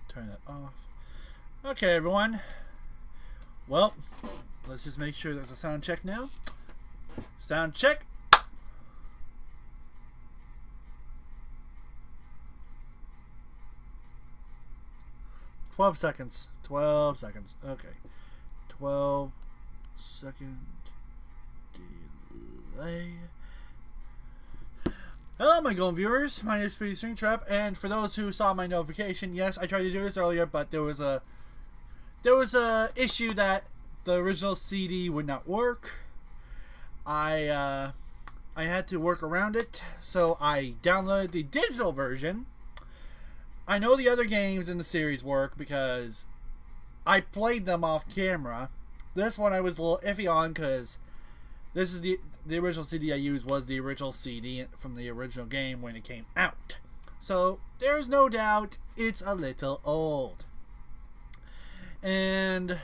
Turn that off. Okay, everyone. Well, let's just make sure there's a sound check now. Sound check. "12 seconds. 12 seconds. Okay. 12-second delay. Hello, my golden viewers. My name is Creed Livestream Ep, and for those who saw my notification, yes, I tried to do this earlier, but there was a issue that the original CD would not work. I had to work around it, so I downloaded the digital version. I know the other games in the series work because I played them off camera. This one I was a little iffy on because this is the original CD I used was the original CD from the original game when it came out. So there's no doubt it's a little old. And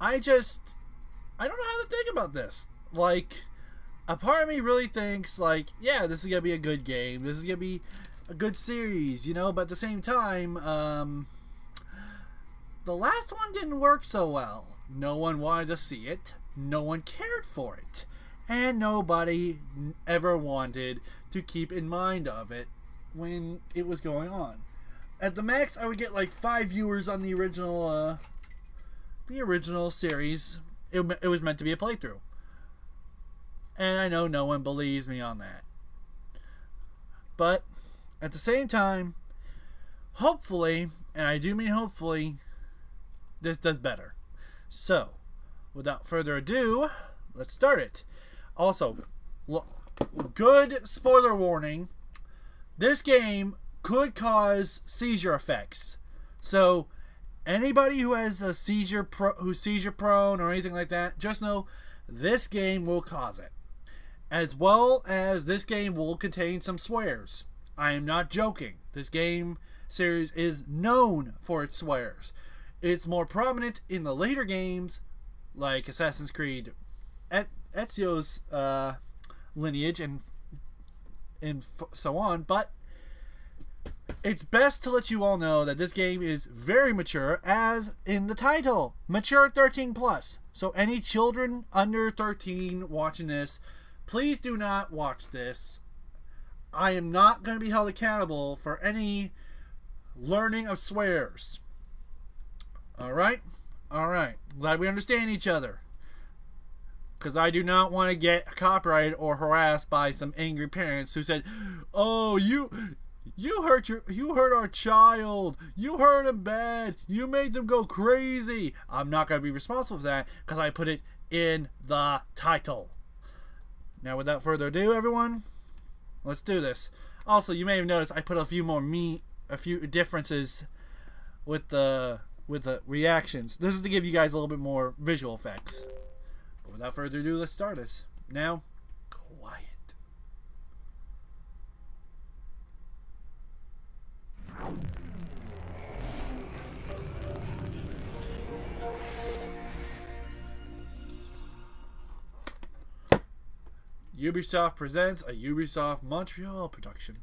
I don't know how to think about this. Like, a part of me really thinks, like, yeah, this is going to be a good game. This is going to be a good series, you know? But at the same time, the last one didn't work so well. No one wanted to see it. No one cared for it. And nobody ever wanted to keep in mind of it when it was going on. At the max, I would get like 5 viewers on the original series. It was meant to be a playthrough. And I know no one believes me on that. But at the same time, hopefully, and I do mean hopefully, this does better. So, without further ado, let's start it. Also, good spoiler warning. This game could cause seizure effects. So, anybody who has a who's seizure prone or anything like that, just know this game will cause it. As well as this game will contain some swears. I am not joking. This game series is known for its swears. It's more prominent in the later games, like Assassin's Creed Ezio's lineage and so on, but it's best to let you all know that this game is very mature, as in the title, mature 13 plus. So any children under 13 watching this, please do not watch this. I am not going to be held accountable for any learning of swears. Alright? Alright. Glad we understand each other. Because I do not want to get copyrighted or harassed by some angry parents who said, "Oh, you hurt our child. You hurt him bad. You made them go crazy." I'm not going to be responsible for that because I put it in the title. Now, without further ado, everyone, let's do this. Also, you may have noticed I put a few differences with the reactions. This is to give you guys a little bit more visual effects. But without further ado, let's start this. Now, quiet. Ubisoft presents a Ubisoft Montreal production.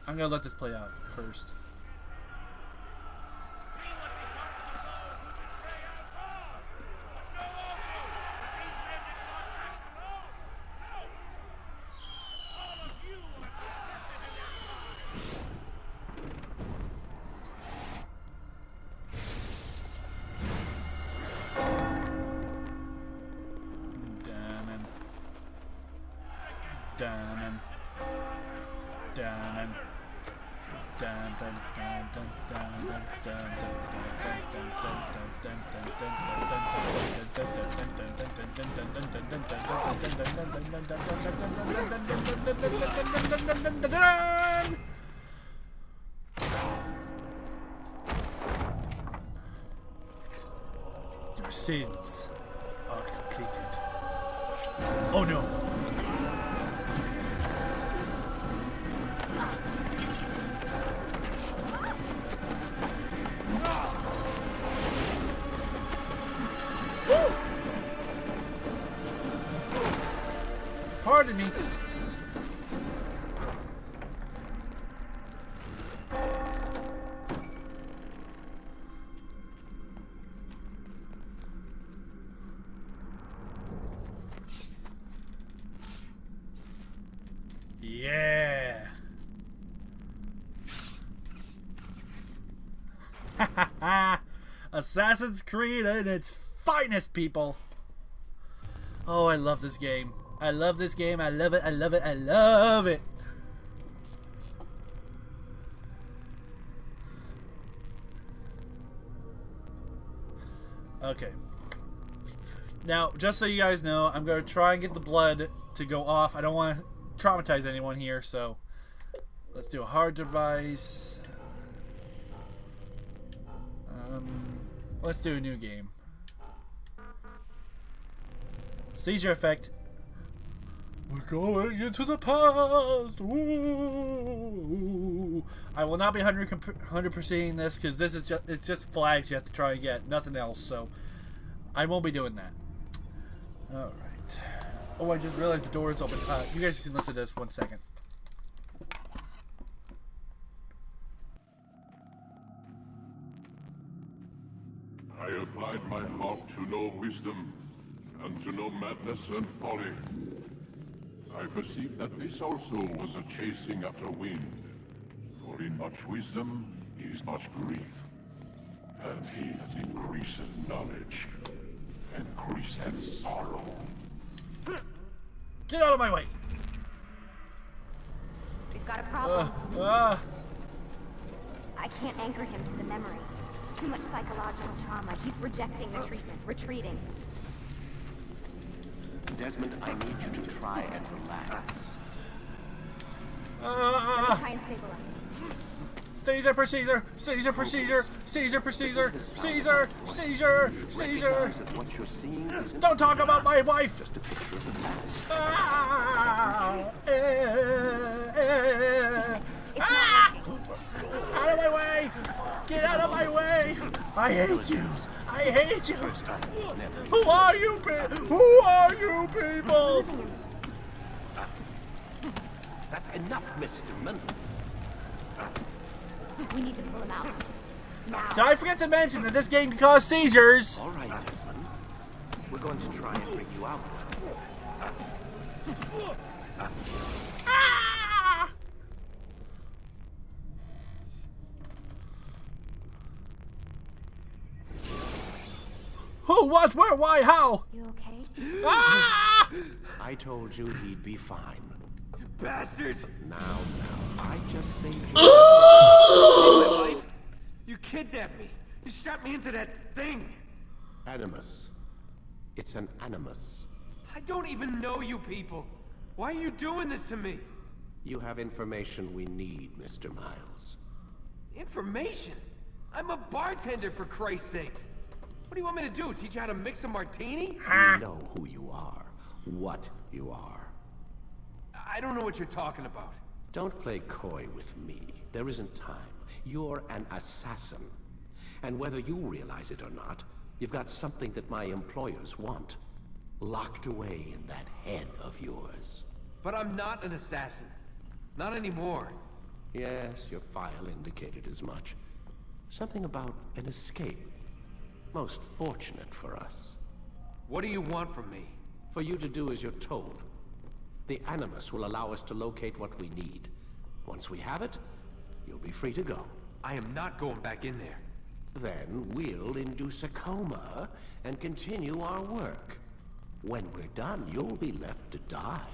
I'm gonna let this play out first. Your sins are completed. Oh no! Pardon me. Yeah. Assassin's Creed at its finest, people. Oh, I love this game. I love this game. I love it. I love it. I love it. Okay. Now, just so you guys know, I'm going to try and get the blood to go off. I don't want to traumatize anyone here, so let's do a hard device. Let's do a new game. Seizure effect. We're going into the past. Ooh. I will not be 100%ing this because this is it's just flags you have to try and get, nothing else. So I won't be doing that. All right. Oh, I just realized the door is open. You guys can listen to this 1 second. I applied my heart to know wisdom, and to know madness and folly. I perceived that this also was a chasing after wind. For in much wisdom is much grief, and he that increaseth knowledge increaseth sorrow. Get out of my way! We've got a problem. I can't anchor him to the memory. Too much psychological trauma. He's rejecting the treatment, retreating. Desmond, I need you to try and relax. Let me try and stabilize him. Seizure procedure! Seizure procedure! Seizure procedure! Seizure! Seizure! Seizure! Recognize that what you're seeing isn't Don't talk about my wife! just a picture of the past. Out of my way! Get out of my way! I hate you! I hate you! Who are you people? Who are you people? That's enough, Mr. Mendel. We need to pull him out. Now. Did I forget to mention that this game can cause seizures? All right, Desmond. We're going to try and bring you out. Who? What? Where? Why? How? You okay? Ah! I told you he'd be fine. Bastards! Now, I just saved you. Saved my life? You kidnapped me. You strapped me into that thing. Animus. It's an animus. I don't even know you people. Why are you doing this to me? You have information we need, Mr. Miles. Information? I'm a bartender, for Christ's sakes. What do you want me to do? Teach you how to mix a martini? We know who you are. What you are. I don't know what you're talking about. Don't play coy with me. There isn't time. You're an assassin. And whether you realize it or not, you've got something that my employers want. Locked away in that head of yours. But I'm not an assassin. Not anymore. Yes, your file indicated as much. Something about an escape. Most fortunate for us. What do you want from me? For you to do as you're told. The Animus will allow us to locate what we need. Once we have it, you'll be free to go. I am not going back in there. Then we'll induce a coma and continue our work. When we're done, you'll be left to die.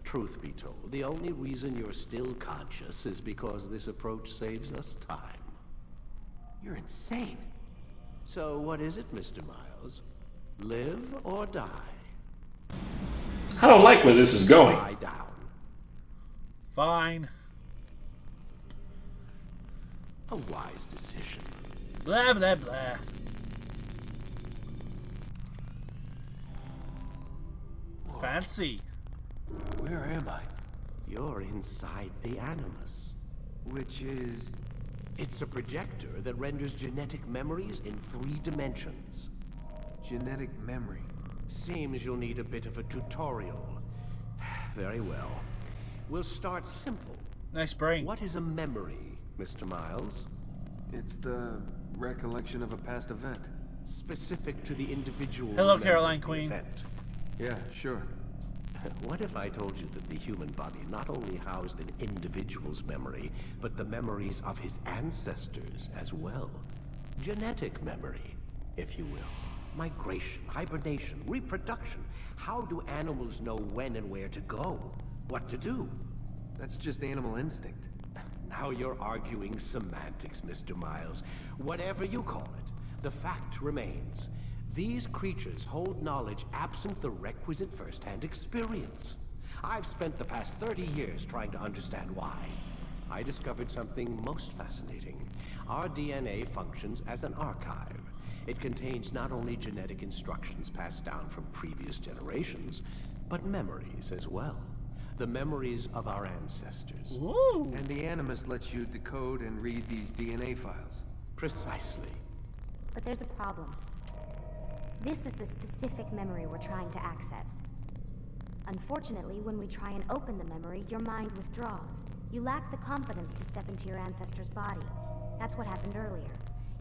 Truth be told, the only reason you're still conscious is because this approach saves us time. You're insane. So what is it, Mr. Miles? Live or die? I don't like where this is going. Lie down. Fine. A wise decision. Blah, blah, blah. Fancy. Where am I? You're inside the Animus. Which is... It's a projector that renders genetic memories in 3 dimensions. genetic memory. Seems you'll need a bit of a tutorial. Very well. We'll start simple. Nice brain. What is a memory, Mr. Miles? It's the recollection of a past event. Specific to the individual. Hello, memory Caroline of the Queen. event. Yeah, sure. What if I told you that the human body not only housed an individual's memory, but the memories of his ancestors as well? Genetic memory, if you will. Migration, hibernation, reproduction. How do animals know when and where to go? What to do? That's just animal instinct. Now you're arguing semantics, Mr. Miles. Whatever you call it, the fact remains. These creatures hold knowledge absent the requisite first-hand experience. I've spent the past 30 years trying to understand why. I discovered something most fascinating. Our DNA functions as an archive. It contains not only genetic instructions passed down from previous generations, but memories as well. The memories of our ancestors. Ooh. And the Animus lets you decode and read these DNA files. Precisely. But there's a problem. This is the specific memory we're trying to access. Unfortunately, when we try and open the memory, your mind withdraws. You lack the confidence to step into your ancestor's body. That's what happened earlier.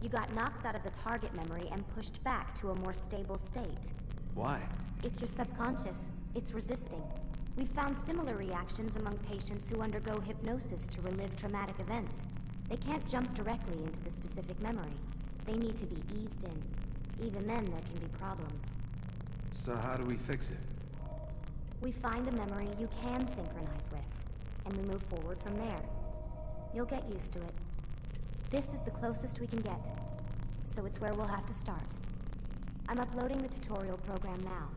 You got knocked out of the target memory and pushed back to a more stable state. Why? It's your subconscious. It's resisting. We've found similar reactions among patients who undergo hypnosis to relive traumatic events. They can't jump directly into the specific memory. They need to be eased in. Even then, there can be problems. So how do we fix it? We find a memory you can synchronize with, and we move forward from there. You'll get used to it. This is the closest we can get, so it's where we'll have to start. I'm uploading the tutorial program now.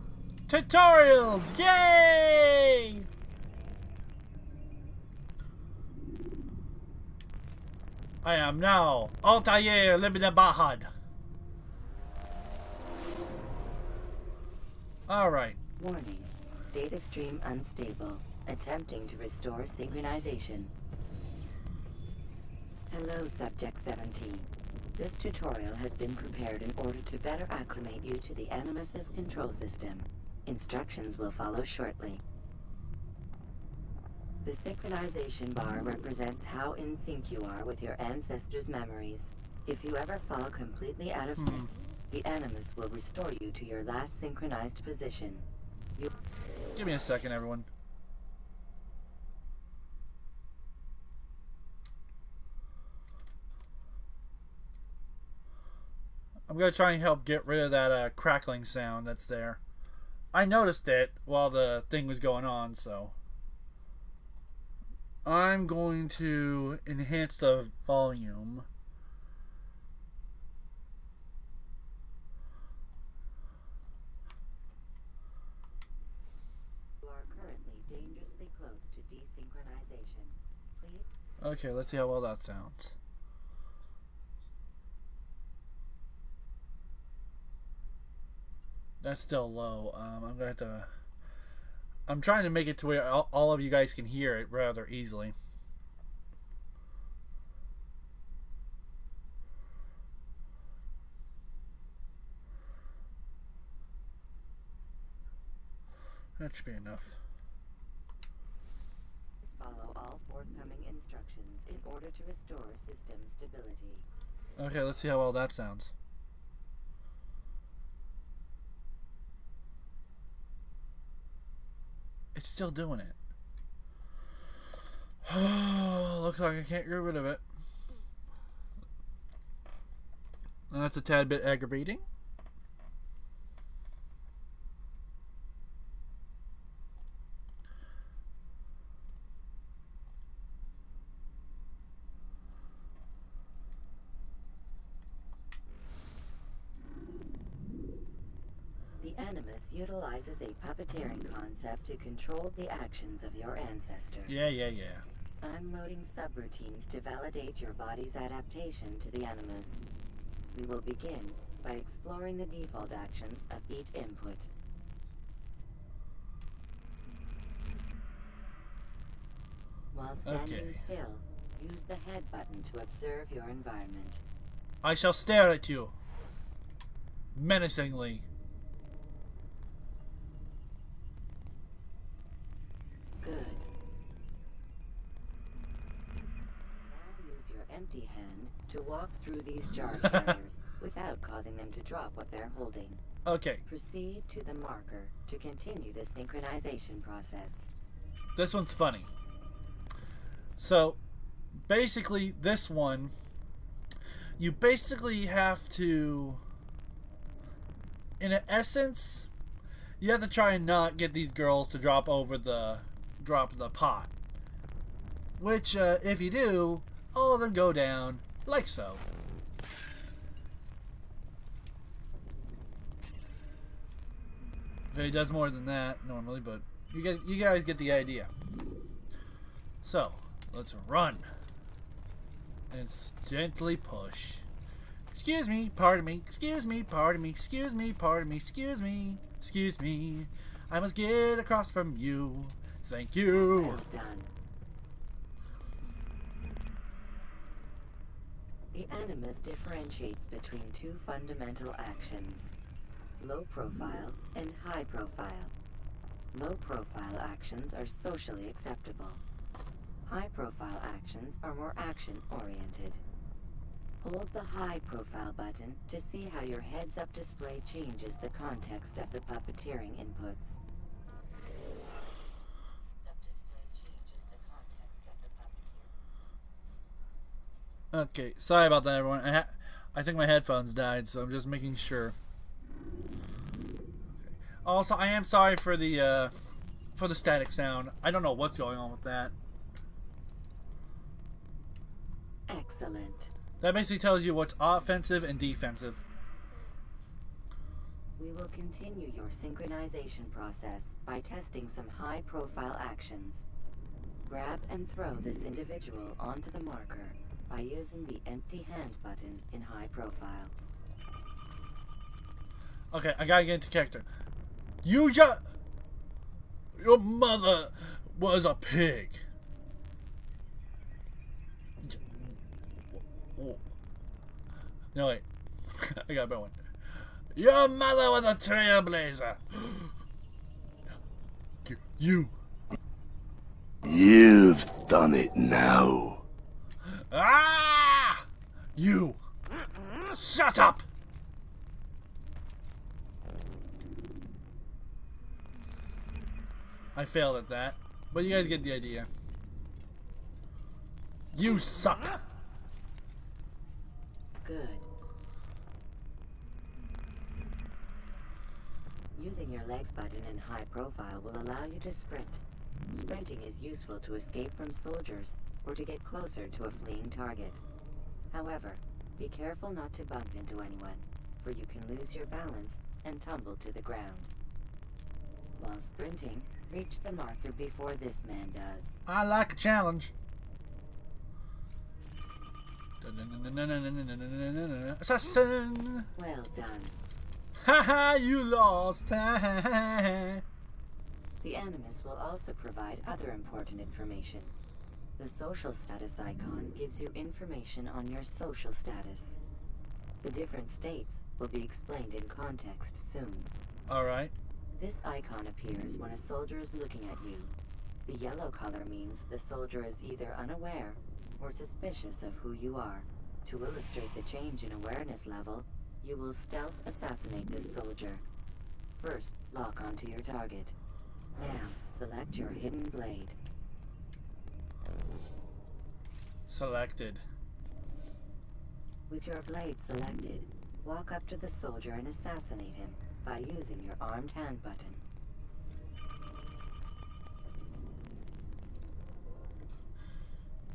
Tutorials! Yay! I am now Altair Libida Bahad. Alright. Warning. Data stream unstable. Attempting to restore synchronization. Hello, Subject 17. This tutorial has been prepared in order to better acclimate you to the Animus's control system. Instructions will follow shortly. The synchronization bar represents how in sync you are with your ancestors' memories. If you ever fall completely out of sync, the Animus will restore you to your last synchronized position. Give me a second, everyone. I'm I'm going to try and help get rid of that crackling sound that's there. I noticed it while the thing was going on, so I'm going to enhance the volume. You are currently dangerously close to desynchronization. Please. Okay, let's see how well that sounds. That's still low. I'm gonna have to. I'm trying to make it to where all of you guys can hear it rather easily. That should be enough. Follow all forthcoming instructions in order to restore system stability. Okay, let's see how well that sounds. It's still doing it. Looks like I can't get rid of it. That's a tad bit aggravating. The Animus utilizes a puppeteering concept to control the actions of your ancestors. Yeah. I'm loading subroutines to validate your body's adaptation to the Animus. We will begin by exploring the default actions of each input. While standing still, use the head button to observe your environment. I shall stare at you menacingly. Good. Now use your empty hand to walk through these jar carriers without causing them to drop what they're holding. Okay, Proceed to the marker to continue the synchronization process. this one's funny. So, basically, this one, you basically have to, in essence, you have to try and not get these girls to drop the pot. Which, if you do, all of them go down like so. Okay, it does more than that normally, but you guys get the idea. So, let's run. And gently push. Excuse me, pardon me, excuse me, pardon me, excuse me, pardon me, excuse me, excuse me. I must get across from you. Thank you. Well done. The Animus differentiates between two fundamental actions: low profile and high profile. Low profile actions are socially acceptable. High profile actions are more action oriented. Hold the high profile button to see how your heads up display changes the context of the puppeteering inputs. Okay, sorry about that, everyone. I think my headphones died, so I'm just making sure. Okay. Also, I am sorry for the static sound. I don't know what's going on with that. Excellent. That basically tells you what's offensive and defensive. We will continue your synchronization process by testing some high-profile actions. Grab and throw this individual onto the marker by using the empty hand button in high profile. Okay, I gotta get into character. Your mother was a pig. No, wait. I got a better one. Your mother was a trailblazer. You've done it now. Ah! You! Shut up! I failed at that, but you guys get the idea. You suck! Good. Using your legs button in high profile will allow you to sprint. Sprinting is useful to escape from soldiers or to get closer to a fleeing target. However, be careful not to bump into anyone, for you can lose your balance and tumble to the ground. While sprinting, reach the marker before this man does. I like a challenge. Assassin! Well done. Haha, you lost. The Animus will also provide other important information. The social status icon gives you information on your social status. The different states will be explained in context soon. Alright. This icon appears when a soldier is looking at you. The yellow color means the soldier is either unaware or suspicious of who you are. To illustrate the change in awareness level, you will stealth assassinate this soldier. First, lock onto your target. Now, select your hidden blade. Selected. With your blade selected, walk up to the soldier and assassinate him by using your armed hand button.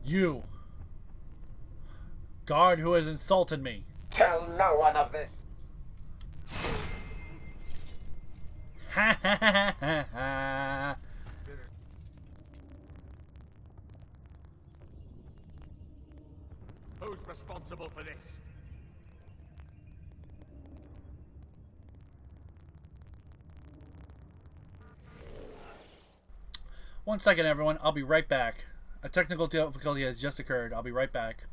You. Guard who has insulted me. Tell no one of this. Ha ha ha ha ha. Who's responsible for this? One second, everyone. I'll be right back. A technical difficulty has just occurred. I'll be right back.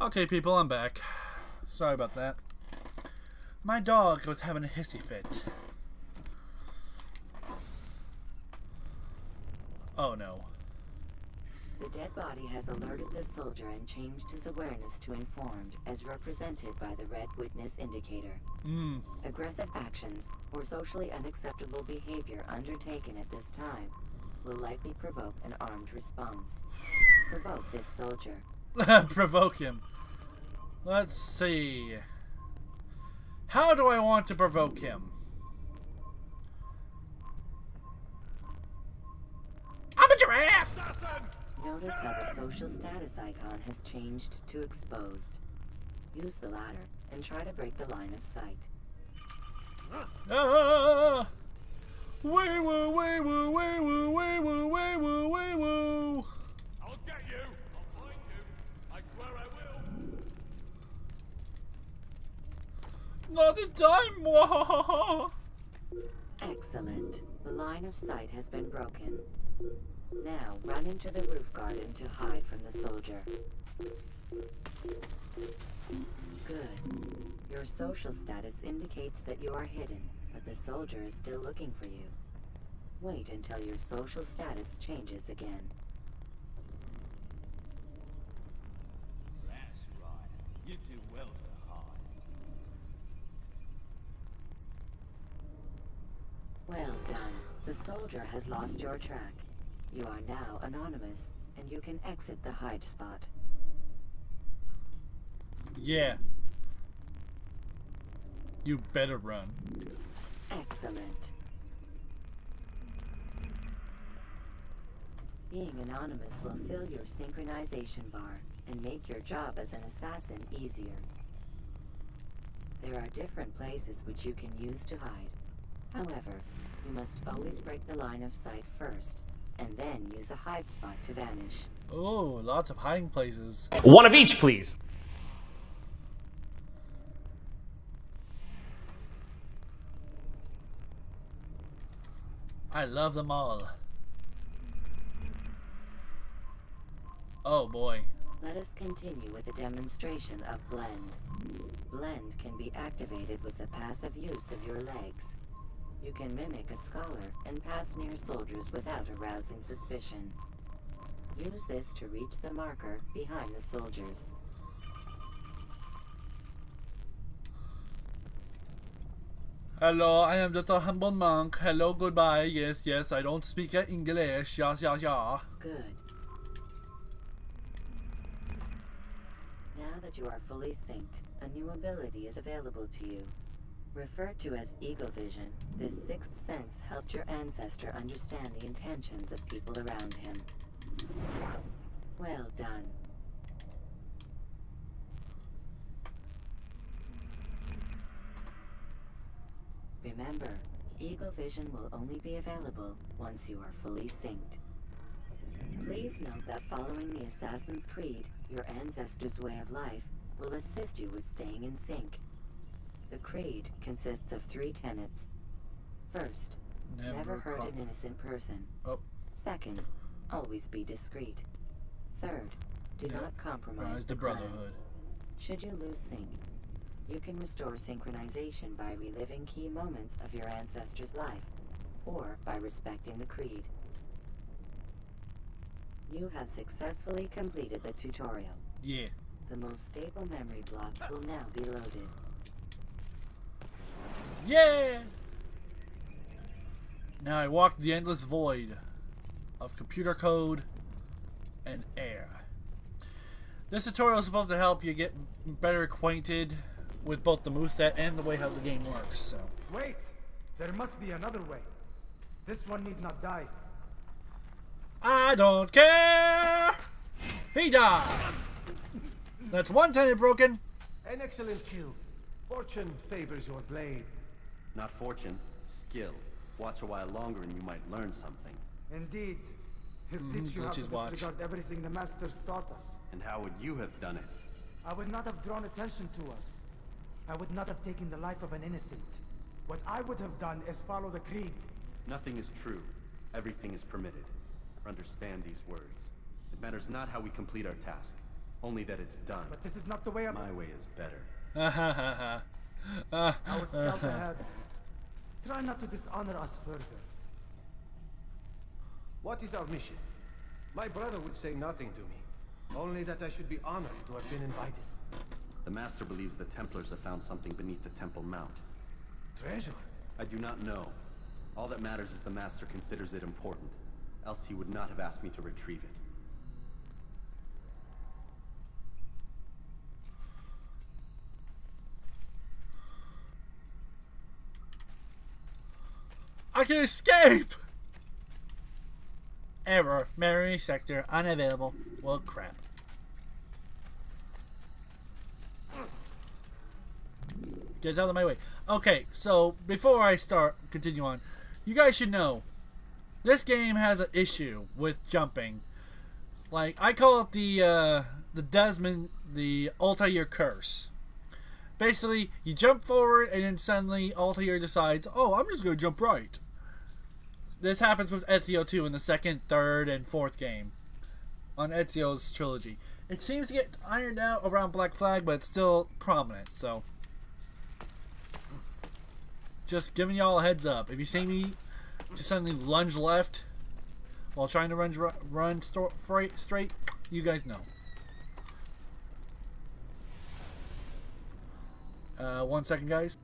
Okay, people, I'm back. Sorry about that. My dog was having a hissy fit. Oh no. The dead body has alerted the soldier and changed his awareness to informed, as represented by the red witness indicator. Aggressive actions or socially unacceptable behavior undertaken at this time will likely provoke an armed response. Provoke this soldier. Provoke him. Let's see. How do I want to provoke him? I'm a giraffe! Notice how the social status icon has changed to exposed. Use the ladder and try to break the line of sight. Ah! Way woo, way woo, way woo, way woo, way woo, way woo. I'll get you. I'll find you. I swear I will. Not in time, mwahaha. Excellent. The line of sight has been broken. Now run into the roof garden to hide from the soldier. Good. Your social status indicates that you are hidden, but the soldier is still looking for you. Wait until your social status changes again. That's right. You do well to hide. Well done. The soldier has lost your track. You are now anonymous, and you can exit the hide spot. Yeah. You better run. Excellent. Being anonymous will fill your synchronization bar and make your job as an assassin easier. There are different places which you can use to hide. However, you must always break the line of sight first, and then use a hide spot to vanish. Oh, lots of hiding places. One of each, please. I love them all. Oh boy. Let us continue with a demonstration of Blend. Blend can be activated with the passive use of your legs. You can mimic a scholar and pass near soldiers without arousing suspicion. Use this to reach the marker behind the soldiers. Hello, I am just a humble monk. Hello, goodbye. Yes, yes, I don't speak English. Yeah, yeah, yeah. Good. Now that you are fully synced, a new ability is available to you. Referred to as Eagle Vision, this sixth sense helped your ancestor understand the intentions of people around him. Well done. Remember, Eagle Vision will only be available once you are fully synced. Please note that following the Assassin's Creed, your ancestors' way of life will assist you with staying in sync. The Creed consists of 3 tenets. First, never hurt an innocent person. Oh. Second, always be discreet. Third, do not compromise the plan. Brotherhood. Should you lose sync, you can restore synchronization by reliving key moments of your ancestor's life, or by respecting the Creed. You have successfully completed the tutorial. Yeah. The most stable memory block will now be loaded. Yeah! Now I walk the endless void of computer code and air. This tutorial is supposed to help you get better acquainted with both the moveset and the way how the game works, so. Wait! There must be another way. This one need not die. I don't care! He died! That's one tenet broken. An excellent kill. Fortune favors your blade. Not fortune, skill. Watch a while longer and you might learn something. Indeed. He'll teach you how to watch. disregard everything the Masters taught us. And how would you have done it? I would not have drawn attention to us. I would not have taken the life of an innocent. What I would have done is follow the Creed. Nothing is true. Everything is permitted. Understand these words. It matters not how we complete our task, only that it's done. But this is not the way I... My way is better. I would scout ahead. Try not to dishonor us further. What is our mission? My brother would say nothing to me. Only that I should be honored to have been invited. The Master believes the Templars have found something beneath the Temple Mount. Treasure? I do not know. All that matters is the Master considers it important. Else he would not have asked me to retrieve it. I can escape! Error. Memory sector unavailable. Well, crap. Get out of my way. Okay, so before I continue on, you guys should know this game has an issue with jumping. Like, I call it the Desmond, the Altair curse. Basically, you jump forward and then suddenly Altair decides, oh, I'm just going to jump right. This happens with Ezio 2 in the second, third, and fourth game on Ezio's trilogy. It seems to get ironed out around Black Flag, but it's still prominent, so just giving y'all a heads up. If you see me just suddenly lunge left while trying to run straight, you guys know. 1 second, guys.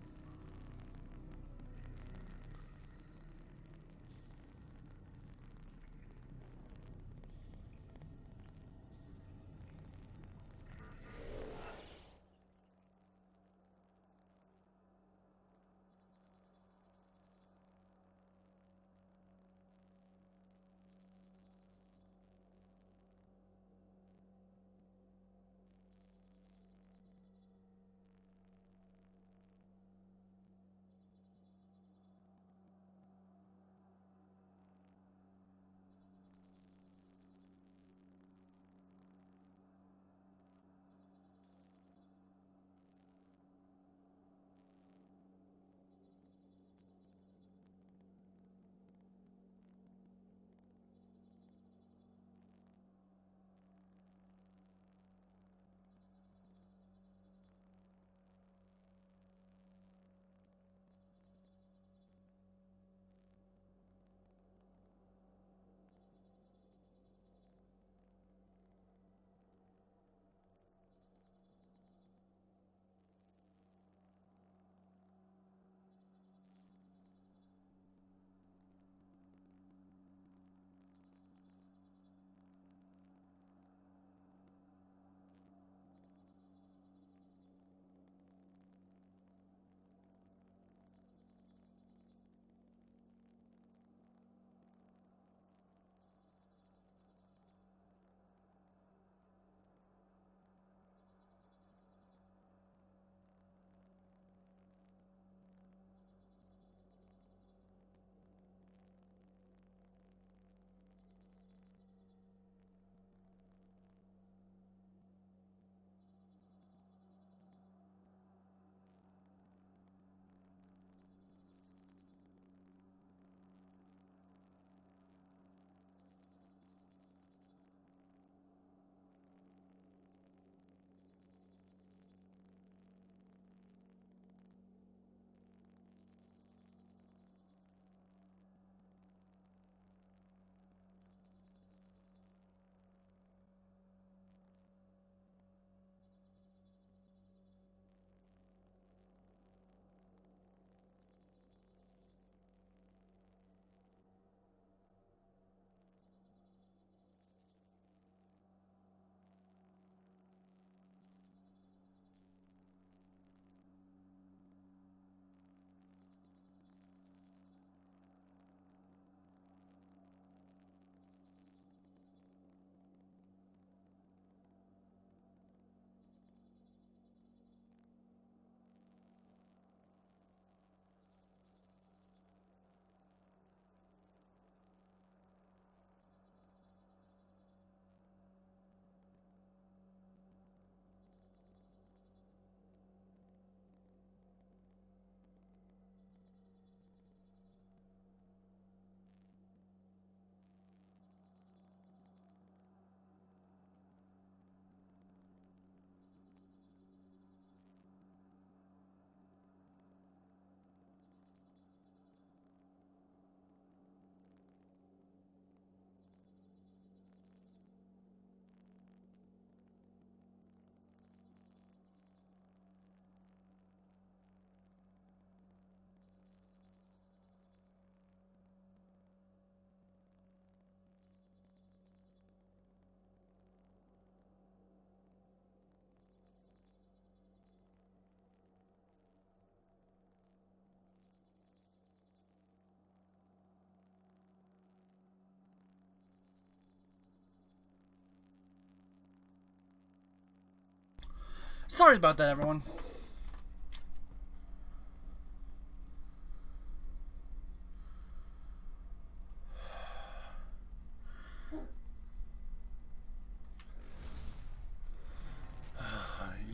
Sorry about that, everyone.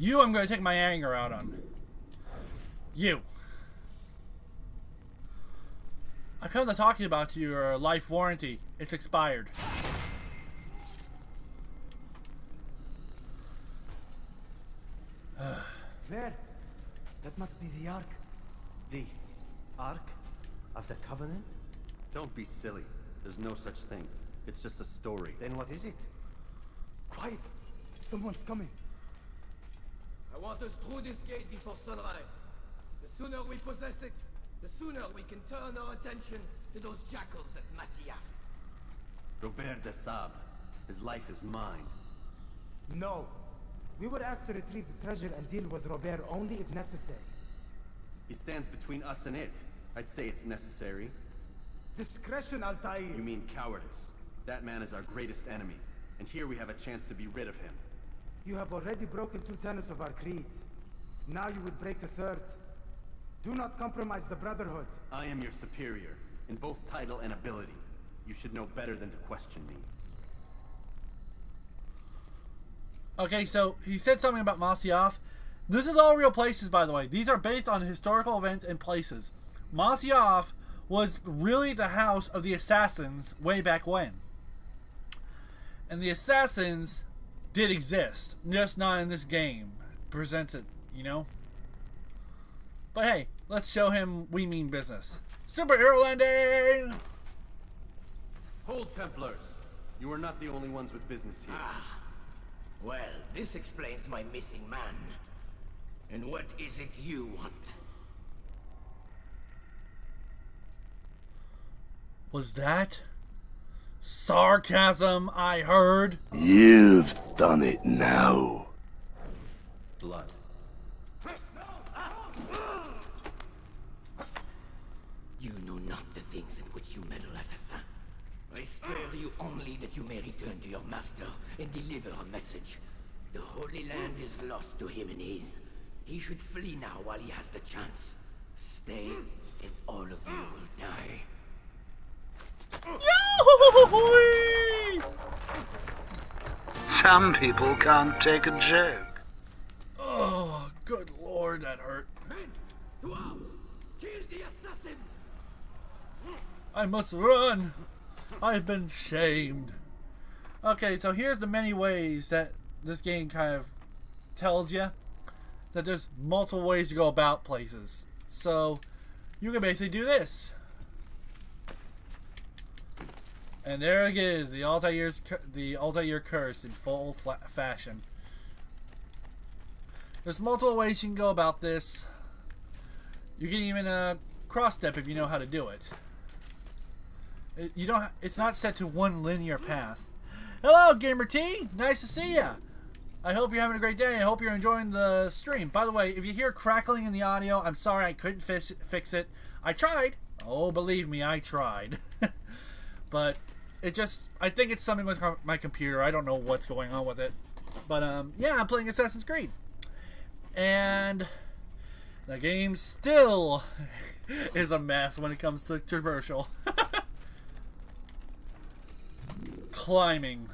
You, I'm going to take my anger out on. You. I come to talk to you about your life warranty. It's expired. There. That must be the Ark. The Ark of the Covenant? Don't be silly. There's no such thing. It's just a story. Then what is it? Quiet. Someone's coming. I want us through this gate before sunrise. The sooner we possess it, the sooner we can turn our attention to those jackals at Masyaf. Robert de Sable. His life is mine. No. We were asked to retrieve the treasure and deal with Robert only if necessary. He stands between us and it. I'd say it's necessary. Discretion, Altair. You mean cowardice. That man is our greatest enemy, and here we have a chance to be rid of him. You have already broken 2 tenets of our creed. Now you would break the 3rd. Do not compromise the Brotherhood. I am your superior, in both title and ability. You should know better than to question me. Okay, so he said something about Masyaf. This is all real places, by the way. These are based on historical events and places. Masyaf was really the house of the assassins way back when. And the assassins did exist, just not in this game. Presents it, you know? But hey, let's show him we mean business. Superhero landing! Hold, Templars. You are not the only ones with business here. Well, this explains my missing man. And what is it you want? Was that sarcasm I heard? You've done it now. Blood. You know not the things in which you meddle, assassin. I spare you only that you may return to your master and deliver a message. The Holy Land is lost to him and his. He should flee now while he has the chance. Stay, and all of you will die. Yo-hoo-hoo-hoo-hoo! Some people can't take a joke. Oh, good lord, that hurt. Men, to arms! Kill the assassins! I must run. I've been shamed. Okay, so here's the many ways that this game kind of tells you that there's multiple ways to go about places. So you can basically do this. And there it is, the Altair curse in full fashion. There's multiple ways you can go about this. You can even cross step if you know how to do it. It's not set to one linear path. Hello, Gamer T. Nice to see ya. I hope you're having a great day. I hope you're enjoying the stream. By the way, if you hear crackling in the audio, I'm sorry I couldn't fix it. I tried. Oh, believe me, I tried. But I think it's something with my computer. I don't know what's going on with it. But yeah, I'm playing Assassin's Creed. And the game still is a mess when it comes to traversal. Climbing.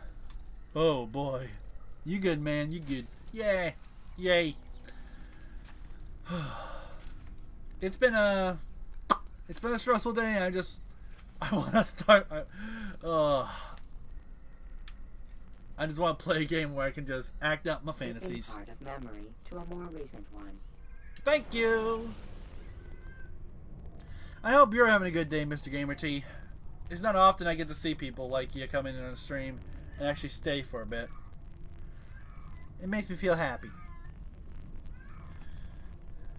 Oh boy. You good, man. You good. Yay. Yay. It's been a stressful day. I want to start. I just want to play a game where I can just act out my fantasies. Part of memory to a more recent one. Thank you. I hope you're having a good day, Mr. Gamer T. It's not often I get to see people like you come in on a stream and actually stay for a bit. It makes me feel happy.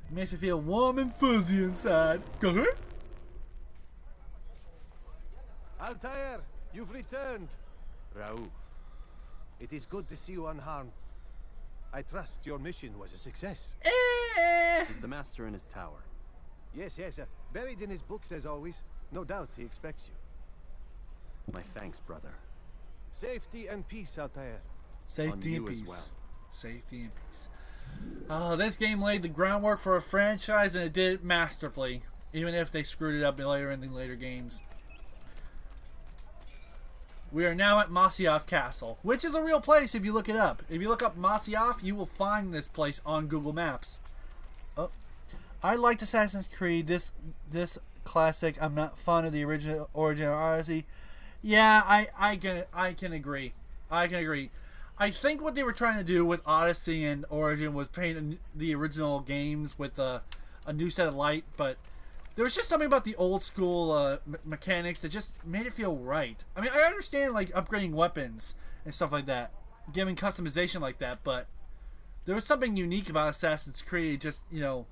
It makes me feel warm and fuzzy inside. Go ahead. Altair, you've returned. Raouf. It is good to see you unharmed. I trust your mission was a success. Is the master in his tower? Yes, buried in his books as always. No doubt he expects you. My thanks, brother. Safety and peace, Altair. Safety and you as peace. well. Safety and peace. This game laid the groundwork for a franchise, and it did it masterfully. Even if they screwed it up in later games. We are now at Masyaf Castle, which is a real place if you look it up. If you look up Masyaf, you will find this place on Google Maps. Oh, I liked Assassin's Creed. This classic. I'm not fond of the original Origin or Odyssey. Yeah, I can agree. I can agree. I think what they were trying to do with Odyssey and Origin was paint the original games with a new set of light, but there was just something about the old school mechanics that just made it feel right. I mean, I understand like upgrading weapons and stuff like that, giving customization like that, but there was something unique about Assassin's Creed, just, you know,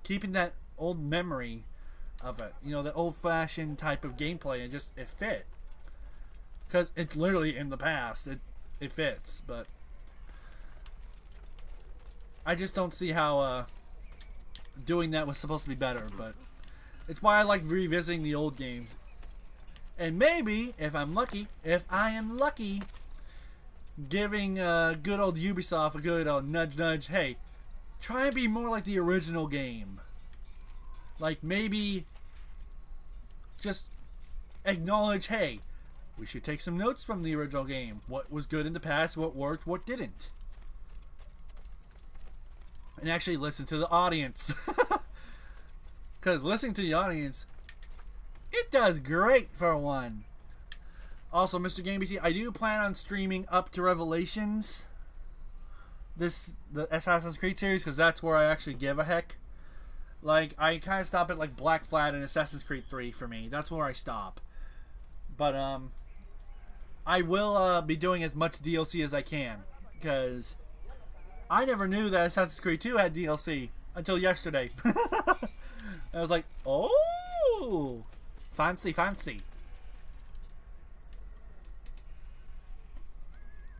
keeping that old memory of it, you know, the old-fashioned type of gameplay, and just, it fit. Because it's literally in the past, it fits, but I just don't see how doing that was supposed to be better, but it's why I like revisiting the old games. And maybe, if I am lucky, giving good old Ubisoft a good old nudge nudge, hey, try and be more like the original game. Like, maybe just acknowledge, hey, we should take some notes from the original game. What was good in the past, what worked, what didn't. And actually listen to the audience. Because listening to the audience, it does great for one. Also, Mr. GameBT, I do plan on streaming up to Revelations, the Assassin's Creed series, because that's where I actually give a heck. Like, I kind of stop at like Black Flag and Assassin's Creed 3 for me. That's where I stop. But I will be doing as much DLC as I can, because I never knew that Assassin's Creed 2 had DLC until yesterday. I was like, oh, fancy, fancy.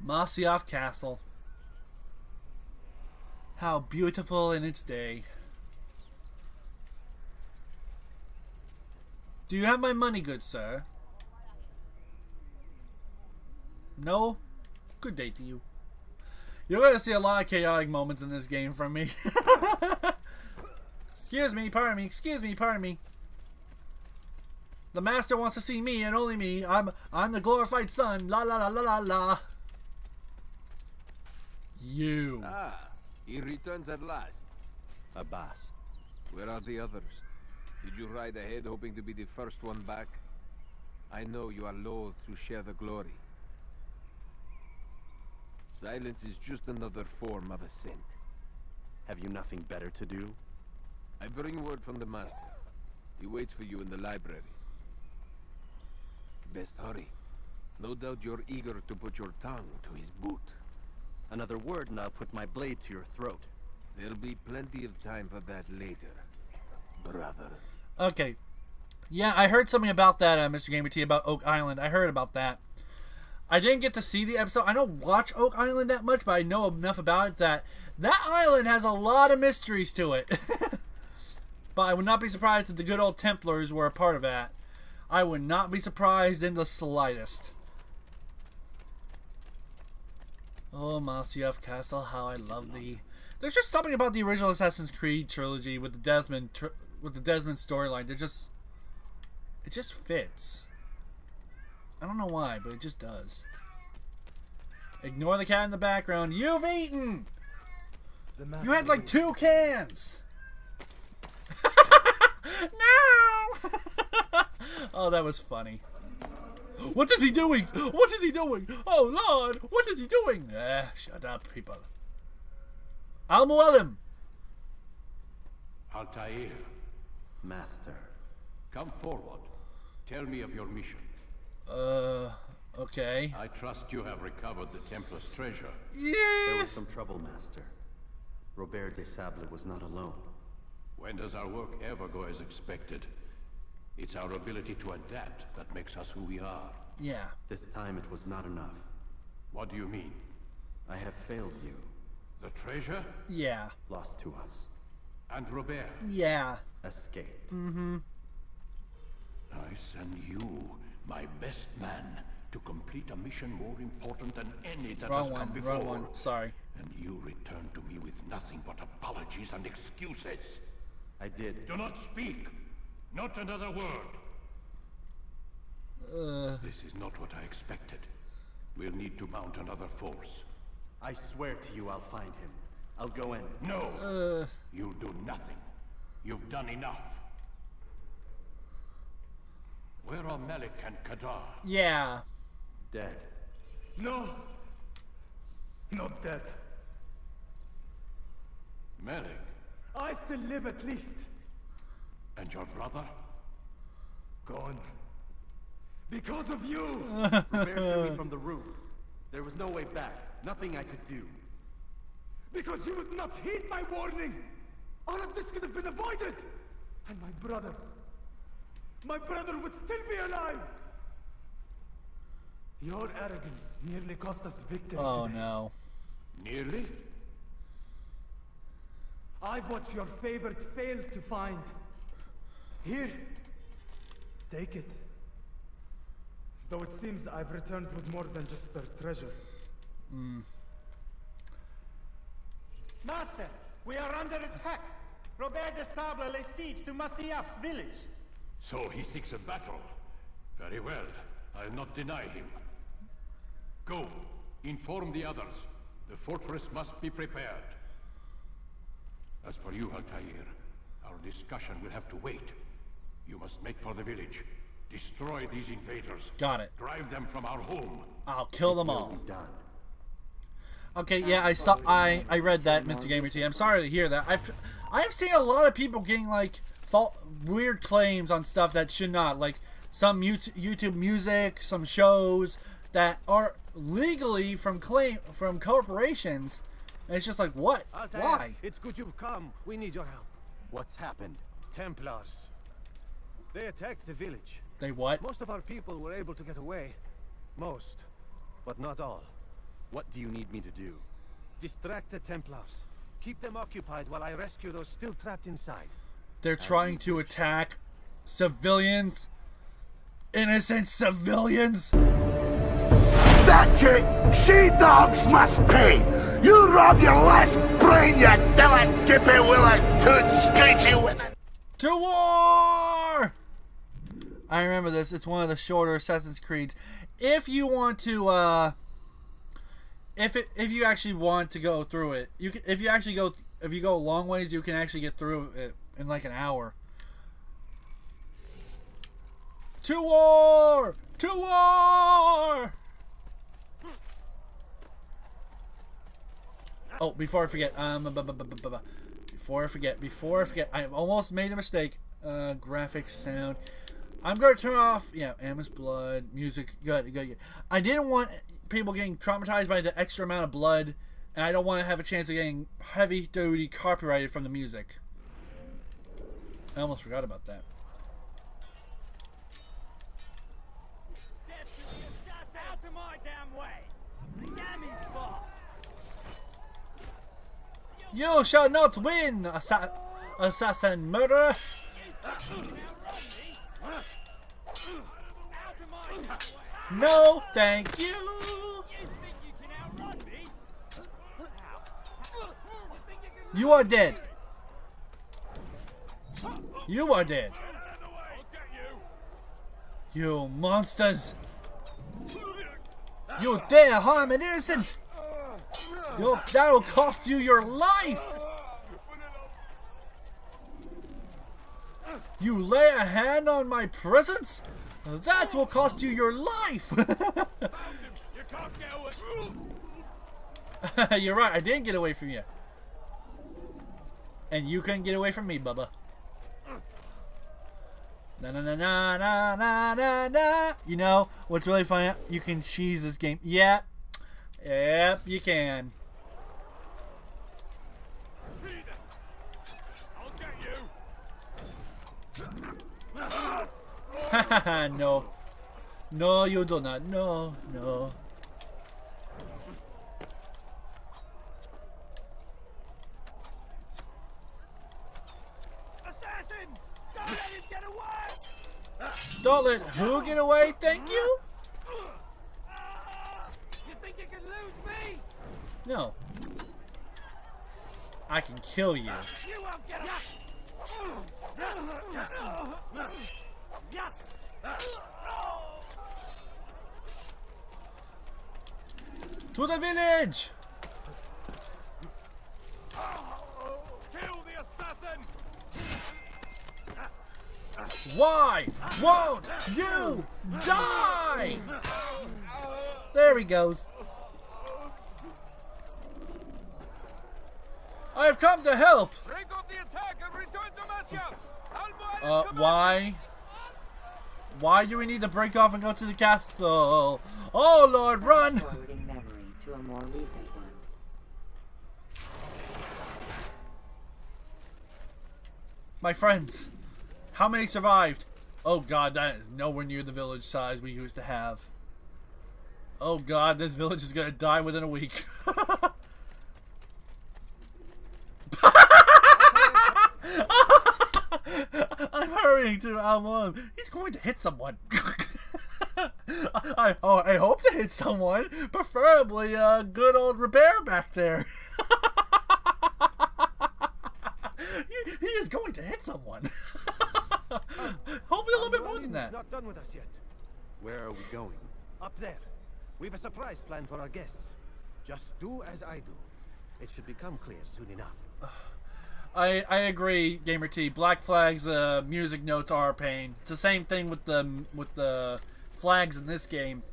Masyaf Castle. How beautiful in its day. Do you have my money, good sir? No? Good day to you. You're going to see a lot of chaotic moments in this game from me. Excuse me, pardon me, excuse me, pardon me. The master wants to see me and only me. I'm the glorified son. La la la la la la. You. Ah, he returns at last. Abbas. Where are the others? Did you ride ahead hoping to be the first one back? I know you are loath to share the glory. Silence is just another form of assent. Have you nothing better to do? I bring word from the master. He waits for you in the library. Best hurry. No doubt you're eager to put your tongue to his boot. Another word and I'll put my blade to your throat. There'll be plenty of time for that later, brother. Okay. Yeah, I heard something about that, Mr. Gamer T, about Oak Island. I heard about that. I didn't get to see the episode. I don't watch Oak Island that much, but I know enough about it that island has a lot of mysteries to it. But I would not be surprised if the good old Templars were a part of that. I would not be surprised in the slightest. Oh, Masyaf Castle, how I love thee. There's just something about the original Assassin's Creed trilogy with the Desmond storyline. It just fits. I don't know why, but it just does. Ignore the cat in the background. You've eaten! You had like 2 cans! No! Oh, that was funny. What is he doing? What is he doing? Oh, Lord! What is he doing? Shut up, people. Al-Mualim! Altair. Master. Come forward. Tell me of your mission. Okay. I trust you have recovered the Templar's treasure. Yeah! There was some trouble, Master. Robert de Sable was not alone. When does our work ever go as expected? It's our ability to adapt that makes us who we are. Yeah. This time it was not enough. What do you mean? I have failed you. The treasure? Yeah. Lost to us. And Robert? Yeah. Escaped. Mm-hmm. I send you, my best man, to complete a mission more important than any that has come before. Wrong one. Sorry. And you return to me with nothing but apologies and excuses. I did. Do not speak. Not another word. This is not what I expected. We'll need to mount another force. I swear to you I'll find him. I'll go in. No! You'll do nothing. You've done enough. Where are Malik and Kadar? Yeah. Dead. No. Not dead. Malik? I still live at least. And your brother? Gone. Because of you! Robert threw me from the roof. There was no way back. Nothing I could do. Because you would not heed my warning! All of this could have been avoided! And my brother would still be alive! Your arrogance nearly cost us victory today. No. Nearly? I've what your favorite failed to find. Here. Take it. Though it seems I've returned with more than just their treasure. Master, we are under attack. Robert de Sable lays siege to Masyaf's village. So he seeks a battle. Very well. I'll not deny him. Go. Inform the others. The fortress must be prepared. As for you, Altair, our discussion will have to wait. You must make for the village. Destroy these invaders. Got it. Drive them from our home. I'll kill them all. Okay, yeah, I read that, Mr. Gamer T. I'm sorry to hear that. I've seen a lot of people getting like weird claims on stuff that should not, like some YouTube music, some shows that are legally from corporations. And it's just like, what? Altair, why? It's good you've come. We need your help. What's happened? Templars. They attacked the village. They what? Most of our people were able to get away. Most, but not all. What do you need me to do? Distract the Templars. Keep them occupied while I rescue those still trapped inside. They're trying to attack civilians. Innocent civilians. That's it! She-dogs must pay! You rob your last brain, you dilly dippy willy toot screechy women! To war! I remember this. It's one of the shorter Assassin's Creeds. If you want to, if you actually want to go through it, you can. If you go a long ways, you can actually get through it in like an hour. To war! To war! Oh, before I forget, before I forget, I almost made a mistake. Graphics, sound. I'm gonna turn off, Ammon's blood, music, good. I didn't want people getting traumatized by the extra amount of blood, and I don't want to have a chance of getting heavy-duty copyrighted from the music. I almost forgot about that. Out of my damn way! Damn his boss! You shall not win, assassin murderer! No, thank you! You are dead! You are dead! You monsters! You dare harm an innocent! That'll cost you your life! You lay a hand on my presence? That will cost you your life! You're right, I didn't get away from you. And you couldn't get away from me, Bubba. Na na na na na na na na. You know what's really funny? You can cheese this game. Yep, you can. Haha, no. No, you do not. No. Assassin! Don't let him get away! Don't let who get away? Thank you? You think you can lose me? No. I can kill you. You won't get away! To the village! Kill the assassin! Why won't you die? There he goes. I have come to help. Break off the attack and return to Masya! Why? Why do we need to break off and go to the castle? Oh Lord, run! Forwarding memory to a more recent one. My friends, how many survived? Oh God, that is nowhere near the village size we used to have. Oh God, this village is gonna die within a week. I'm hurrying to Almon. He's going to hit someone. I hope to hit someone, preferably good old Robert back there. he is going to hit someone. Hopefully a little bit more than that. Not done with us yet. Where are we going? Up there. We've a surprise plan for our guests. Just do as I do. It should become clear soon enough. I agree, Gamer T. Black Flag's music notes are a pain. It's the same thing with the flags in this game.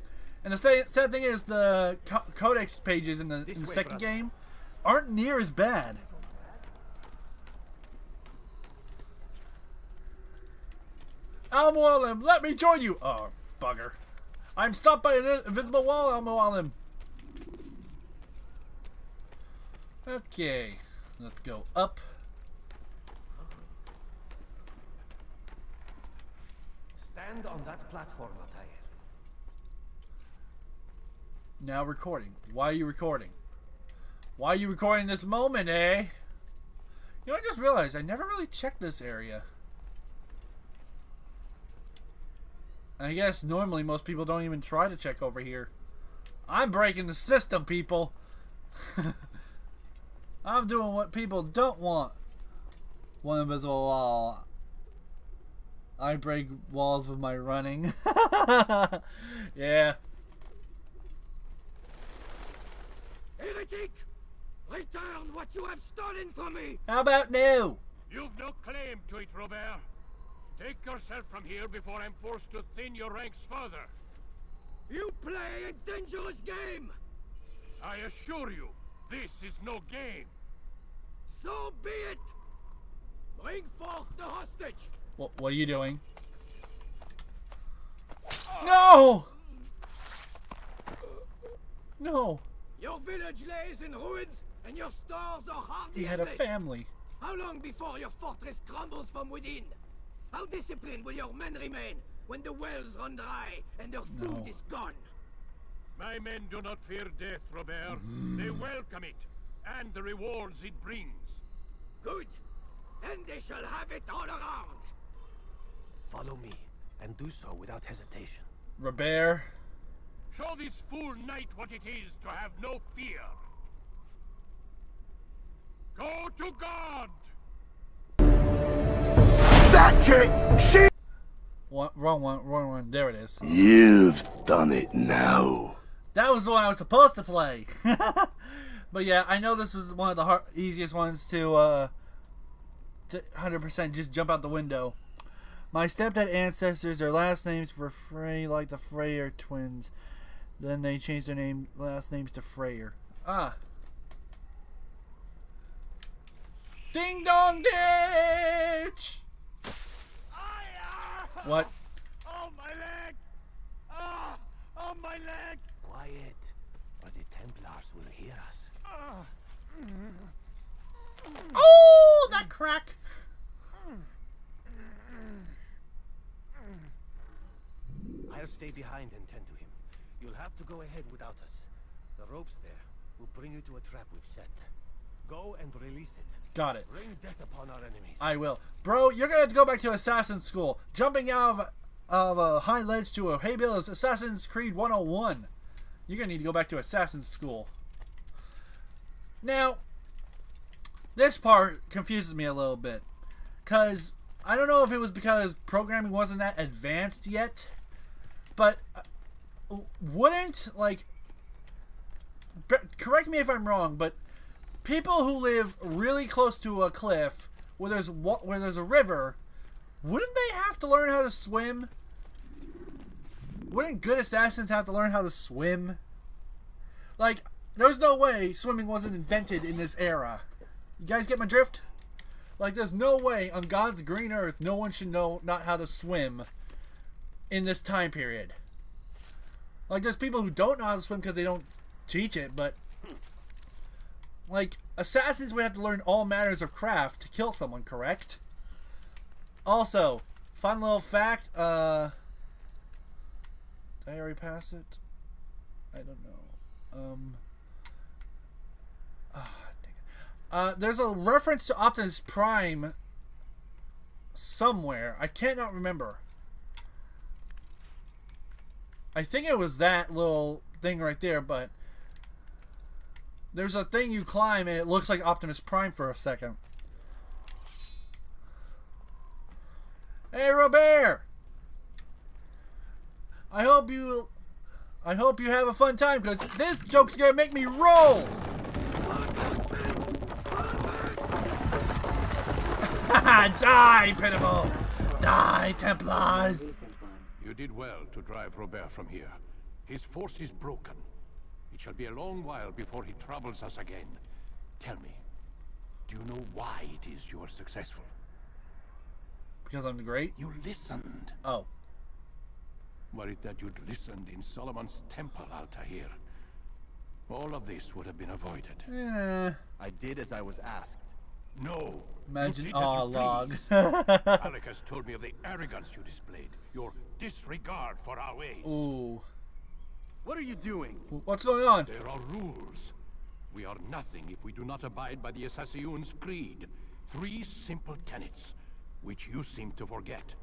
And the sad thing is the codex pages in the second game aren't near as bad. Al-Mualim, let me join you! Oh, bugger. I'm stopped by an invisible wall, Al-Mualim. Okay, let's go up. Stand on that platform, Altair. Now recording. Why are you recording? Why are you recording this moment, eh? You know, I just realized I never really checked this area. I guess normally most people don't even try to check over here. I'm breaking the system, people. I'm doing what people don't want. One invisible wall. I break walls with my running. Yeah. Heretic! Return what you have stolen from me! How about now? You've no claim to it, Robert. Take yourself from here before I'm forced to thin your ranks further. You play a dangerous game! I assure you, this is no game. So be it! Bring forth the hostage! What are you doing? No! No! Your village lays in ruins, and your stores are hardly He had a endless. family. How long before your fortress crumbles from within? How disciplined will your men remain when the wells run dry and their food is gone? My men do not fear death, Robert. They welcome it, and the rewards it brings. Good. Then they shall have it all around. Follow me, and do so without hesitation. Robert. Show this fool knight what it is to have no fear. Go to God! That's it! She... Wrong one. There it is. You've done it now. That was the one I was supposed to play. But yeah, I know this is one of the easiest ones to 100% just jump out the window. My stepdad ancestors, their last names were Frey, like the Freyer twins. Then they changed their last names to Freyer. Ah. Ding dong ditch! What? Oh, my leg! Oh, my leg! Quiet, or the Templars will hear us. Oh, that crack! I'll stay behind and tend to him. You'll have to go ahead without us. The ropes there will bring you to a trap we've set. Go and release it. Got it. Bring death upon our enemies. I will. Bro, you're gonna have to go back to Assassin's School. Jumping out of a high ledge to a hay bale is Assassin's Creed 101. You're gonna need to go back to Assassin's School. Now, this part confuses me a little bit. Because, I don't know if it was because programming wasn't that advanced yet. But, wouldn't, like, correct me if I'm wrong, but people who live really close to a cliff where there's a river, wouldn't they have to learn how to swim? Wouldn't good assassins have to learn how to swim? Like, there's no way swimming wasn't invented in this era. You guys get my drift? Like, there's no way on God's green earth no one should know not how to swim in this time period. Like, there's people who don't know how to swim because they don't teach it, but like, assassins would have to learn all matters of craft to kill someone, correct? Also, fun little fact, did I already pass it? I don't know. There's a reference to Optimus Prime somewhere. I cannot remember. I think it was that little thing right there, but there's a thing you climb and it looks like Optimus Prime for a second. Hey, Robert! I hope you have a fun time, because this joke's gonna make me roll! Die, pitiful! Die, Templars! You did well to drive Robert from here. His force is broken. It shall be a long while before he troubles us again. Tell me, do you know why it is you are successful? Because I'm great? You listened. Oh. Were it that you'd listened in Solomon's temple, Altair, all of this would have been avoided. I did as I was asked. No. Imagine log. Alec has told me of the arrogance you displayed, your disregard for our ways. Ooh. What are you doing? What's going on? There are rules. We are nothing if we do not abide by the Assassin's Creed. 3 simple tenets, which you seem to forget.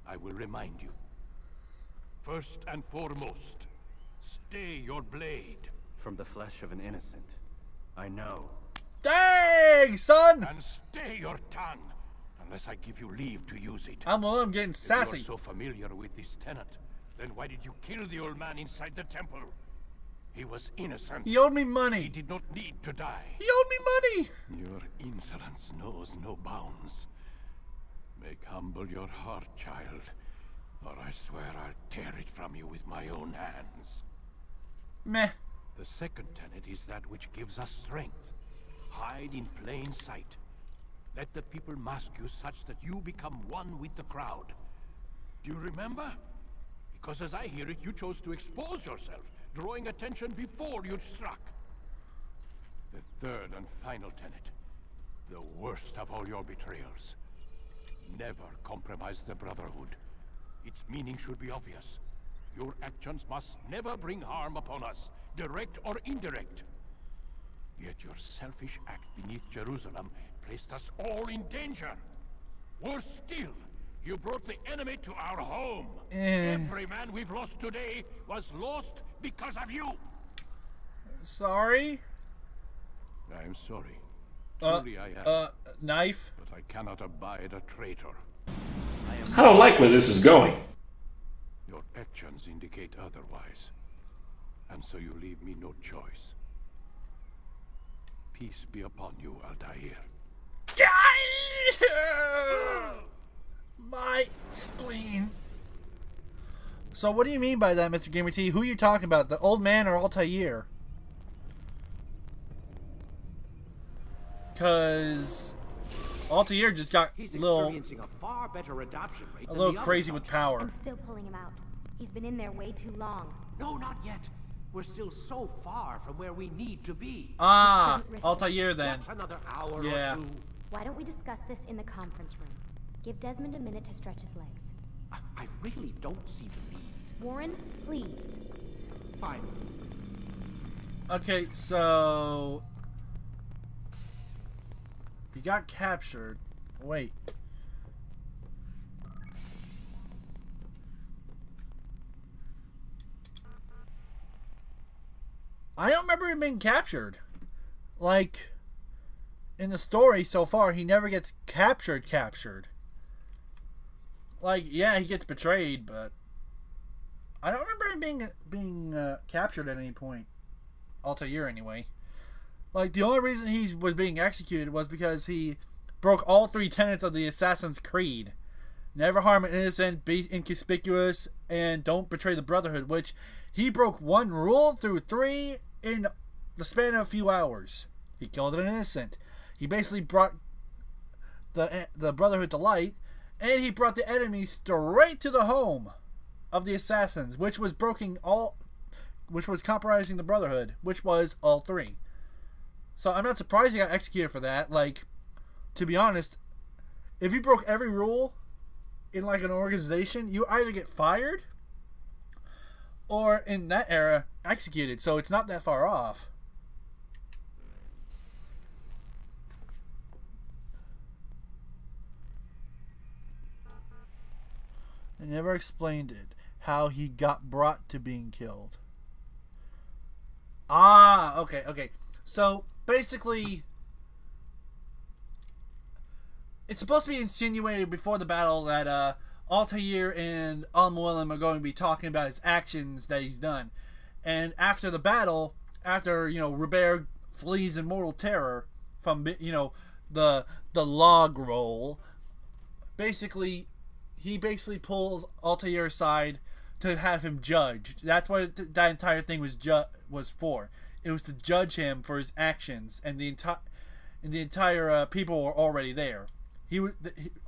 I will remind you. First and foremost, stay your blade. From the flesh of an innocent. I know. Dang, son! And stay your tongue, unless I give you leave to use it. I'm getting sassy. If you're so familiar with this tenet, then why did you kill the old man inside the temple? He was innocent. He owed me money. He did not need to die. He owed me money! Your insolence knows no bounds. Make humble your heart, child, or I swear I'll tear it from you with my own hands. Meh. The second tenet is that which gives us strength. Hide in plain sight. Let the people mask you such that you become one with the crowd. Do you remember? Because as I hear it, you chose to expose yourself, drawing attention before you'd struck. The third and final tenet, the worst of all your betrayals. Never compromise the Brotherhood. Its meaning should be obvious. Your actions must never bring harm upon us, direct or indirect. Yet your selfish act beneath Jerusalem placed us all in danger. Worse still, you brought the enemy to our home. Every man we've lost today was lost because of you. Sorry? I'm sorry. Truly I am. Knife? But I cannot abide a traitor. I don't like where this is going. Your actions indicate otherwise. And so you leave me no choice. Peace be upon you, Altair. My spleen. So what do you mean by that, Mr. Gamer T? Who are you talking about? The old man or Altair? Because Altair just got a little crazy with power. I'm still pulling him out. He's been in there way too long. No, not yet. We're still so far from where we need to be. Ah, Altair then. That's another hour yeah. or two. Why don't we discuss this in the conference room? Give Desmond a minute to stretch his legs. I really don't see the need. Warren, please. Fine. Okay, so he got captured. Wait. I don't remember him being captured. Like, in the story so far, he never gets captured. Like, yeah, he gets betrayed, but I don't remember him being captured at any point. Altair anyway. Like, the only reason he was being executed was because he broke all 3 tenets of the Assassin's Creed. Never harm an innocent, be inconspicuous, and don't betray the Brotherhood, which he broke 1 rule through 3 in the span of a few hours. He killed an innocent. He basically brought the Brotherhood to light, and he brought the enemy straight to the home of the assassins, which was compromising the Brotherhood, which was all 3. So I'm not surprised he got executed for that. Like, to be honest, if you broke every rule in like an organization, you either get fired or, in that era, executed. So it's not that far off. They never explained it, how he got brought to being killed. Ah, okay. So, basically, it's supposed to be insinuated before the battle that Altair and Al-Mualim are going to be talking about his actions that he's done. And after the battle, after, Robert flees in mortal terror from, the log roll, he basically pulls Altair aside to have him judged. That's what that entire thing was for. It was to judge him for his actions, and the entire people were already there.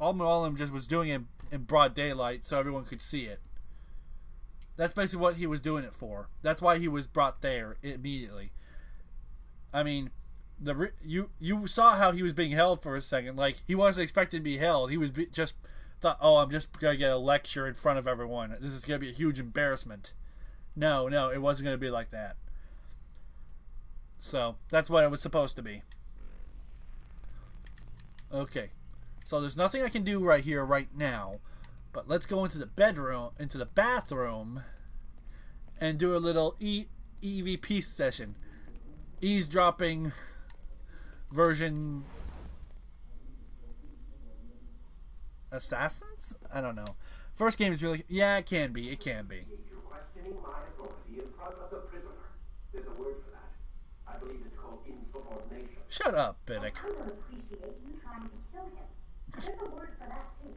Al-Mualim just was doing it in broad daylight so everyone could see it. That's basically what he was doing it for. That's why he was brought there immediately. I mean, you saw how he was being held for a second. Like, he wasn't expected to be held. He was just thought, oh, I'm just going to get a lecture in front of everyone. This is going to be a huge embarrassment. No, it wasn't going to be like that. So, that's what it was supposed to be. Okay. So, there's nothing I can do right here, right now. But let's go into the bathroom, and do a little EVP session. Eavesdropping version Assassins? I don't know. First game is really... Yeah, it can be. You're questioning my authority in front of the prisoner. There's a word for that. I believe it's called insubordination. Shut up, Biddick. I don't appreciate you trying to kill him. There's a word for that, too.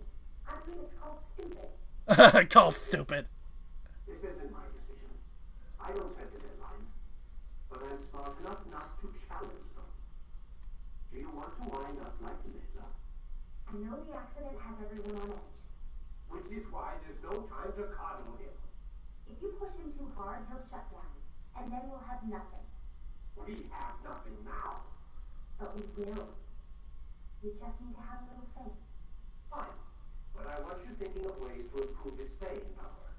I believe it's called stupid. Called stupid. This isn't my decision. I don't set the deadlines. But I'm smart enough not to challenge them. Do you want to wind up like Mesa? I know the accident has everyone on edge. Which is why there's no time to coddle him. If you push him too hard, he'll shut down. And then we'll have nothing. We have nothing now. But we will. We just need to have a little faith. Fine. But I want you thinking of ways to improve his staying power.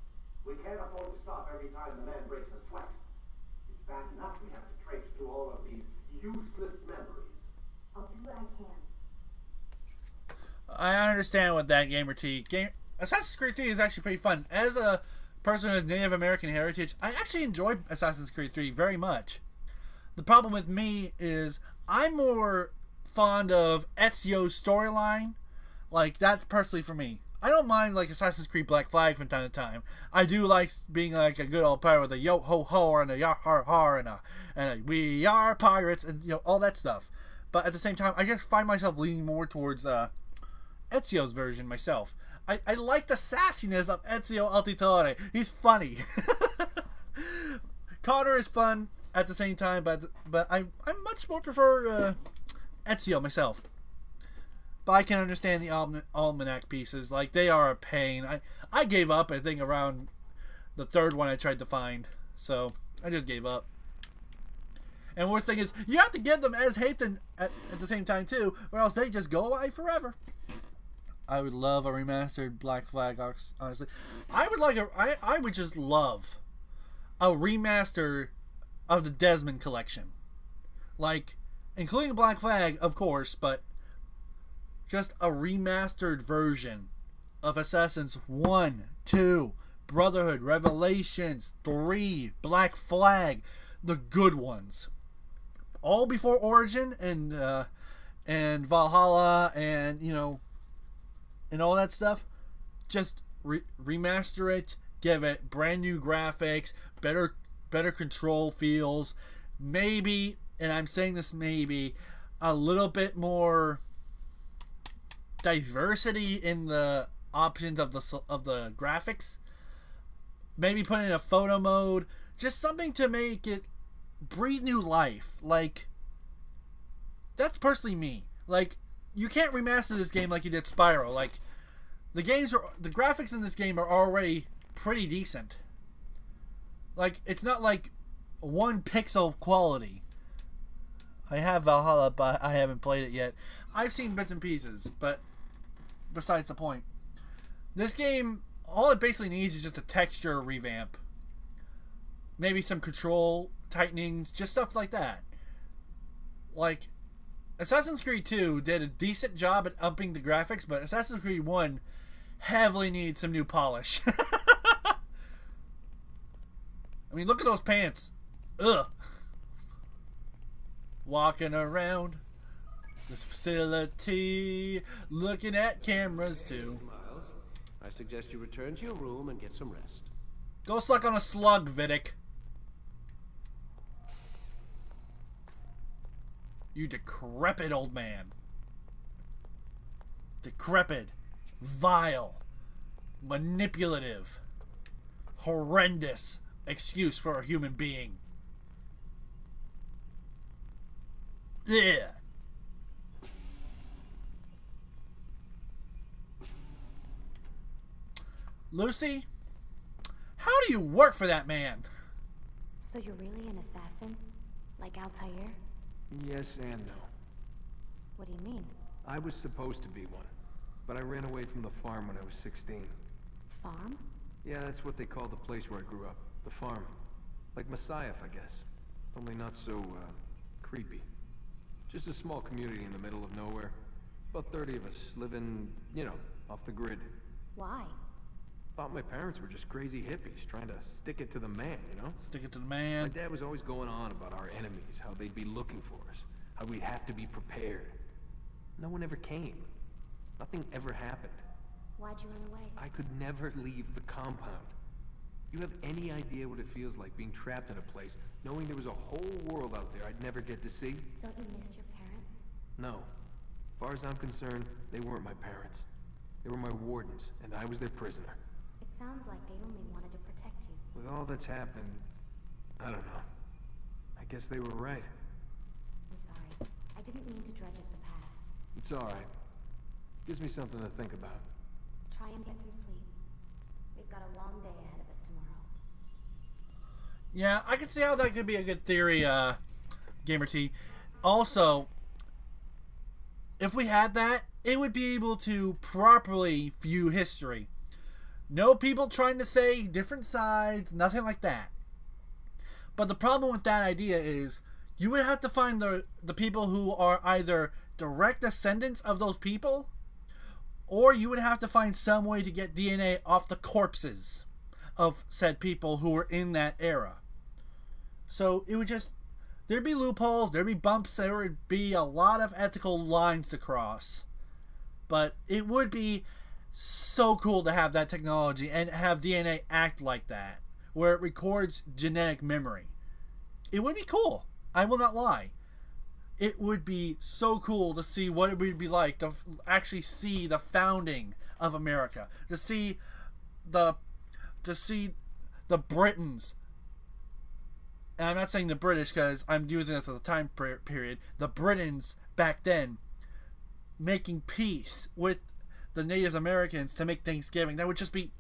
We can't afford to stop every time the man breaks a sweat. It's bad enough we have to trace through all of these useless memories. I'll do what I can. I understand what that gamer T. Assassin's Creed 3 is actually pretty fun. As a person who has Native American heritage, I actually enjoy Assassin's Creed 3 very much. The problem with me is I'm more fond of Ezio's storyline. Like, that's personally for me. I don't mind, like, Assassin's Creed Black Flag from time to time. I do like being, like, a good old pirate with a yo-ho-ho and a yar-har-har and a we are pirates and, all that stuff. But at the same time, I just find myself leaning more towards Ezio's version myself. I like the sassiness of Ezio Auditore. He's funny. Connor is fun at the same time, but I much more prefer Ezio myself. But I can understand the almanac pieces. Like, they are a pain. I gave up, I think, around the third one I tried to find. So, I just gave up. And worst thing is, you have to give them as Hathan at the same time, too, or else they just go away forever. I would love a remastered Black Flag, honestly. I would just love a remaster of the Desmond collection. Like, including Black Flag, of course, but just a remastered version of Assassins 1, 2, Brotherhood, Revelations, 3, Black Flag, the good ones. All before Origin and Valhalla and, and all that stuff. Just remaster it, give it brand new graphics, better control feels, maybe, and I'm saying this maybe, a little bit more diversity in the options of the graphics. Maybe put in a photo mode, just something to make it breathe new life. Like, that's personally me. Like, you can't remaster this game like you did Spyro. Like, the graphics in this game are already pretty decent. Like, it's not like 1 pixel quality. I have Valhalla, but I haven't played it yet. I've seen bits and pieces, but besides the point. This game, all it basically needs is just a texture revamp. Maybe some control tightenings, just stuff like that. Like, Assassin's Creed 2 did a decent job at upping the graphics, but Assassin's Creed 1 heavily needs some new polish. I mean, look at those pants. Ugh. Walking around this facility, looking at cameras too. Miles, I suggest you return to your room and get some rest. Go suck on a slug, Vidic. You decrepit old man. Decrepit, vile, manipulative, horrendous excuse for a human being. Yeah. Lucy, how do you work for that man? So you're really an assassin? Like Altair? Yes and no. What do you mean? I was supposed to be one, but I ran away from the farm when I was 16. Farm? Yeah, that's what they call the place where I grew up. The farm. Like Messiah, I guess. Only not so, creepy. Just a small community in the middle of nowhere. About 30 of us, living, you know, off the grid. Why? Thought my parents were just crazy hippies, trying to stick it to the man, you know? Stick it to the man. My dad was always going on about our enemies, how they'd be looking for us, how we'd have to be prepared. No one ever came. Nothing ever happened. Why'd you run away? I could never leave the compound. You have any idea what it feels like being trapped in a place, knowing there was a whole world out there I'd never get to see? Don't you miss your parents? No. As far as I'm concerned, they weren't my parents. They were my wardens, and I was their prisoner. It sounds like they only wanted to protect you. With all that's happened, I don't know. I guess they were right. I'm sorry. I didn't mean to dredge up the past. It's alright. Gives me something to think about. Try and get some sleep. We've got a long day ahead of us tomorrow. Yeah, I can see how that could be a good theory, Gamer T. Also, if we had that, it would be able to properly view history. No people trying to say different sides, nothing like that. But the problem with that idea is you would have to find the people who are either direct descendants of those people, or you would have to find some way to get DNA off the corpses of said people who were in that era. So it would just, there'd be loopholes, there'd be bumps, there would be a lot of ethical lines to cross. But it would be so cool to have that technology and have DNA act like that, where it records genetic memory. It would be cool. I will not lie. It would be so cool to see what it would be like to actually see the founding of America, to see the Britons. And I'm not saying the British because I'm using this as a time period. The Britons back then making peace with the Native Americans to make Thanksgiving. That would just be,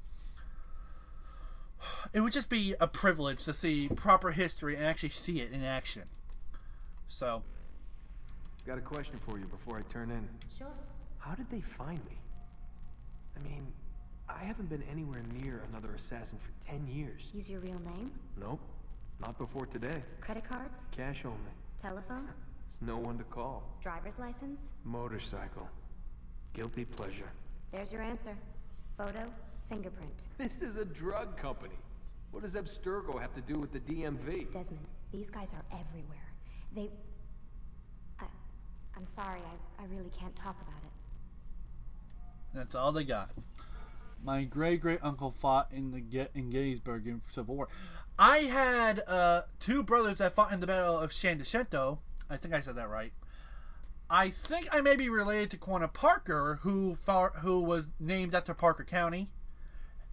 it would just be a privilege to see proper history and actually see it in action. So, got a question for you before I turn in. Sure. How did they find me? I mean, I haven't been anywhere near another assassin for 10 years. Use your real name? Nope. Not before today. Credit cards? Cash only. Telephone? There's no one to call. Driver's license? Motorcycle. Guilty pleasure. There's your answer. Photo, fingerprint. This is a drug company. What does Abstergo have to do with the DMV? Desmond, these guys are everywhere. I'm sorry, I really can't talk about it. That's all they got. My great-great-uncle fought in Gettysburg in Civil War. I had 2 brothers that fought in the Battle of Shandashento. I think I said that right. I think I may be related to Quanah Parker, who was named after Parker County.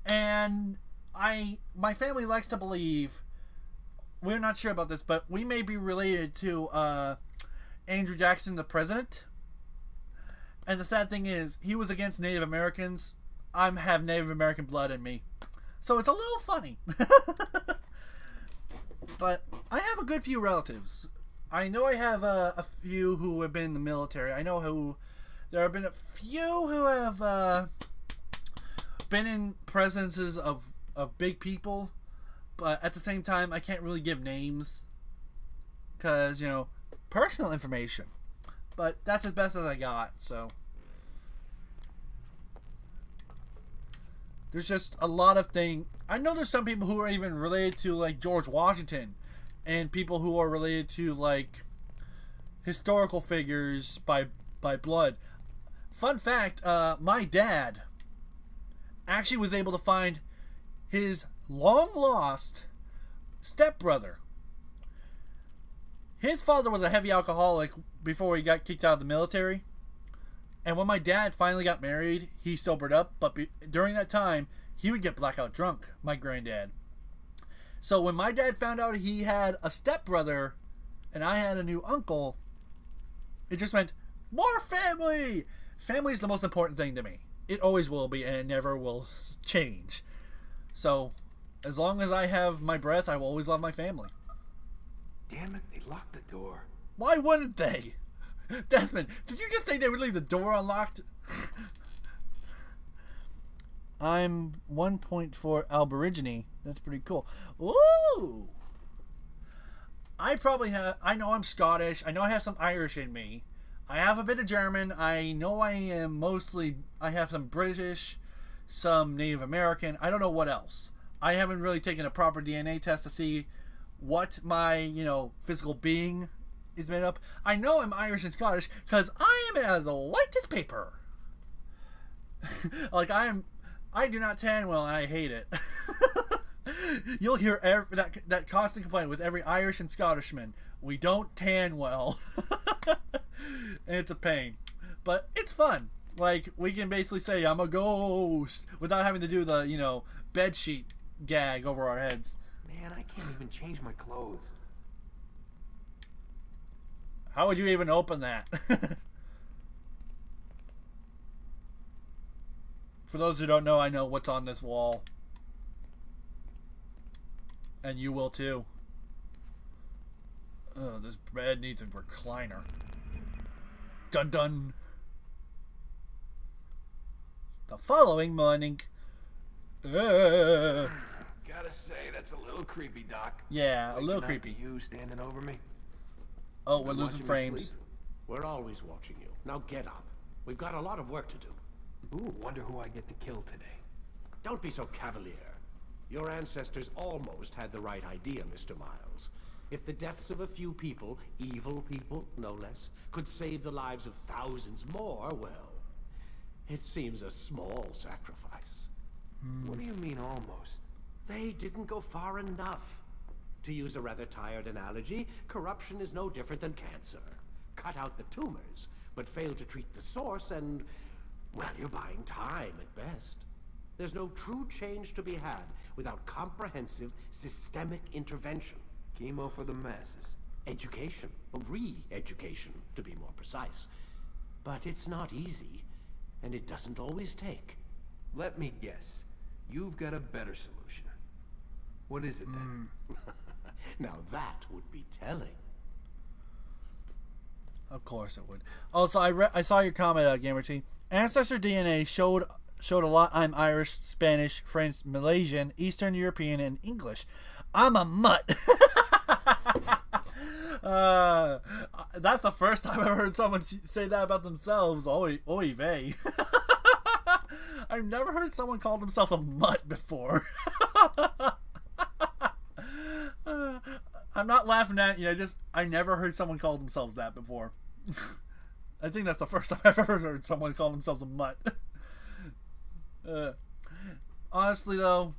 And my family likes to believe, we're not sure about this, but we may be related to Andrew Jackson, the president. And the sad thing is, he was against Native Americans. I have Native American blood in me. So it's a little funny. But I have a good few relatives. I know I have a few who have been in the military. I know there have been a few who have been in presences of big people. But at the same time, I can't really give names. Because, personal information. But that's as best as I got, so. There's just a lot of things. I know there's some people who are even related to, like, George Washington. And people who are related to, like, historical figures by blood. Fun fact, my dad actually was able to find his long-lost stepbrother. His father was a heavy alcoholic before he got kicked out of the military. And when my dad finally got married, he sobered up. But during that time, he would get blackout drunk, my granddad. So when my dad found out he had a stepbrother and I had a new uncle, it just meant, more family! Family is the most important thing to me. It always will be, and it never will change. So, as long as I have my breath, I will always love my family. Damn it, they locked the door. Why wouldn't they? Desmond, did you just think they would leave the door unlocked? I'm 1.4 Aborigine. That's pretty cool. Ooh! I know I'm Scottish. I know I have some Irish in me. I have a bit of German. I know I have some British, some Native American. I don't know what else. I haven't really taken a proper DNA test to see what my, physical being is made up. I know I'm Irish and Scottish because I am as white as paper. I do not tan well, and I hate it. You'll hear that constant complaint with every Irish and Scottishman. We don't tan well. And it's a pain. But it's fun. Like, we can basically say, I'm a ghost, without having to do the, bedsheet gag over our heads. Man, I can't even change my clothes. How would you even open that? For those who don't know, I know what's on this wall. And you will too. Oh, this bed needs a recliner. Dun dun. The following morning. Gotta say, that's a little creepy, Doc. Yeah, a little creepy. You standing over me? Oh, we're losing frames. We're always watching you. Now get up. We've got a lot of work to do. Ooh, wonder who I get to kill today. Don't be so cavalier. Your ancestors almost had the right idea, Mr. Miles. If the deaths of a few people, evil people, no less, could save the lives of thousands more, well, it seems a small sacrifice. What do you mean, almost? They didn't go far enough. To use a rather tired analogy, corruption is no different than cancer. Cut out the tumors, but fail to treat the source and, well, you're buying time at best. There's no true change to be had without comprehensive, systemic intervention. Chemo for the masses. Education. Re-education, to be more precise. But it's not easy, and it doesn't always take. Let me guess. You've got a better solution. What is it then? Now that would be telling. Of course it would. Also, I saw your comment, Gamer T. Ancestor DNA showed a lot. I'm Irish, Spanish, French, Malaysian, Eastern European, and English. I'm a mutt. That's the first time I've heard someone say that about themselves. Oy vey. I've never heard someone call themselves a mutt before. I'm not laughing at you. I never heard someone call themselves that before. I think that's the first time I've ever heard someone call themselves a mutt. Honestly, though,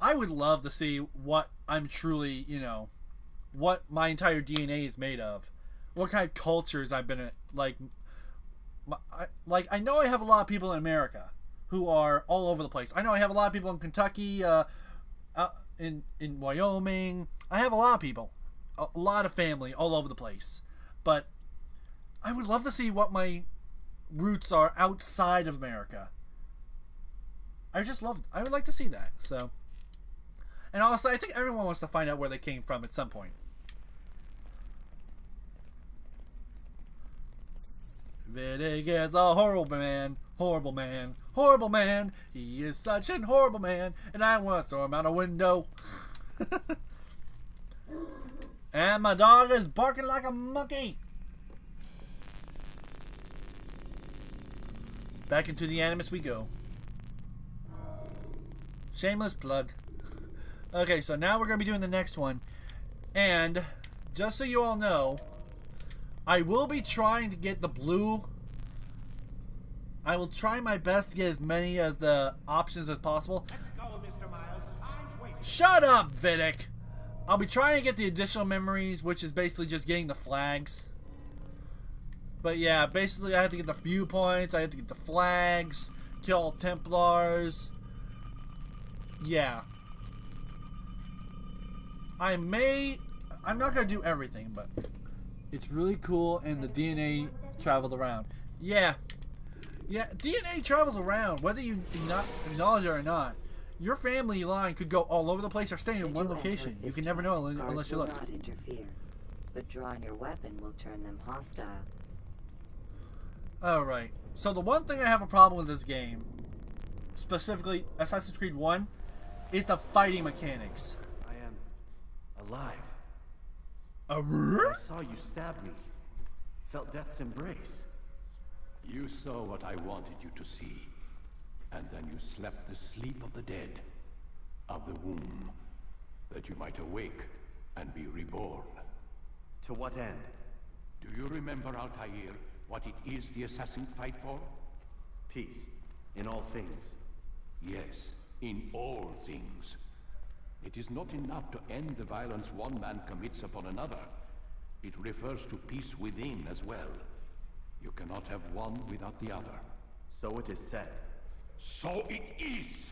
I would love to see what I'm truly, what my entire DNA is made of. What kind of cultures I've been in. I know I have a lot of people in America who are all over the place. I know I have a lot of people in Kentucky, in Wyoming. I have a lot of people, a lot of family all over the place. But I would love to see what my roots are outside of America. I would like to see that. So, and also, I think everyone wants to find out where they came from at some point. Vidic is a horrible man, horrible man, horrible man. He is such an horrible man, and I want to throw him out a window. And my dog is barking like a monkey. Back into the Animus we go. Shameless plug. Okay, so now we're going to be doing the next one. And just so you all know, I will be trying to get the blue. I will try my best to get as many of the options as possible. Let's go, Mr. Miles. Time's wasted. Shut up, Vidic! I'll be trying to get the additional memories, which is basically just getting the flags. But yeah, basically I have to get the viewpoints, I have to get the flags, kill all Templars. Yeah. I'm not going to do everything, but it's really cool, and the DNA travels around. Yeah. Yeah, DNA travels around, whether you not acknowledge it or not. Your family line could go all over the place or stay in one location. You can never know unless you look. Guards will not interfere, but drawing your weapon will turn them hostile. Alright, so the one thing I have a problem with this game, specifically Assassin's Creed 1, is the fighting mechanics. I am alive. I saw you stab me. Felt death's embrace. You saw what I wanted you to see. And then you slept the sleep of the dead, of the womb, that you might awake and be reborn. To what end? Do you remember, Altair, what it is the assassins fight for? Peace. In all things. Yes, in all things. It is not enough to end the violence one man commits upon another. It refers to peace within as well. You cannot have one without the other. So it is said. So it is!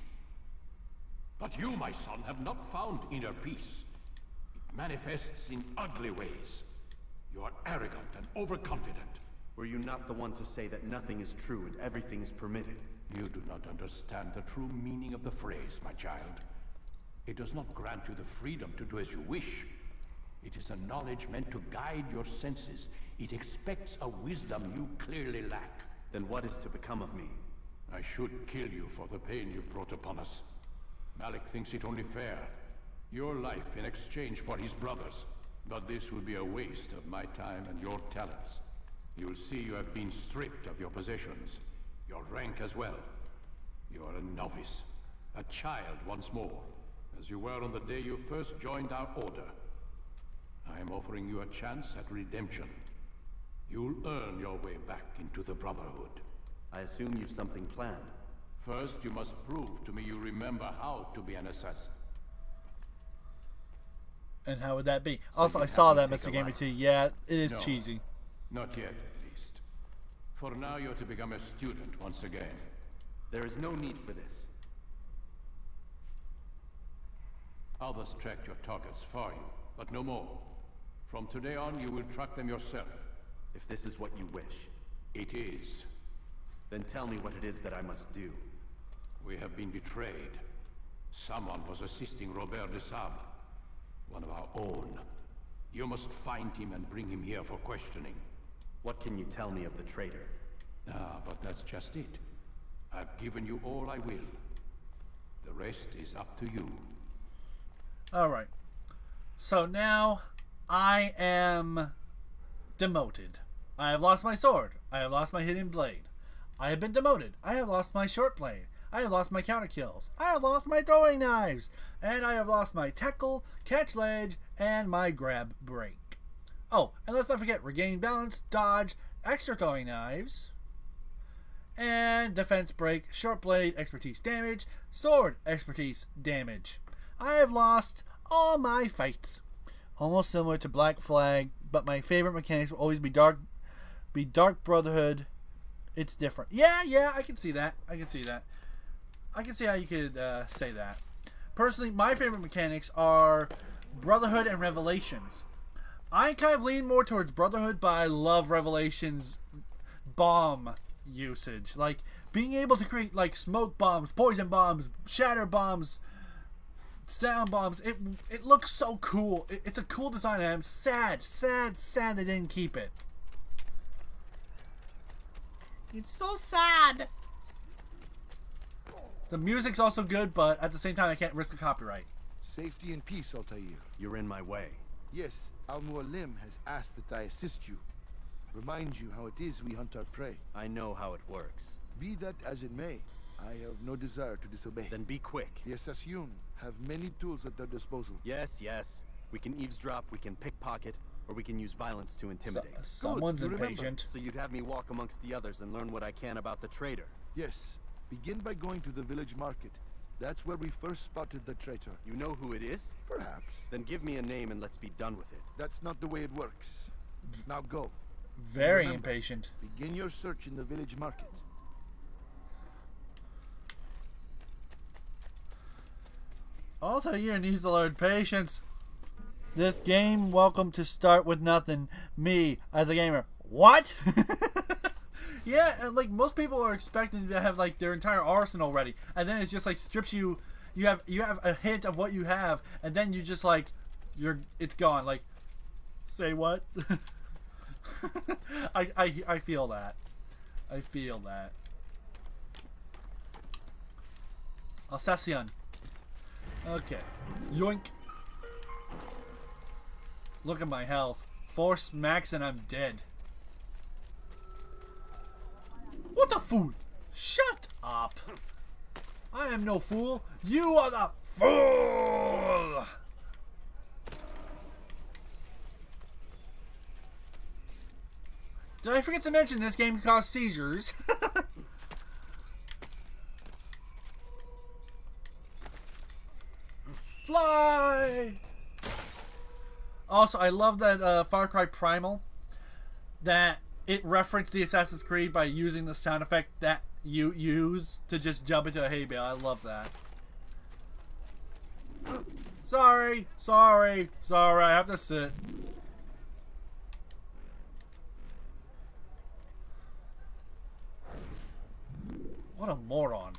But you, my son, have not found inner peace. It manifests in ugly ways. You are arrogant and overconfident. Were you not the one to say that nothing is true and everything is permitted? You do not understand the true meaning of the phrase, my child. It does not grant you the freedom to do as you wish. It is a knowledge meant to guide your senses. It expects a wisdom you clearly lack. Then what is to become of me? I should kill you for the pain you've brought upon us. Malik thinks it only fair. Your life in exchange for his brother's. But this will be a waste of my time and your talents. You'll see you have been stripped of your possessions. Your rank as well. You are a novice. A child once more. As you were on the day you first joined our order. I am offering you a chance at redemption. You'll earn your way back into the Brotherhood. I assume you've something planned. First, you must prove to me you remember how to be an assassin. And how would that be? So also, I saw that, Mr. Gamer 2. Yeah, it is cheesy. Not yet, at least. For now, you're to become a student once again. There is no need for this. Others tracked your targets for you, but no more. From today on, you will track them yourself. If this is what you wish. It is. Then tell me what it is that I must do. We have been betrayed. Someone was assisting Robert de Sable, one of our own. You must find him and bring him here for questioning. What can you tell me of the traitor? Ah, but that's just it. I've given you all I will. The rest is up to you. Alright. So now, I am demoted. I have lost my sword. I have lost my hidden blade. I have been demoted. I have lost my short blade. I have lost my counter kills. I have lost my throwing knives. And I have lost my tackle, catch ledge, and my grab break. Oh, and let's not forget regain balance, dodge, extra throwing knives, and defense break, short blade, expertise damage, sword, expertise damage. I have lost all my fights. Almost similar to Black Flag, but my favorite mechanics will always be Dark Brotherhood. It's different. Yeah, I can see that. I can see how you could say that. Personally, my favorite mechanics are Brotherhood and Revelations. I kind of lean more towards Brotherhood, but I love Revelations bomb usage. Like, being able to create, like, smoke bombs, poison bombs, shatter bombs, sound bombs. It looks so cool. It's a cool design, and I'm sad they didn't keep it. It's so sad. The music's also good, but at the same time, I can't risk a copyright. Safety and peace, Altair. You're in my way. Yes, Al-Mualim has asked that I assist you. Remind you how it is we hunt our prey. I know how it works. Be that as it may, I have no desire to disobey. Then be quick. The Assassin have many tools at their disposal. Yes. We can eavesdrop, we can pickpocket, or we can use violence to intimidate. Someone's impatient. So you'd have me walk amongst the others and learn what I can about the traitor. Yes. Begin by going to the village market. That's where we first spotted the traitor. You know who it is? Perhaps. Then give me a name and let's be done with it. That's not the way it works. Now go. Very impatient. Begin your search in the village market. Altair needs to learn patience. This game, welcome to start with nothing. Me, as a gamer. What? Yeah, and like most people are expecting to have like their entire arsenal ready, and then it's just like strips you. You have a hint of what you have, and then you just like it's gone. Like, say what? I feel that. I feel that. Assassin. Okay. Yoink. Look at my health. Force max and I'm dead. What the fool? Shut up. I am no fool. You are the fool. Did I forget to mention this game caused seizures? Fly! Also, I love that Far Cry Primal, that it referenced the Assassin's Creed by using the sound effect that you use to just jump into a hay bale. I love that. Sorry, I have to sit. What a moron.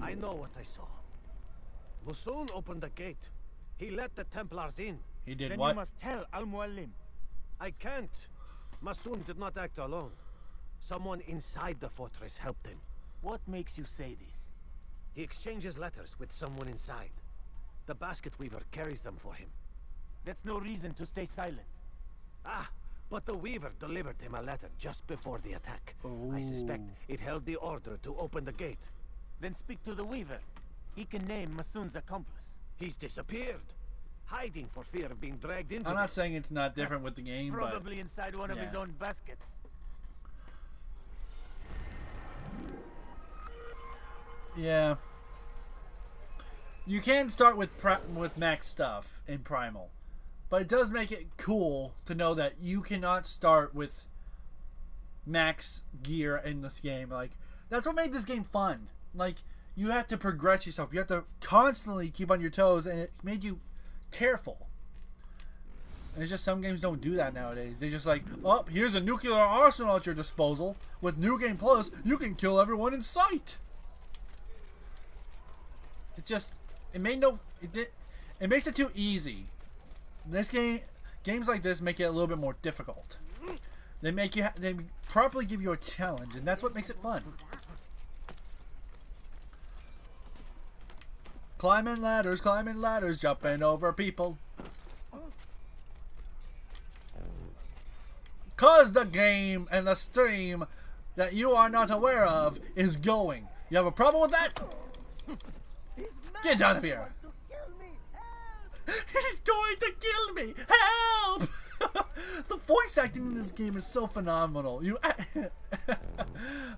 I know what I saw. Musun opened the gate. He let the Templars in. He did then what? You must tell Al-Mualim. I can't. Masun did not act alone. Someone inside the fortress helped him. What makes you say this? He exchanges letters with someone inside. The basket weaver carries them for him. That's no reason to stay silent. Ah, but the weaver delivered him a letter just before the attack. Ooh. I suspect it held the order to open the gate. Then speak to the weaver. He can name Masun's accomplice. He's disappeared. Hiding for fear of being dragged into I'm not saying it's not different with the game, Probably but inside one of his yeah. own baskets. Yeah. You can start with max stuff in Primal, but it does make it cool to know that you cannot start with max gear in this game. Like, that's what made this game fun. Like, you have to progress yourself. You have to constantly keep on your toes, and it made you careful. And it's just some games don't do that nowadays. They just like, oh, here's a nuclear arsenal at your disposal. With New Game Plus, you can kill everyone in sight. It just, it makes it too easy. This games like this make it a little bit more difficult. They properly give you a challenge, and that's what makes it fun. Climbing ladders, jumping over people. 'Cause the game and the stream that you are not aware of is going. You have a problem with that? Get out of here. He's going to kill me. Help! The voice acting in this game is so phenomenal.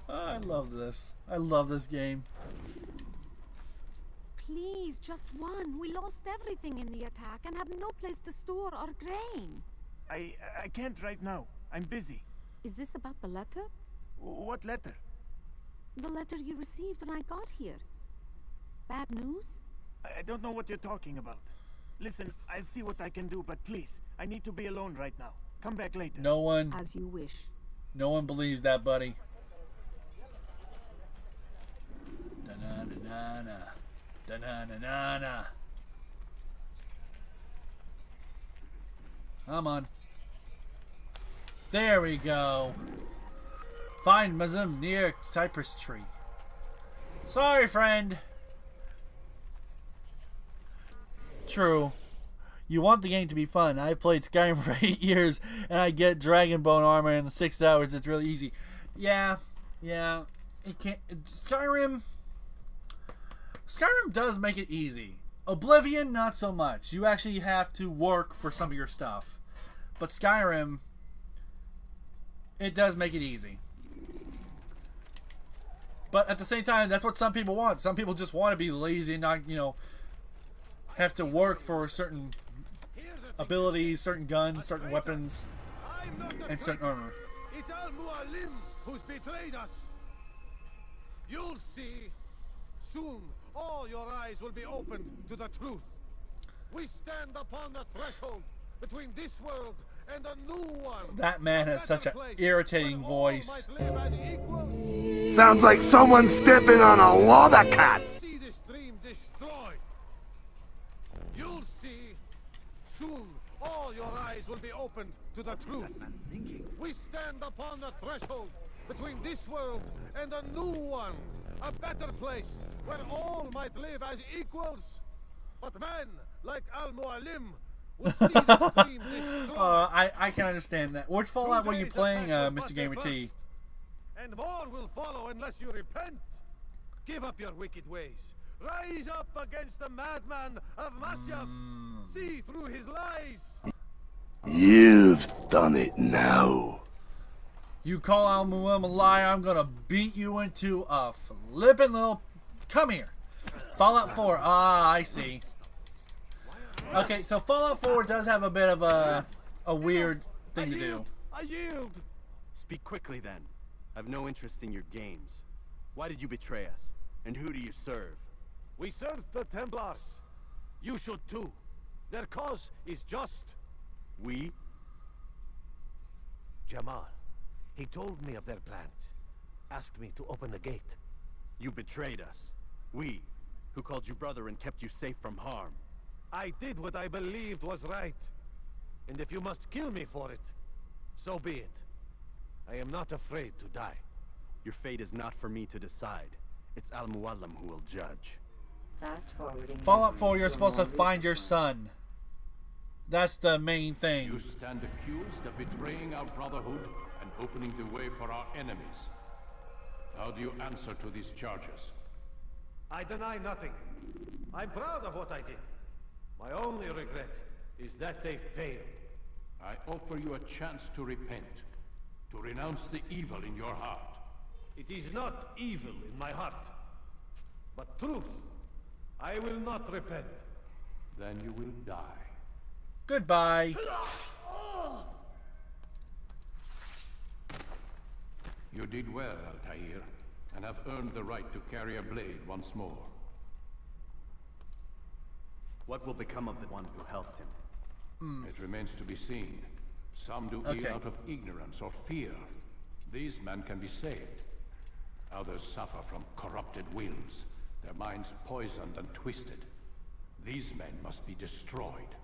I love this. I love this game. please, just one. We lost everything in the attack and have no place to store our grain. I can't right now. I'm busy. Is this about the letter? What letter? The letter you received when I got here. Bad news? I don't know what you're talking about. Listen, I'll see what I can do, but please, I need to be alone right now. Come back later. No one. As you wish. No one believes that, buddy. Da-na-na-na-na. Da-na-na-na-na. Come on. There we go. Find Muslim near cypress tree. Sorry, friend. True. You want the game to be fun. I played Skyrim for 8 years, and I get Dragon Bone armor in 6 hours. It's really easy. Yeah. It can't. Skyrim does make it easy. Oblivion, not so much. You actually have to work for some of your stuff. But Skyrim, it does make it easy. But at the same time, that's what some people want. Some people just want to be lazy and not, have to work for certain abilities, certain guns, certain weapons, and certain armor. It's Al-Mualim who's betrayed us. You'll see. Soon, all your eyes will be opened to the truth. We stand upon the threshold between this world and a new one. That man has such an irritating voice. Sounds like someone stepping on a lot of cats. See this dream destroyed. You'll see. Soon, all your eyes will be opened to the truth. We stand upon the threshold between this world and a new one. A better place where all might live as equals. But men like Al-Mualim will see this dream destroyed. I can understand that. Which Fallout were you playing, Mr. Gamer T? And more will follow unless you repent. Give up your wicked ways. Rise up against the madman of Masyaf. See through his lies. You've done it now. You call Al-Mualim a liar, I'm gonna beat you into a flippin' little... Come here. Fallout 4. Ah, I see. Okay, so Fallout 4 does have a bit of a weird thing to do. I yield. Speak quickly then. I've no interest in your games. Why did you betray us? And who do you serve? We serve the Templars. You should too. Their cause is just. We? Jamal. He told me of their plans. Asked me to open the gate. You betrayed us. We, who called you brother and kept you safe from harm. I did what I believed was right. And if you must kill me for it, so be it. I am not afraid to die. Your fate is not for me to decide. It's Al-Mualim who will judge. Fast forwarding. Fallout 4, you're supposed to find your son. That's the main thing. You stand accused of betraying our brotherhood and opening the way for our enemies. How do you answer to these charges? I deny nothing. I'm proud of what I did. My only regret is that they failed. I offer you a chance to repent, to renounce the evil in your heart. It is not evil in my heart, but truth. I will not repent. Then you will die. Goodbye. You did well, Altair, and have earned the right to carry a blade once more. What will become of the one who helped him? It remains to be seen. Some do ill out of ignorance or fear. These men can be saved. Others suffer from corrupted wills, their minds poisoned and twisted. These men must be destroyed.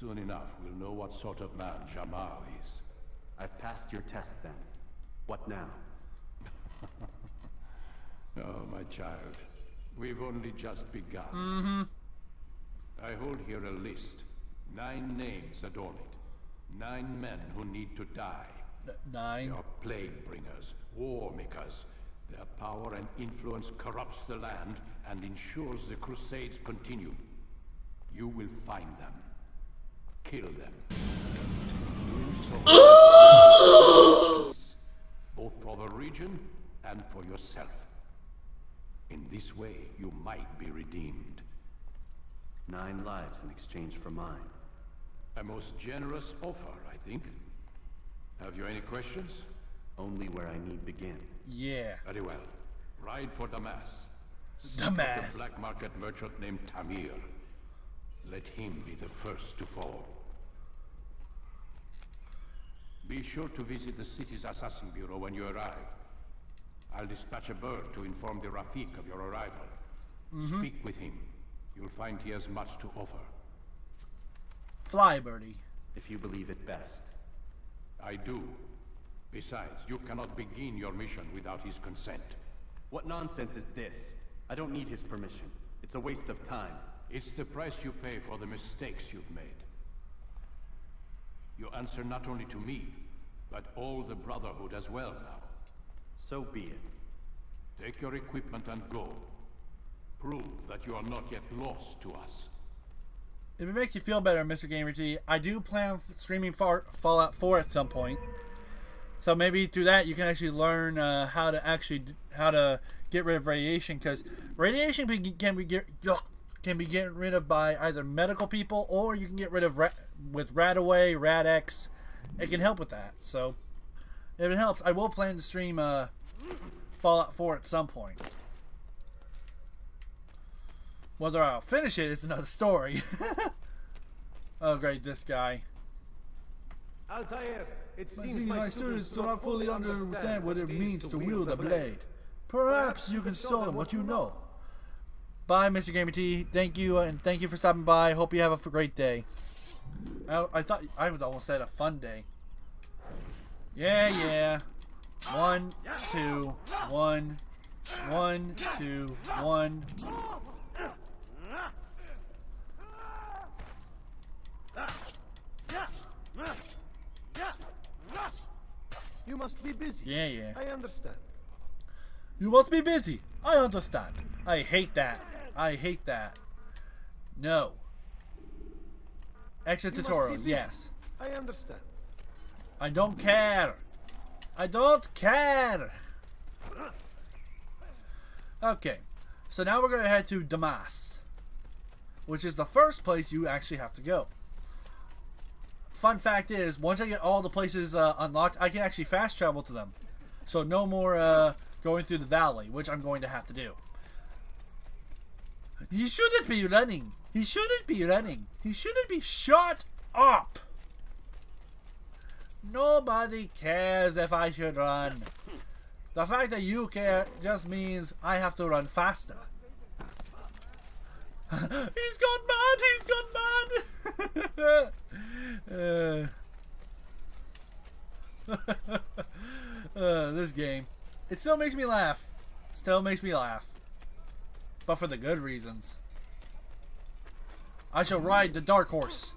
Soon enough, we'll know what sort of man Jamal is. I've passed your test then. What now? Oh, my child. We've only just begun. I hold here a list. 9 names adorn it. 9 men who need to die. 9? They are plague bringers, war makers. Their power and influence corrupts the land and ensures the Crusades continue. You will find them. Kill them. Do so both for the region and for yourself. In this way, you might be redeemed. 9 lives in exchange for mine. A most generous offer, I think. Have you any questions? Only where I need begin. Yeah. Very well. Ride for Damas. Damas. The black market merchant named Tamir. Let him be the first to fall. Be sure to visit the city's assassin bureau when you arrive. I'll dispatch a bird to inform the Rafik of your arrival. Speak with him. You'll find he has much to offer. Fly, birdie. If you believe it best. I do. Besides, you cannot begin your mission without his consent. What nonsense is this? I don't need his permission. It's a waste of time. It's the price you pay for the mistakes you've made. You answer not only to me, but all the Brotherhood as well now. So be it. Take your equipment and go. Prove that you are not yet lost to us. If it makes you feel better, Mr. Gamer T, I do plan on streaming Fallout 4 at some point. So maybe through that you can actually learn how to get rid of radiation, because radiation can be getting rid of by either medical people, or you can get rid of with Radaway, Rad-X. It can help with that. So if it helps, I will plan to stream Fallout 4 at some point. Whether I'll finish it is another story. Oh great, this guy. Altair, it I seems think my my students do not fully understand what it means to wield a blade. Perhaps you can show them what you know. Bye, Mr. Gamer T. Thank you, and thank you for stopping by. Hope you have a great day. I thought I was almost at a fun day. Yeah. 1, 2, 1, 1, 2, 1. You must be busy. Yeah. I understand. You must be busy. I understand. I hate that. No. Exit tutorial. Yes. I understand. I don't care. Okay. So now we're going to head to Damas, which is the first place you actually have to go. Fun fact is, once I get all the places unlocked, I can actually fast travel to them. So no more going through the valley, which I'm going to have to do. He shouldn't be running. Shut up. Nobody cares if I should run. The fact that you care just means I have to run faster. He's gone mad. This game. It still makes me laugh. But for the good reasons. I shall ride the dark horse.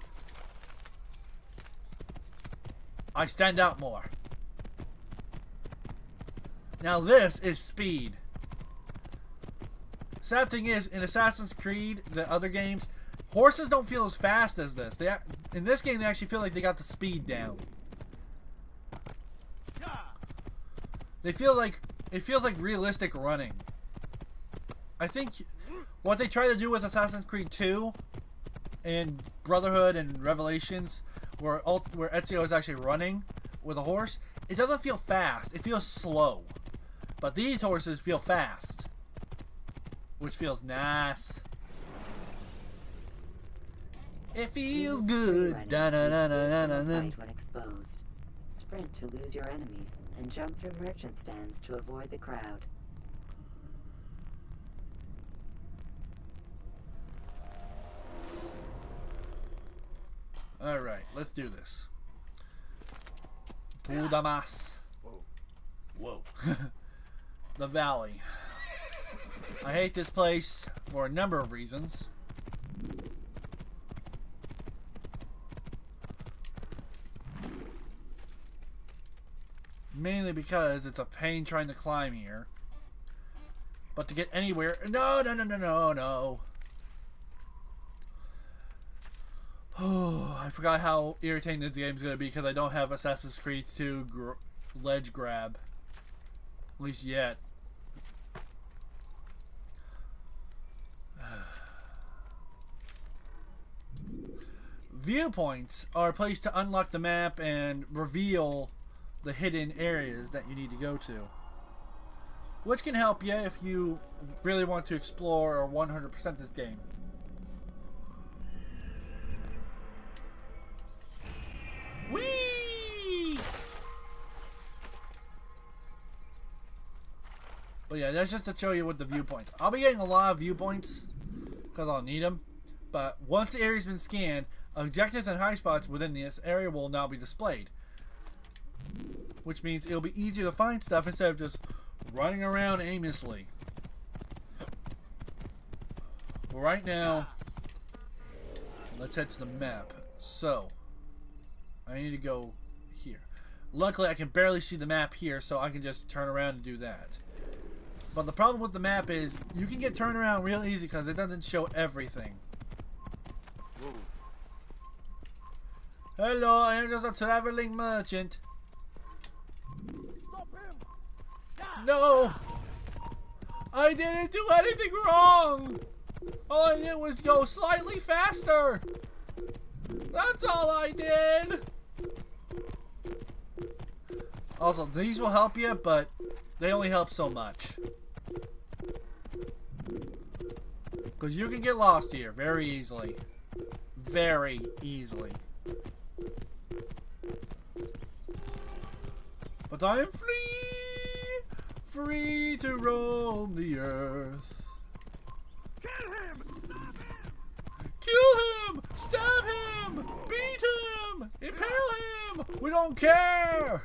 I stand out more. Now this is speed. Sad thing is, in Assassin's Creed, the other games, horses don't feel as fast as this. In this game, they actually feel like they got the speed down. It feels like realistic running. I think what they try to do with Assassin's Creed 2 and Brotherhood and Revelations, where Ezio is actually running with a horse, it doesn't feel fast. It feels slow. But these horses feel fast, which feels nice. It feels good. Fight when exposed. Sprint to lose your enemies, and jump through merchant stands to avoid the crowd. Alright, let's do this. To Damas. Whoa. The valley. I hate this place for a number of reasons. Mainly because it's a pain trying to climb here. But to get anywhere... No. Oh, I forgot how irritating this game is going to be because I don't have Assassin's Creed 2 ledge grab. At least yet. Viewpoints are a place to unlock the map and reveal the hidden areas that you need to go to, which can help you if you really want to explore or 100% this game. Whee! But yeah, that's just to show you what the viewpoints. I'll be getting a lot of viewpoints because I'll need them. But once the area's been scanned, objectives and high spots within this area will now be displayed, which means it'll be easier to find stuff instead of just running around aimlessly. But right now, let's head to the map. So, I need to go here. Luckily, I can barely see the map here, so I can just turn around and do that. But the problem with the map is you can get turned around real easy because it doesn't show everything. Hello, I am just a traveling merchant. No! I didn't do anything wrong! All I did was go slightly faster! That's all I did! Also, these will help you, but they only help so much. Because you can get lost here very easily. Very easily. But I am free! Free to roam the earth. Kill him! Kill him! Stab him! Beat him! Impale him! We don't care!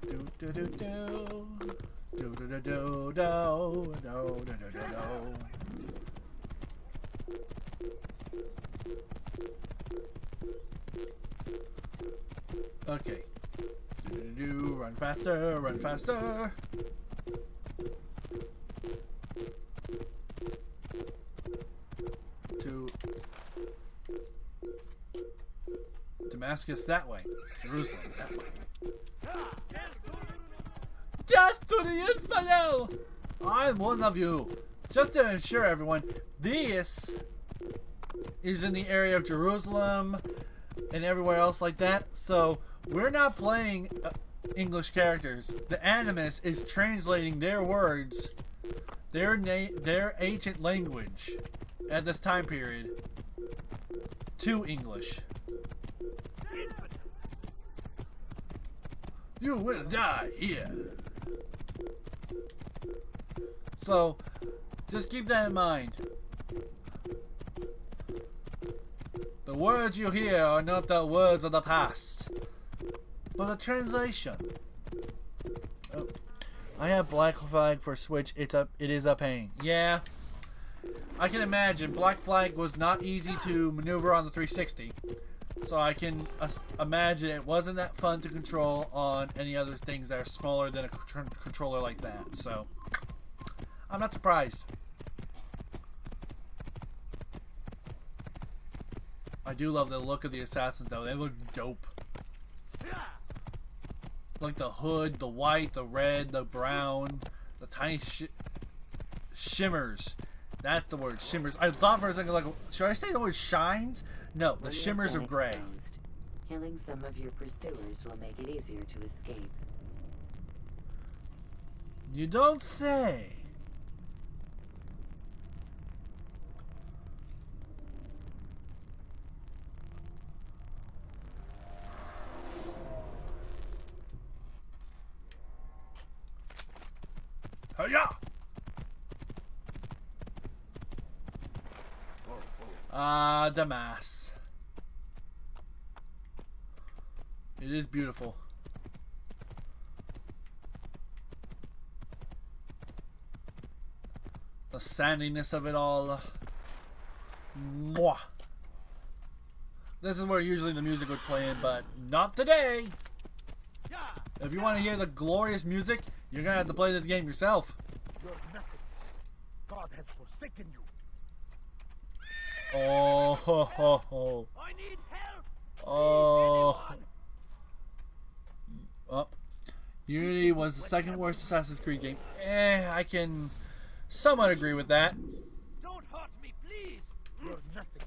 Do do do do. Do do do do do do do do do do. Okay. Do, run faster, run faster. To Damascus that way. Jerusalem that way. Death to the infidel! I'm one of you. Just to ensure everyone, this is in the area of Jerusalem and everywhere else like that. So we're not playing English characters. The Animus is translating their words, their ancient language at this time period to English. You will die here. So just keep that in mind. The words you hear are not the words of the past, but a translation. Oh, I have Black Flag for Switch. It is a pain. Yeah, I can imagine. Black Flag was not easy to maneuver on the 360, so I can imagine it wasn't that fun to control on any other things that are smaller than a controller like that. So I'm not surprised. I do love the look of the assassins though. They look dope. Like the hood, the white, the red, the brown, the tiny shimmers. That's the word, shimmers. I thought for a second, like, should I say the word shines? No, the shimmers of gray. Killing some of your pursuers will make it easier to escape. You don't say. Hiya! Damas. It is beautiful. The sandiness of it all. Mwah. This is where usually the music would play in, but not today. If you want to hear the glorious music, you're gonna have to play this game yourself. You're nothing. God has forsaken you. Oh ho ho ho. I need help. Oh. Oh. Unity was the second worst Assassin's Creed game. I can somewhat agree with that. You're nothing.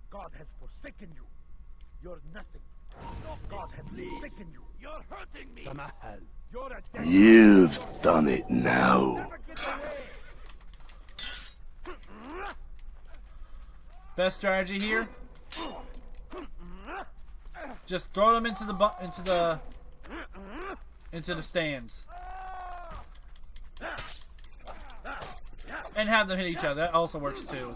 God has forsaken you. You're nothing. God has forsaken you. You're hurting me. You're a dead. You've done it now. Best strategy here. Just throw them into the stands. And have them hit each other. That also works too.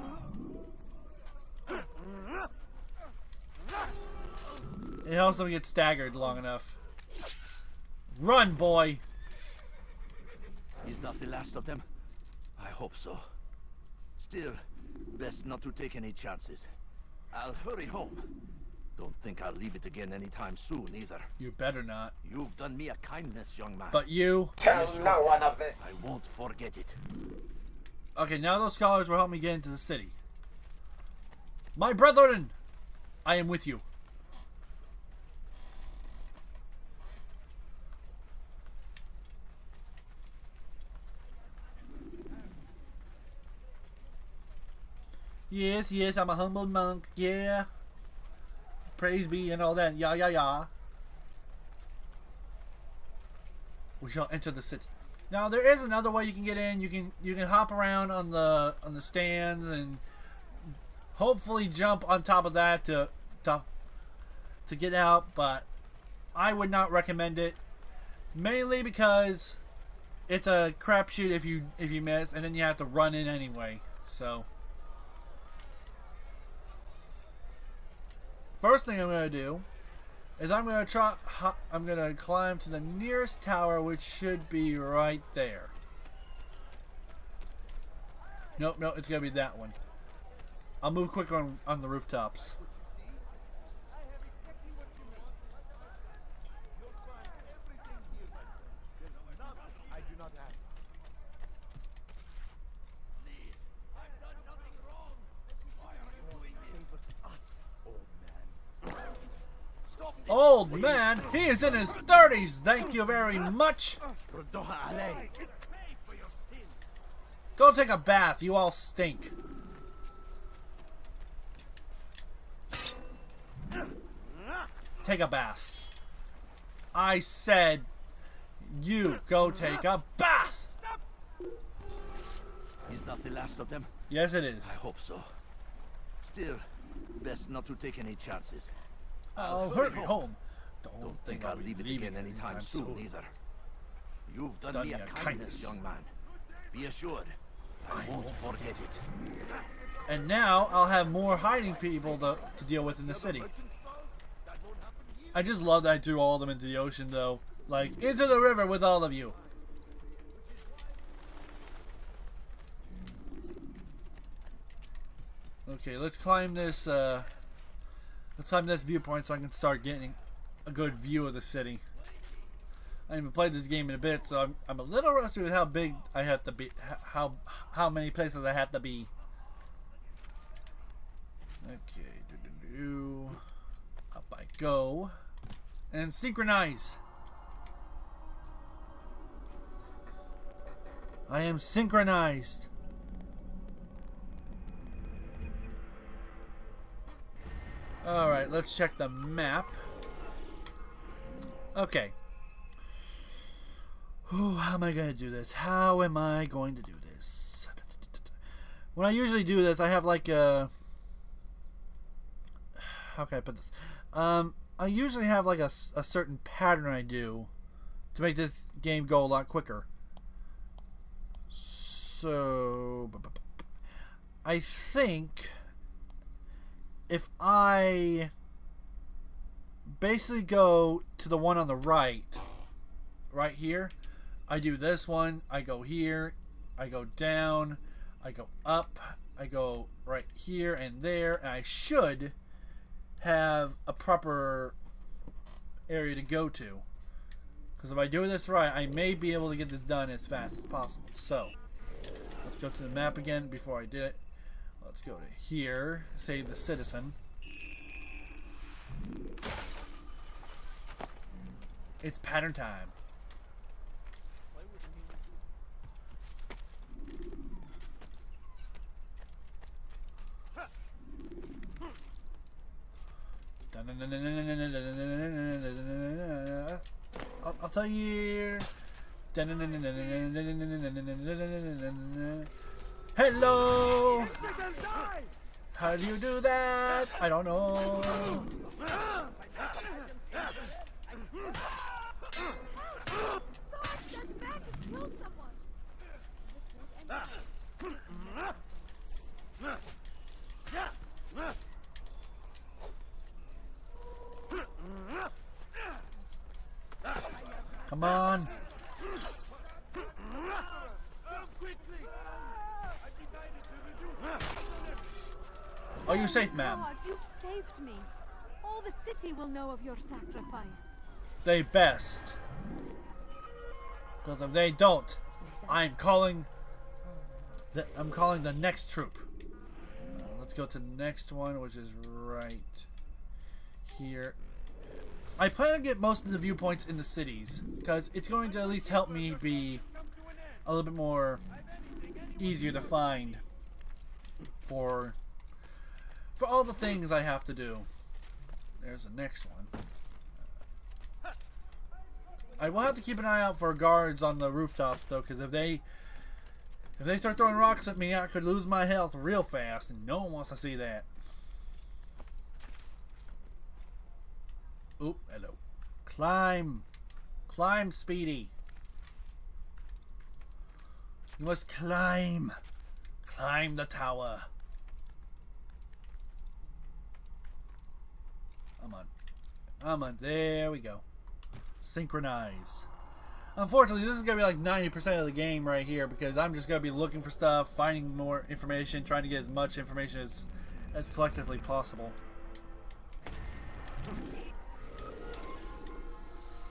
It helps them get staggered long enough. Run, boy! Is that the last of them? I hope so. Still, best not to take any chances. I'll hurry home. Don't think I'll leave it again anytime soon, either. You better not. You've done me a kindness, young man. But you... Tell no one of this. I won't forget it. Okay, now those scholars will help me get into the city. My brethren! I am with you. Yes, yes, I'm a humble monk, yeah. Praise be and all that, yeah, yeah, yeah. We shall enter the city. Now there is another way you can get in. You can hop around on the stands and hopefully jump on top of that to get out, but I would not recommend it. Mainly because it's a crapshoot if you miss, and then you have to run in anyway. So first thing I'm gonna do is I'm gonna climb to the nearest tower, which should be right there. Nope, it's gonna be that one. I'll move quick on the rooftops. Old man, he is in his 30s. Thank you very much. Go take a bath. You all stink. Take a bath. I said you go take a bath. Is that the last of them? Yes, it is. I hope so. Still, best not to take any chances. I'll hurry home. Don't think I'll leave it again anytime soon, either. You've done me a kindness, young man. Be assured, I won't forget it. And now I'll have more hiding people to deal with in the city. I just love that I threw all of them into the ocean, though. Like, into the river with all of you. Okay, let's climb this viewpoint so I can start getting a good view of the city. I haven't played this game in a bit, so I'm a little rusty with how big I have to be, how many places I have to be. Okay, up I go, and synchronize. I am synchronized. Alright, let's check the map. Okay. Ooh, how am I going to do this? How am I going to do this? When I usually do this, I have like a... How can I put this? I usually have like a certain pattern I do to make this game go a lot quicker. So... I think... if I basically go to the one on the right here, I do this one, I go here, I go down, I go up, I go right here and there, and I should have a proper area to go to. Because if I do this right, I may be able to get this done as fast as possible. So, let's go to the map again before I did it. Let's go to here, save the citizen. It's pattern time. I'll tell you. Hello. How do you do that? I don't know. Come on. Are you safe, ma'am? God, you've saved me. All the city will know of your sacrifice. They best. Because if they don't, I'm calling the next troop. Let's go to the next one, which is right here. I plan to get most of the viewpoints in the cities, because it's going to at least help me be a little bit more easier to find for all the things I have to do. There's the next one. I will have to keep an eye out for guards on the rooftops though, because if they start throwing rocks at me, I could lose my health real fast, and no one wants to see that. Oop, hello. Climb. Climb, Speedy. You must climb. Climb the tower. I'm on. There we go. Synchronize. Unfortunately, this is going to be like 90% of the game right here, because I'm just going to be looking for stuff, finding more information, trying to get as much information as collectively possible.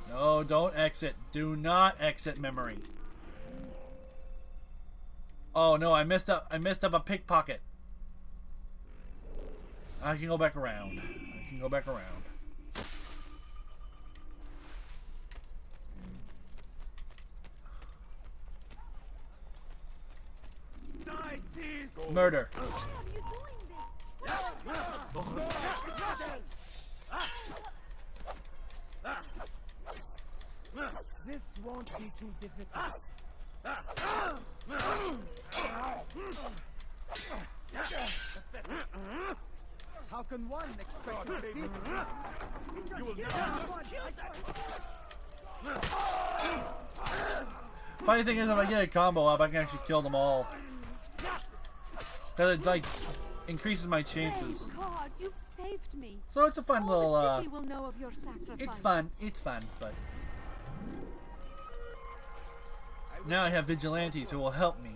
No, don't exit. Do not exit memory. Oh no, I messed up a pickpocket. I can go back around. Murder. This won't be too difficult. How can one expect to be? You will Funny thing is, if I get a combo up, I can actually kill them all. Because it like increases my chances. God, you've saved me. So it's a fun little. The city will know of your sacrifice. It's fun, but now I have vigilantes who will help me.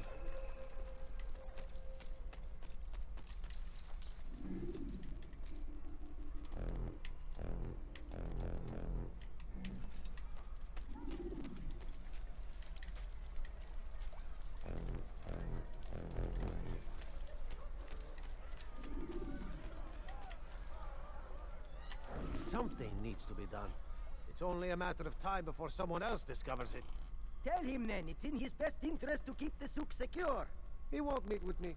Something needs to be done. It's only a matter of time before someone else discovers it. Tell him then, it's in his best interest to keep the souk secure. He won't meet with me.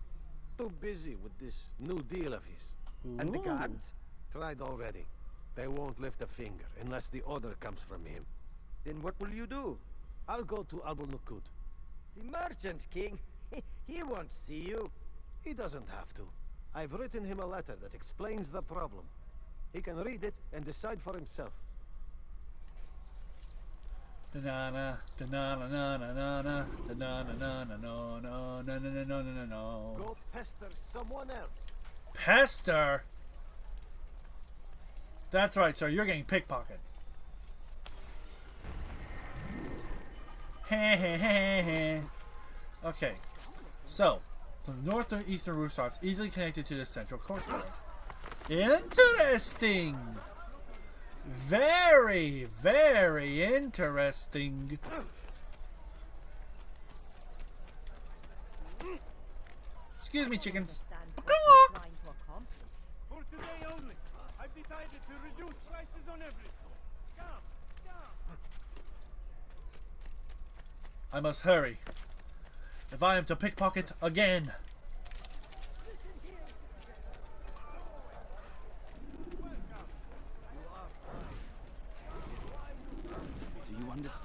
Too busy with this new deal of his. And the guards? Tried already. They won't lift a finger unless the order comes from him. Then what will you do? I'll go to Al-Nukut. The merchant king? He won't see you. He doesn't have to. I've written him a letter that explains the problem. He can read it and decide for himself. Da-na-na, da-na-na-na-na-na, da-na-na-na-na-na-na-na-na-na-na-na. Go pester someone else. Pester? That's right, sir. You're getting pickpocketed. Okay. So, the north and eastern rooftops easily connected to the central courtyard. Interesting! Very, very interesting. Excuse me, chickens. For today only, I've decided to reduce prices on everything. Come. I must hurry, if I am to pickpocket again.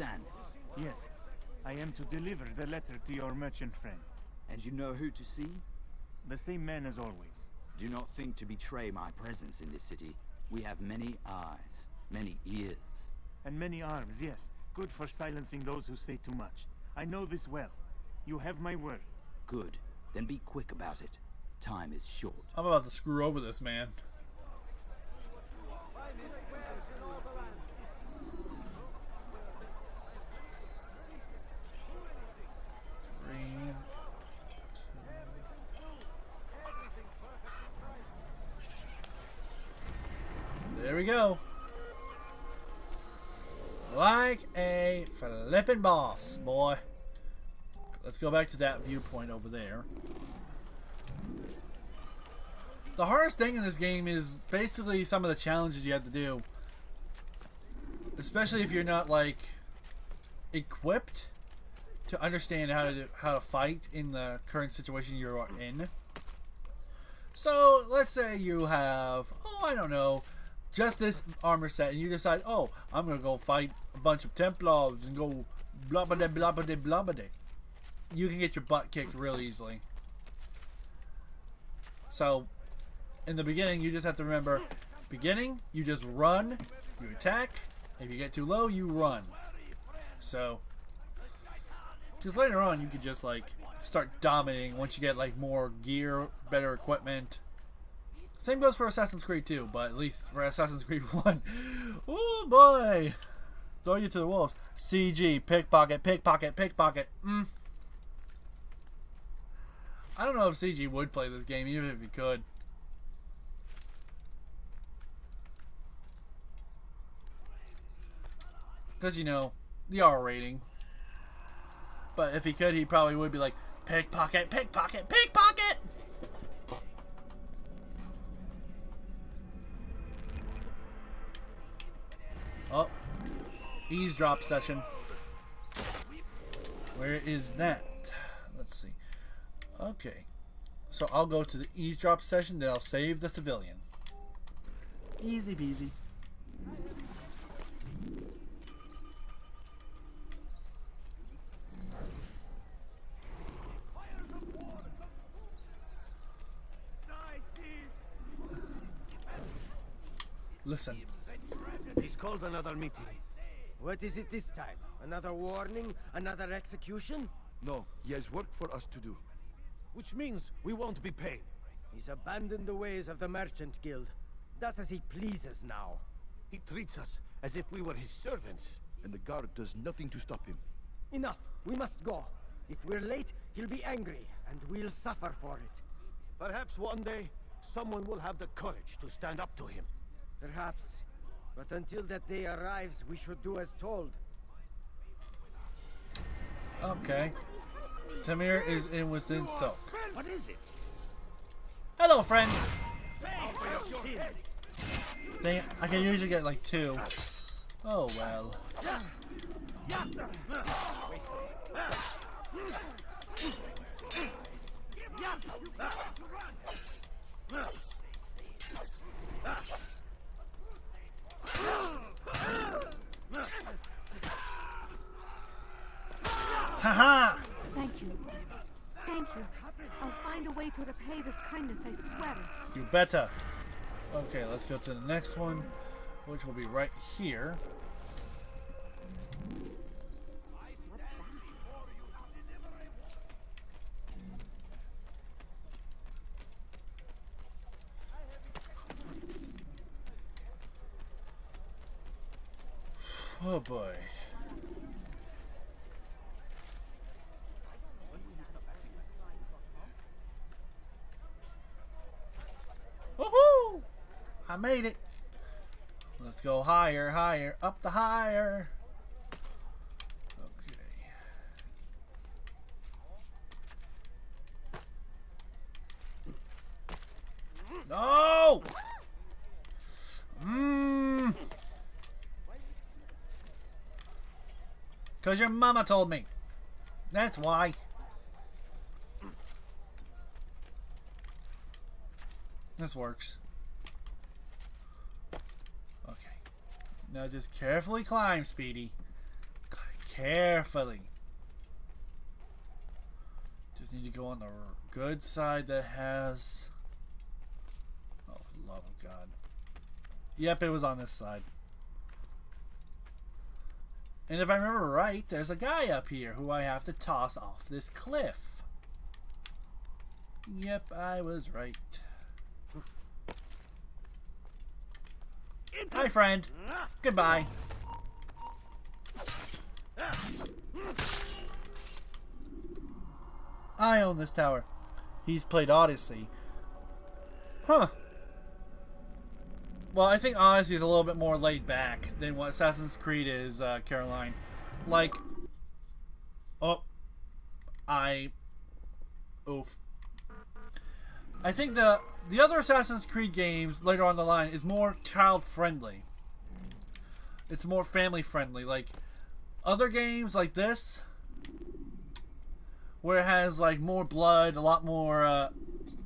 understand? Yes, I am to deliver the letter to your merchant friend. And you know who to see? The same man as always. Do not think to betray my presence in this city. We have many eyes, many ears. And many arms, yes. Good for silencing those who say too much. I know this well. You have my word. Good. Then be quick about it. Time is short. I'm about to screw over this man. There we go. Like a flippin' boss, boy. Let's go back to that viewpoint over there. The hardest thing in this game is basically some of the challenges you have to do. Especially if you're not, like, equipped to understand how to fight in the current situation you're in. So, let's say you have, I don't know, just this armor set, and you decide, I'm gonna go fight a bunch of Templars and go blah blah blah blah blah blah blah. You can get your butt kicked real easily. So, in the beginning, you just have to remember, beginning, you just run, you attack. If you get too low, you run. So, just later on, you can just like start dominating once you get like more gear, better equipment. Same goes for Assassin's Creed 2, but at least for Assassin's Creed 1. Oh boy! Throw you to the wolves. CG, pickpocket, pickpocket, pickpocket. I don't know if CG would play this game, even if he could. Because, you know, the R rating. But if he could, he probably would be like, pickpocket, pickpocket, pickpocket! Oh, eavesdrop session. Where is that? Let's see. Okay, so I'll go to the eavesdrop session, then I'll save the civilian. Easy peasy. Listen. He's called another meeting. What is it this time? Another warning? Another execution? No, he has work for us to do. Which means we won't be paid. He's abandoned the ways of the Merchant Guild. Does as he pleases now. He treats us as if we were his servants. And the guard does nothing to stop him. Enough! We must go. If we're late, he'll be angry, and we'll suffer for it. Perhaps one day, someone will have the courage to stand up to him. Perhaps. But until that day arrives, we should do as told. Okay. Tamir is in within silk. What is it? Hello, friend. Dang it, I can usually get like 2. Oh well. Haha! Thank you. Thank you. I'll find a way to repay this kindness, I swear it. You better. Okay, let's go to the next one, which will be right here. Oh boy. Woohoo! I made it. Let's go higher, higher, up the higher. Okay. No! Because your mama told me. That's why. This works. Okay. Now just carefully climb, Speedy. carefully. Just need to go on the good side that has... Oh, for the love of God. Yep, it was on this side. And if I remember right, there's a guy up here who I have to toss off this cliff. Yep, I was right. Hi, friend. Goodbye. I own this tower. He's played Odyssey. Huh. Well, I think Odyssey is a little bit more laid back than what Assassin's Creed is, Caroline. Like... Oh. Oof. I think the other Assassin's Creed games later on the line is more child-friendly. It's more family-friendly. Like, other games like this, where it has, like, more blood, a lot more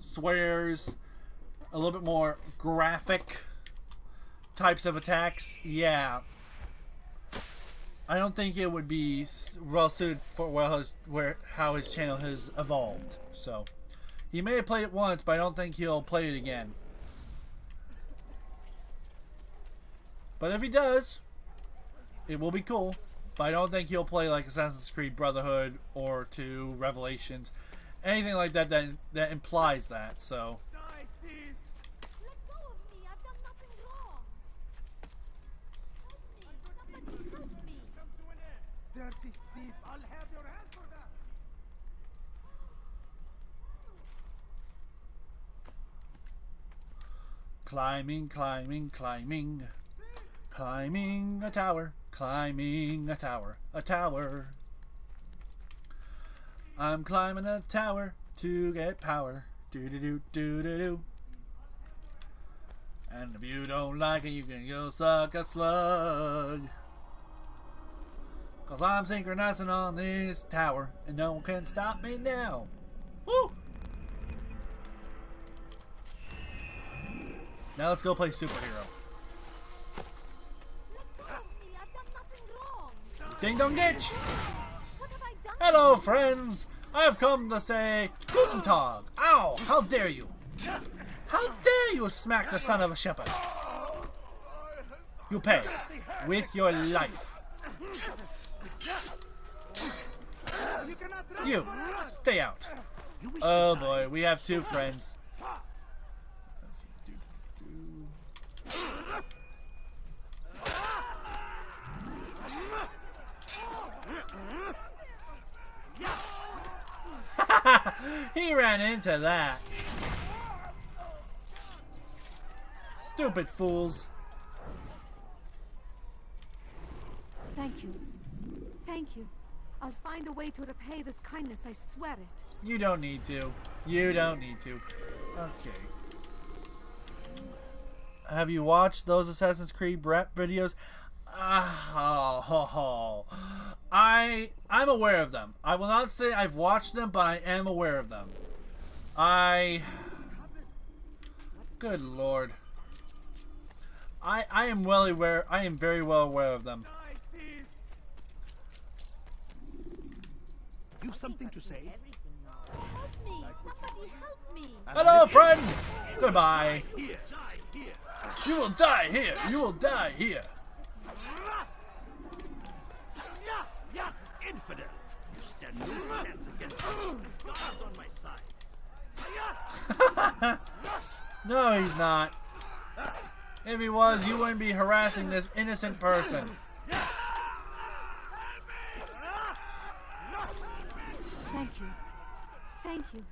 swears, a little bit more graphic types of attacks, yeah. I don't think it would be well suited for how his channel has evolved. So, he may have played it once, but I don't think he'll play it again. But if he does, it will be cool. But I don't think he'll play like Assassin's Creed Brotherhood or 2 Revelations, anything like that that implies that. So. Dirty thief, I'll have your hand for that. Climbing, climbing, climbing. Climbing a tower, climbing a tower, a tower. I'm climbing a tower to get power. Do-do-do-do-do-do. And if you don't like it, you can go suck a slug. 'Cause I'm synchronizing on this tower, and no one can stop me now. Woo! Now let's go play superhero. Ding dong ditch! Hello, friends! I have come to say Guten Tag! Ow! How dare you! How dare you smack the son of a shepherd! You pay with your life. You, stay out. Oh boy, we have 2 friends. He ran into that. Stupid fools. Thank you. Thank you. I'll find a way to repay this kindness, I swear it. You don't need to. You don't need to. Okay. Have you watched those Assassin's Creed rap videos? I'm aware of them. I will not say I've watched them, but I am aware of them. Good Lord. I am well aware. I am very well aware of them. You've something to say? Help me! Somebody help me! Hello, friend! Goodbye. You will die here! You will die here! Infidel! You stand no chance against me. God's on my side. No, he's not. If he was, you wouldn't be harassing this innocent person. Thank you. Thank you.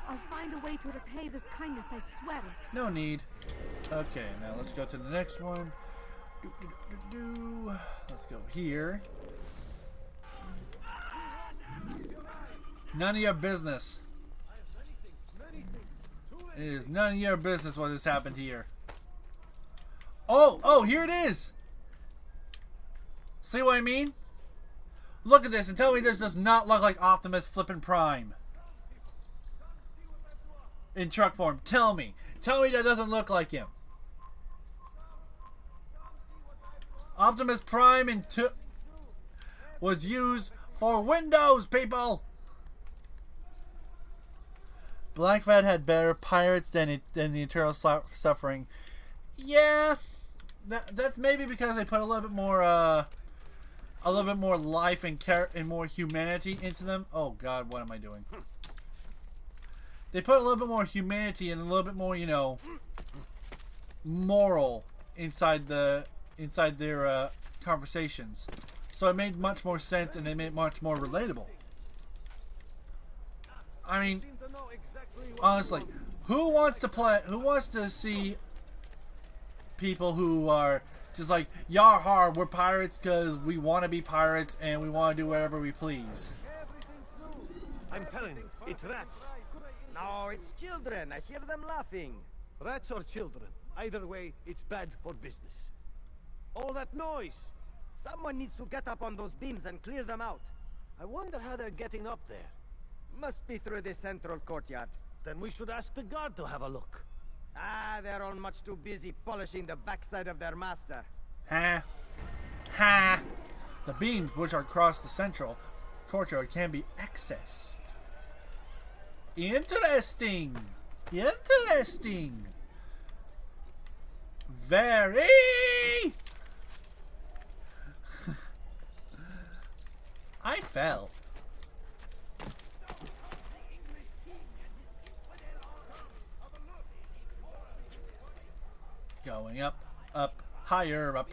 I'll find a way to repay this kindness, I swear it. No need. Okay, now let's go to the next one. Let's go here. None of your business. It is none of your business what has happened here. Oh, here it is. See what I mean? Look at this and tell me this does not look like Optimus flippin' Prime. In truck form. Tell me. Tell me that doesn't look like him. Optimus Prime in was used for windows, people! Black Flag had better pirates than the Eternal Suffering. Yeah, that's maybe because they put a little bit more life and more humanity into them. Oh God, what am I doing? They put a little bit more humanity and a little bit more, you know, moral inside their conversations. So it made much more sense and they made it much more relatable. I mean, honestly, who wants to see people who are just like, yar har, we're pirates because we want to be pirates and we want to do whatever we please? I'm telling you, it's rats. No, it's children. I hear them laughing. Rats or children, either way, it's bad for business. All that noise! Someone needs to get up on those beams and clear them out. I wonder how they're getting up there. Must be through the central courtyard. Then we should ask the guard to have a look. Ah, they're all much too busy polishing the backside of their master. Ha! Ha! The beams which are across the central courtyard can be accessed. Interesting! Interesting! Very! I fell. Going up, up, higher up.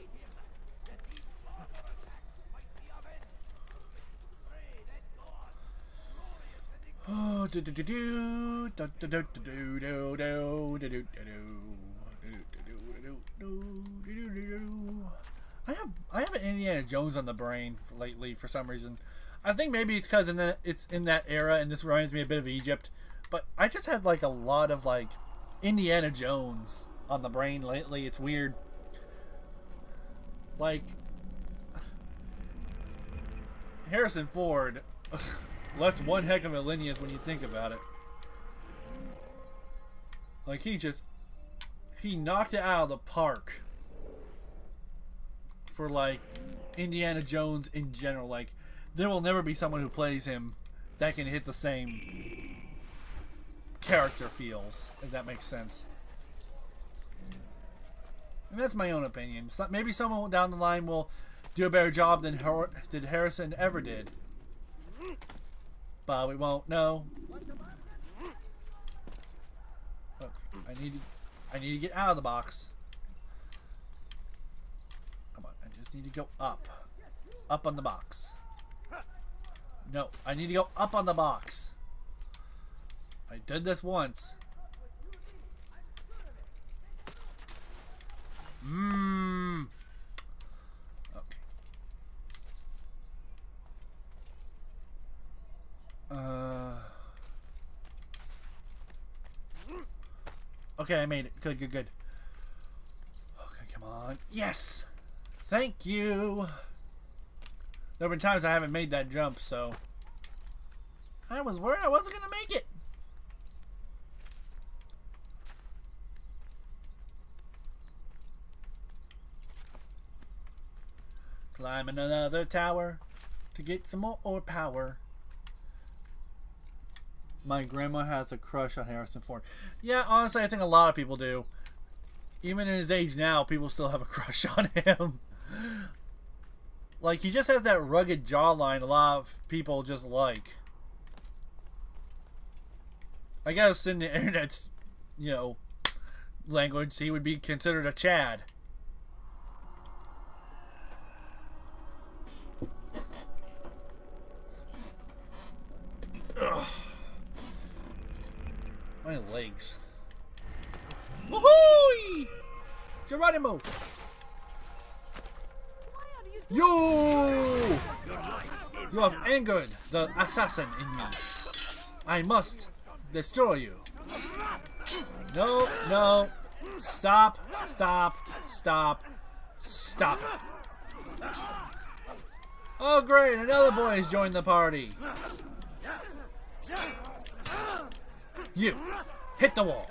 Oh, do do do do do do do do do do do do do. I have an Indiana Jones on the brain lately for some reason. I think maybe it's because it's in that era, and this reminds me a bit of Egypt. But I just had like a lot of like Indiana Jones on the brain lately. It's weird. Like Harrison Ford left one heck of a lineage when you think about it. Like he knocked it out of the park for like Indiana Jones in general. Like there will never be someone who plays him that can hit the same character feels, if that makes sense. And that's my own opinion. So maybe someone down the line will do a better job than Harrison ever did. But we won't know. Okay, I need to get out of the box. Come on, I just need to go up. Up on the box. No, I need to go up on the box. I did this once. Okay. Okay, I made it. Good, good, good. Okay, come on. Yes! Thank you! There have been times I haven't made that jump, so I was worried I wasn't gonna make it. Climbing another tower to get some more power. My grandma has a crush on Harrison Ford. Yeah, honestly, I think a lot of people do. Even in his age now, people still have a crush on him. Like, he just has that rugged jawline a lot of people just like. I guess in the internet's, you know, language, he would be considered a Chad. Ugh. My legs. Woohoo! Geronimo! You! You have angered the assassin in me. I must destroy you. No, no. Stop, stop, stop, stop it. Oh great, another boy has joined the party. You, hit the wall.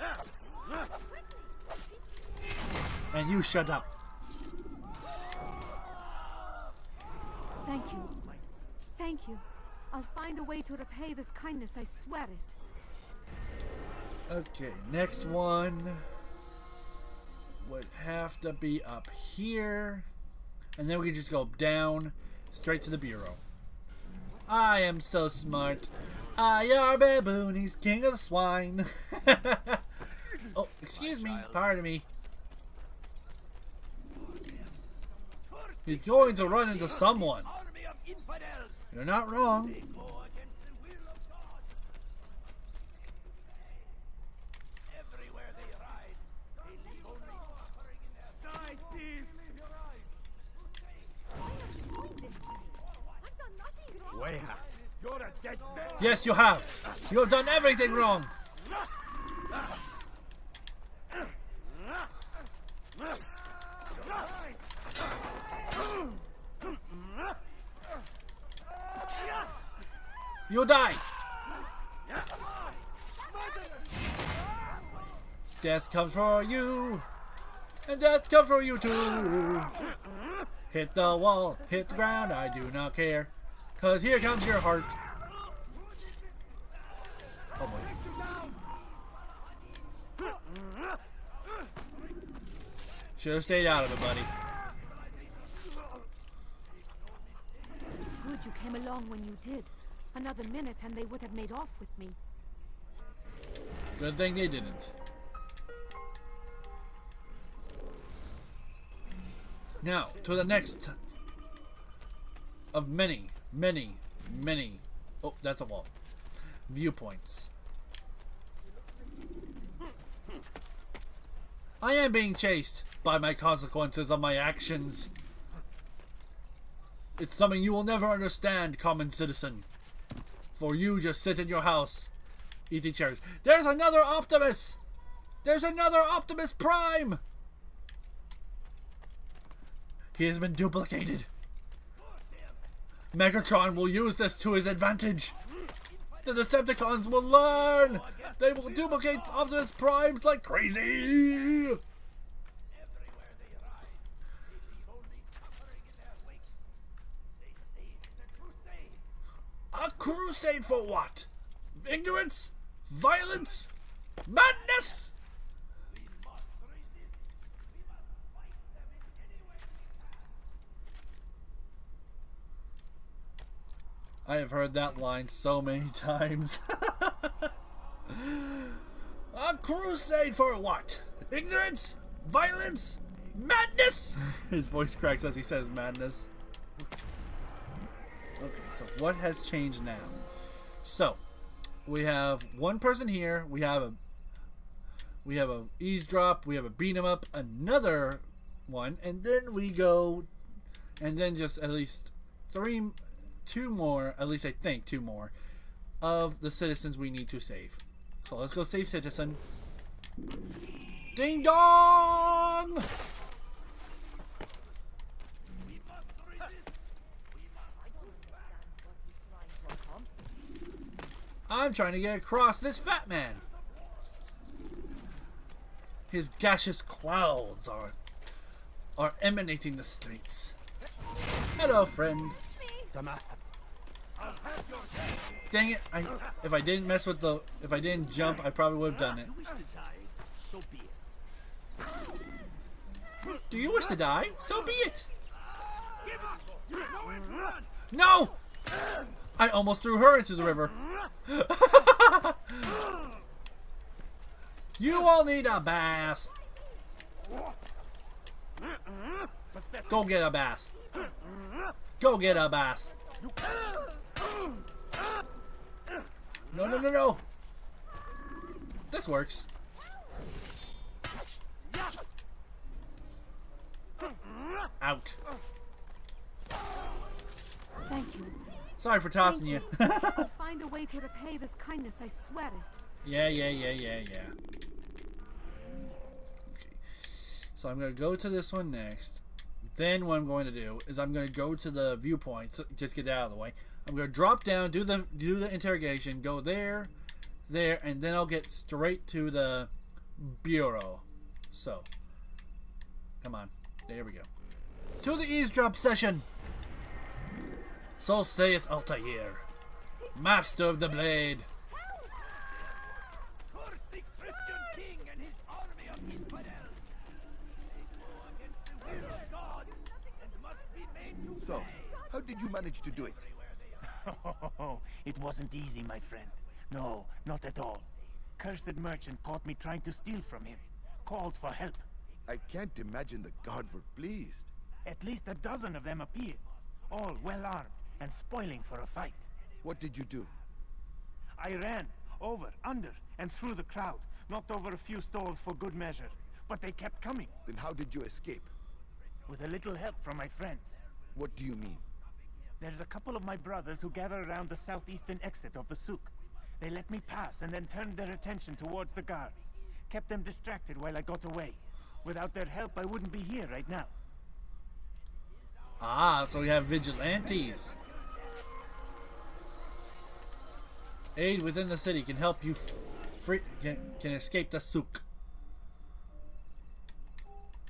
And you shut up. Thank you. Thank you. I'll find a way to repay this kindness, I swear it. Okay, next one would have to be up here. And then we can just go down, straight to the bureau. I am so smart. I are baboon, he's king of the swine. Oh, excuse me, pardon me. He's going to run into someone. You're not wrong. You're a dead man. Yes, you have. You have done everything wrong. You die. Death comes for you, and death comes for you too. Hit the wall, hit the ground, I do not care. 'Cause here comes your heart. Oh boy. Should have stayed out of it, buddy. It's good you came along when you did. Another minute and they would have made off with me. Good thing they didn't. Now, to the next of many, oh, that's a wall, viewpoints. I am being chased by my consequences of my actions. It's something you will never understand, common citizen. For you just sit in your house, eating cherries. There's another Optimus! There's another Optimus Prime! He has been duplicated. Megatron will use this to his advantage. The Decepticons will learn. They will duplicate Optimus Primes like crazy. A crusade for what? Ignorance? Violence? Madness? I have heard that line so many times. A crusade for what? Ignorance? Violence? Madness? His voice cracks as he says madness. Okay, so what has changed now? So, we have one person here. We have a eavesdrop. We have a beat 'em up. Another one, and then we go, and then just at least two more, at least I think 2 more, of the citizens we need to save. So let's go save citizen. Ding dong! I'm trying to get across this fat man. His gaseous clouds are emanating the streets. Hello, friend. Dang it! If I didn't jump, I probably would have done it. Do you wish to die? So be it. No! I almost threw her into the river. You all need a bath. Go get a bath. Go get a bath. No, no, no, no. This works. Out. Thank you. Sorry for tossing you. I'll find a way to repay this kindness, I swear it. Yeah. Okay. So I'm going to go to this one next. Then what I'm going to do is I'm going to go to the viewpoint. So just get that out of the way. I'm going to drop down, do the interrogation, go there, and then I'll get straight to the bureau. So, come on. There we go. To the eavesdrop session. So saith Altair, master of the blade. Curse the Christian king and his army of infidels. They go against the will of God and must be made to So, pay. how did you manage to do it? It wasn't easy, my friend. No, not at all. Cursed merchant caught me trying to steal from him. Called for help. I can't imagine the guard were pleased. At least a dozen of them appeared. All well armed and spoiling for a fight. What did you do? I ran over, under, and through the crowd. Knocked over a few stalls for good measure. But they kept coming. Then how did you escape? With a little help from my friends. What do you mean? There's a couple of my brothers who gather around the southeastern exit of the souk. They let me pass and then turned their attention towards the guards. Kept them distracted while I got away. Without their help, I wouldn't be here right now. Ah, so we have vigilantes. Aid within the city can help you can escape the souk.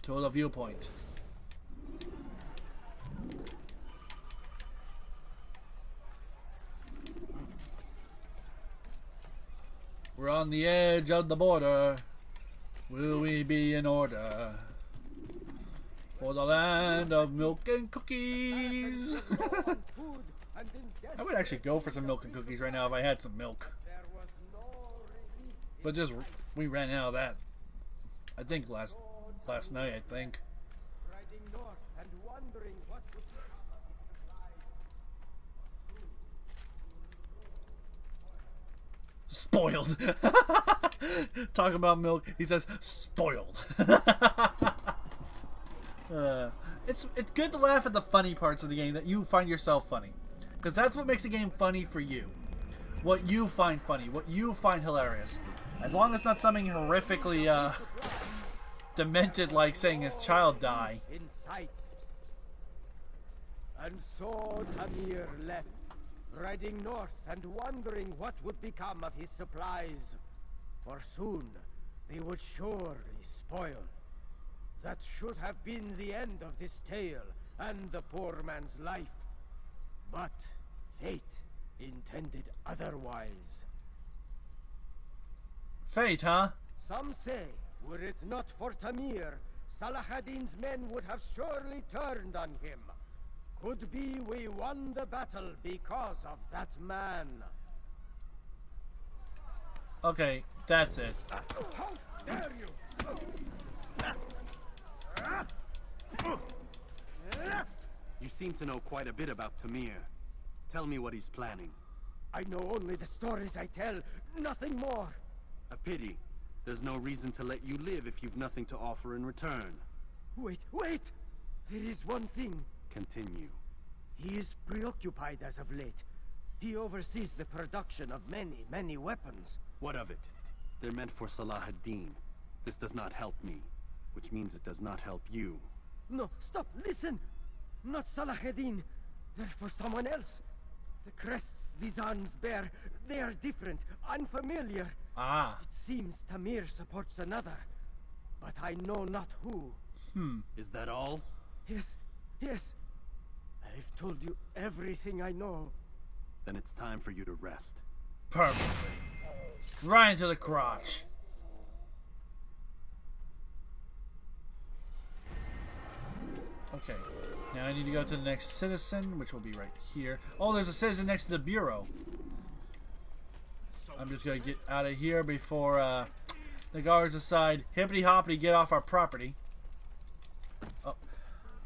To the viewpoint. We're on the edge of the border. Will we be in order? For the land of milk and cookies. I would actually go for some milk and cookies right now if I had some milk. But just, we ran out of that. I think last night, I think. Spoiled. Talking about milk, he says spoiled. It's good to laugh at the funny parts of the game that you find yourself funny, because that's what makes the game funny for you. What you find funny, what you find hilarious. As long as it's not something horrifically demented, like saying a child die. In sight. And so Tamir left, riding north and wondering what would become of his supplies. For soon they would surely spoil. That should have been the end of this tale and the poor man's life. But fate intended otherwise. Fate, huh? Some say, were it not for Tamir, Salah-ad-Din's men would have surely turned on him. Could be we won the battle because of that man. Okay, that's it. How dare you! You seem to know quite a bit about Tamir. Tell me what he's planning. I know only the stories I tell, nothing more. A pity. There's no reason to let you live if you've nothing to offer in return. Wait! There is one thing. Continue. He is preoccupied as of late. He oversees the production of many weapons. What of it? They're meant for Salah-ad-Din. This does not help me, which means it does not help you. No, stop, listen! Not Salah-ad-Din. They're for someone else. The crests these arms bear, they are different, unfamiliar. Ah. It seems Tamir supports another, but I know not who. Is that all? Yes. I've told you everything I know. Then it's time for you to rest. Perfectly. Right into the crotch. Okay. Now I need to go to the next citizen, which will be right here. Oh, there's a citizen next to the bureau. I'm just going to get out of here before the guards decide, hippity-hoppity, get off our property. Oh.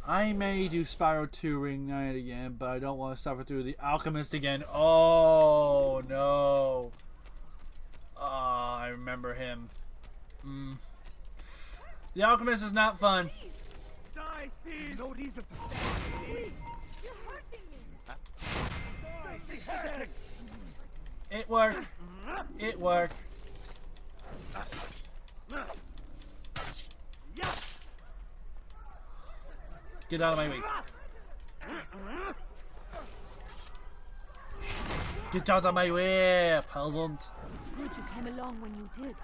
I may do Spyro 2 Ring Night again, but I don't want to suffer through the Alchemist again. Oh, no. Oh, I remember him. The Alchemist is not fun. Die, thieves! No reason to You're hurting me! It worked. It worked. Get out of my way. Get out of my way, peasant. It's good you came along when you did.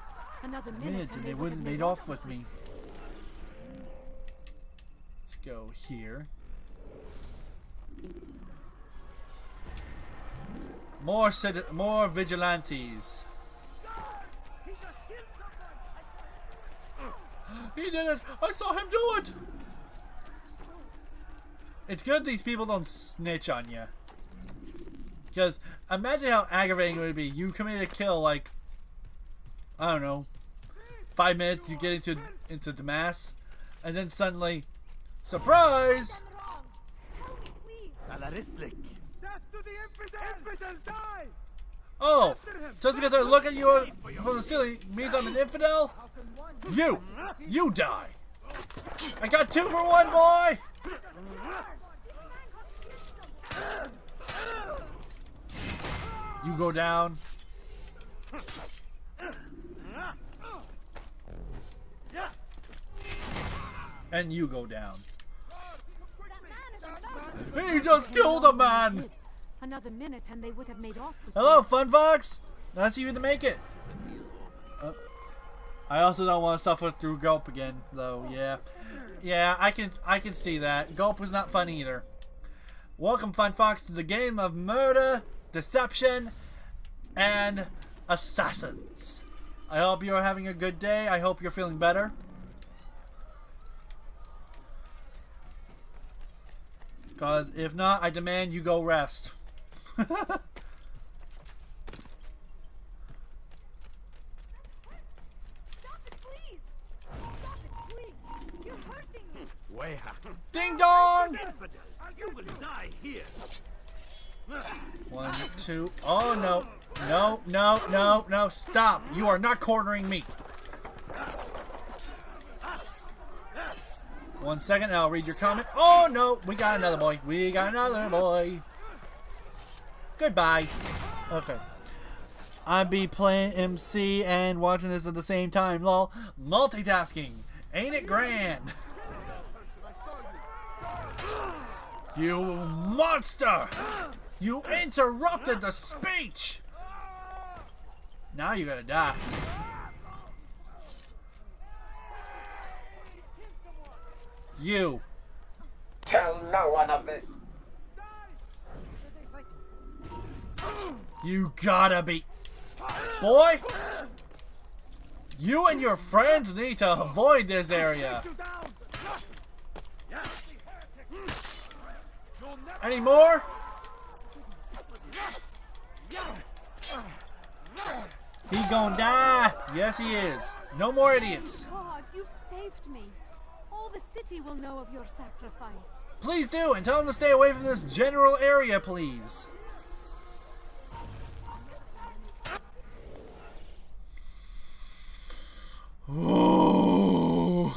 Another Minute and they wouldn't have made off with me. Let's go here. More vigilantes. He did it! I saw him do it! It's good these people don't snitch on you. Because imagine how aggravating it would be. You commit a kill like, I don't know, 5 minutes, you get into Damas, and then suddenly, surprise! Oh, just because I look at you from the ceiling means I'm an infidel? You die. I got 2 for 1, boy. You go down. And you go down. He just killed a man. Another minute and they would have made off with Hello, you. Fun Fox. Nice of you to make it. I also don't want to suffer through Gulp again, though. Yeah, I can see that. Gulp was not fun either. Welcome, Fun Fox, to the game of murder, deception, and assassins. I hope you're having a good day. I hope you're feeling better. Because if not, I demand you go rest. Ding dong! You will die here. 1, 2. Oh no! Stop! You are not cornering me. 1 second. I'll read your comment. Oh no! We got another boy. Goodbye. Okay. I be playing MC and watching this at the same time. Lol. Multitasking. Ain't it grand? You monster! You interrupted the speech! Now you're gonna die. You. Tell no one of this. You gotta be... Boy! You and your friends need to avoid this area. Any more? He gonna die. Yes, he is. No more idiots. God, you've saved me. All the city will know of your sacrifice. Please do, and tell him to stay away from this general area, please. Oh.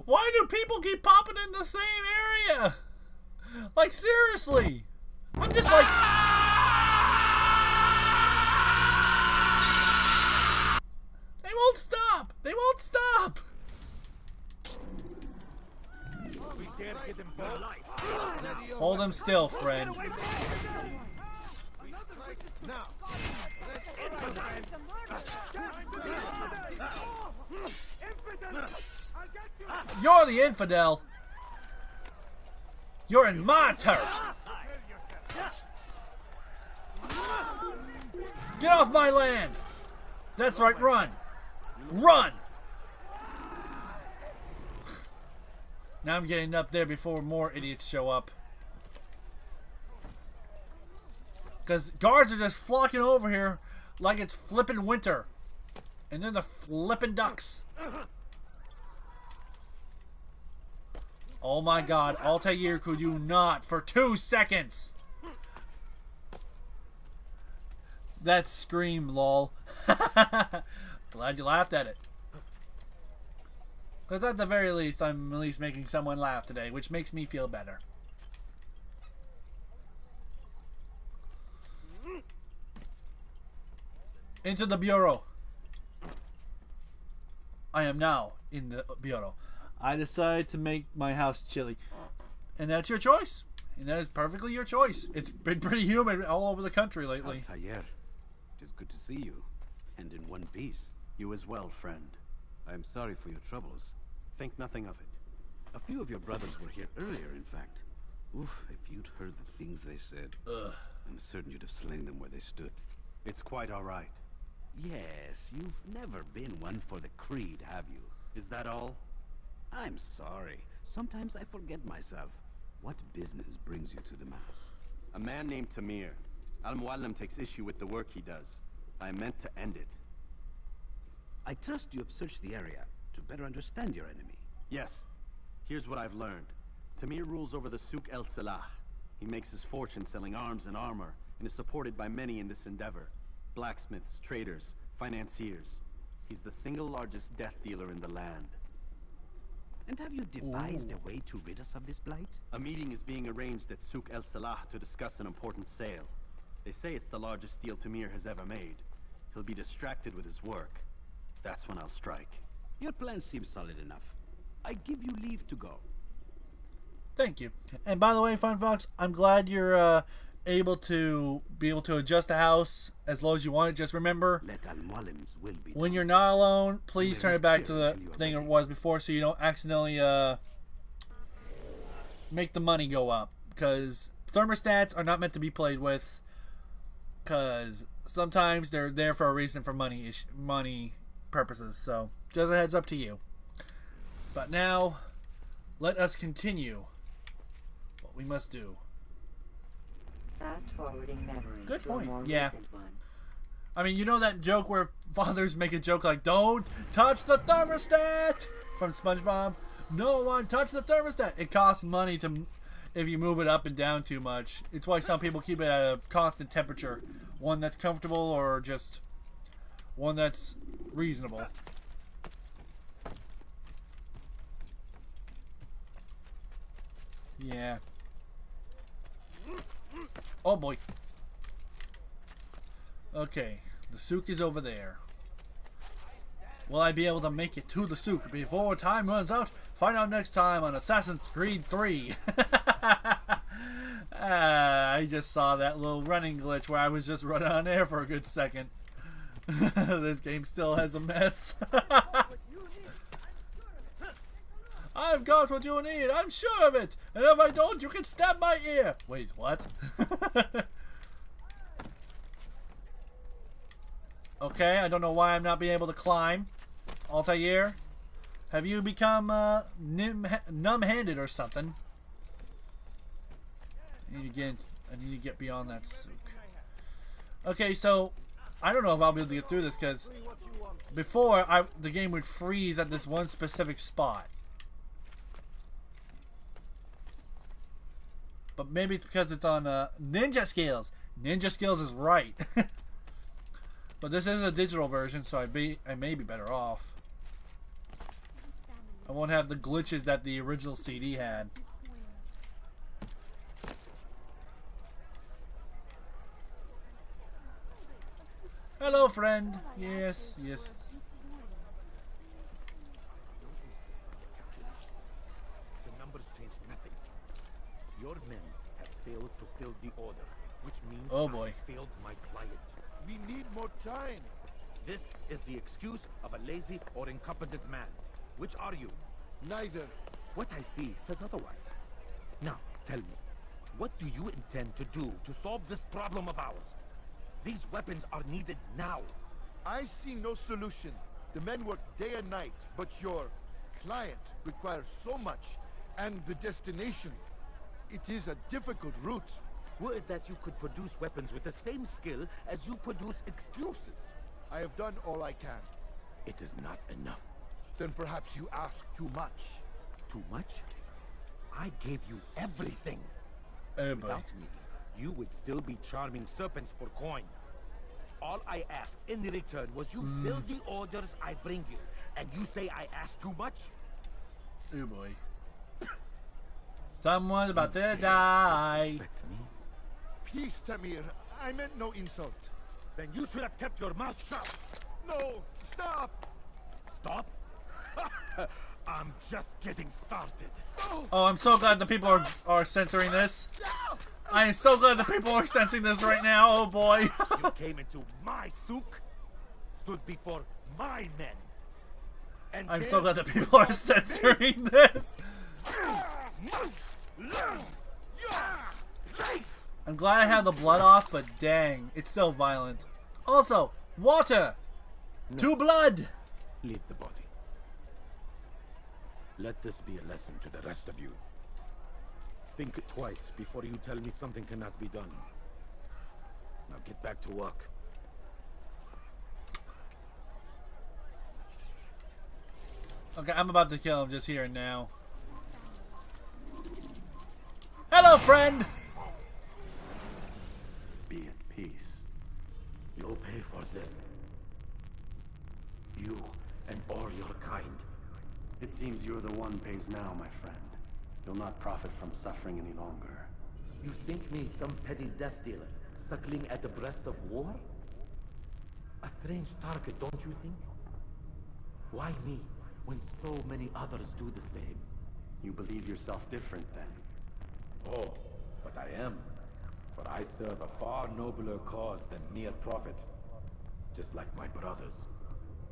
Why do people keep popping in the same area? Like, seriously. I'm just like... They won't stop. They won't stop. Hold him still, friend. You're the infidel. You're in my turf. Get off my land. That's right, run. Run. Now I'm getting up there before more idiots show up. Because guards are just flocking over here like it's flippin' winter. And they're the flippin' ducks. Oh my god, Altair, could you not for 2 seconds? That scream, lol. Glad you laughed at it. Because at the very least, I'm at least making someone laugh today, which makes me feel better. Into the bureau. I am now in the bureau. I decided to make my house chilly. And that's your choice. And that is perfectly your choice. It's been pretty humid all over the country lately. Altair, it is good to see you. And in one piece. You as well, friend. I am sorry for your troubles. Think nothing of it. A few of your brothers were here earlier, in fact. Oof, if you'd heard the things they said, I'm certain you'd have slain them where they stood. It's quite all right. Yes, you've never been one for the Creed, have you? Is that all? I'm sorry. Sometimes I forget myself. What business brings you to the Mass? A man named Tamir. Al-Muallim takes issue with the work he does. I meant to end it. I trust you have searched the area to better understand your enemy. Yes. Here's what I've learned. Tamir rules over the Souk el-Salah. He makes his fortune selling arms and armor, and is supported by many in this endeavor. Blacksmiths, traders, financiers. He's the single largest death dealer in the land. And have you devised a way to rid us of this blight? A meeting is being arranged at Souk el-Salah to discuss an important sale. They say it's the largest deal Tamir has ever made. He'll be distracted with his work. That's when I'll strike. Your plan seems solid enough. I give you leave to go. Thank you. And by the way, Fun Fox, I'm glad you're able to adjust the house as low as you want it. Just remember, when you're not alone, please turn it back to the thing it was before, so you don't accidentally make the money go up. Because thermostats are not meant to be played with. Because sometimes they're there for a reason, for money purposes. So just a heads up to you. But now, let us continue what we must do. Fast forwarding memory. Good to a point. more Yeah. recent one. I mean, you know that joke where fathers make a joke like, "Don't touch the thermostat," from SpongeBob? No one touch the thermostat. It costs money to if you move it up and down too much. It's why some people keep it at a constant temperature, one that's comfortable or just one that's reasonable. Yeah. Oh boy. Okay, the souk is over there. Will I be able to make it to the souk before time runs out? Find out next time on Assassin's Creed 3. I just saw that little running glitch where I was just running on air for a good second. This game still has a mess. I've got what you need, I'm sure of it. And if I don't, you can stab my ear. Wait, what? Okay, I don't know why I'm not being able to climb. Altair, have you become numb-handed or something? I need to get beyond that souk. Okay, so I don't know if I'll be able to get through this because before the game would freeze at this one specific spot. But maybe it's because it's on Ninja Skills. Ninja Skills is right. But this is a digital version, so I may be better off. I won't have the glitches that the original CD had. Hello, friend. Yes, yes. The numbers change nothing. Your men have failed to fill the order, which means Oh boy. I failed my client. We need more time. This is the excuse of a lazy or incompetent man. Which are you? Neither. What I see says otherwise. Now, tell me, what do you intend to do to solve this problem of ours? These weapons are needed now. I see no solution. The men work day and night, but your client requires so much, and the destination. It is a difficult route. Were it that you could produce weapons with the same skill as you produce excuses. I have done all I can. It is not enough. Then perhaps you ask too much. Too much? I gave you everything. Oh boy. Without me, you would still be charming serpents for coin. All I ask in return was you fill the orders I bring you. And you say I ask too much? Oh boy. Someone's about to die. Peace, Tamir. I meant no insult. Then you should have kept your mouth shut. No! Stop! Stop? I'm just getting started. Oh, I'm so glad the people are censoring this. I am so glad the people are censoring this right now. Oh boy. You came into my souk, stood before my men. And I'm so glad that people are censoring this. I'm glad I have the blood off, but dang, it's still violent. Also, water! To blood! Leave the body. Let this be a lesson to the rest of you. Think twice before you tell me something cannot be done. Now get back to work. Okay, I'm about to kill him just here and now. Hello, friend! Be at peace. You'll pay for this. You and all your kind. It seems you're the one pays now, my friend. You'll not profit from suffering any longer. You think me some petty death dealer, suckling at the breast of war? A strange target, don't you think? Why me, when so many others do the same? You believe yourself different, then? Oh, but I am. But I serve a far nobler cause than mere profit. Just like my brothers.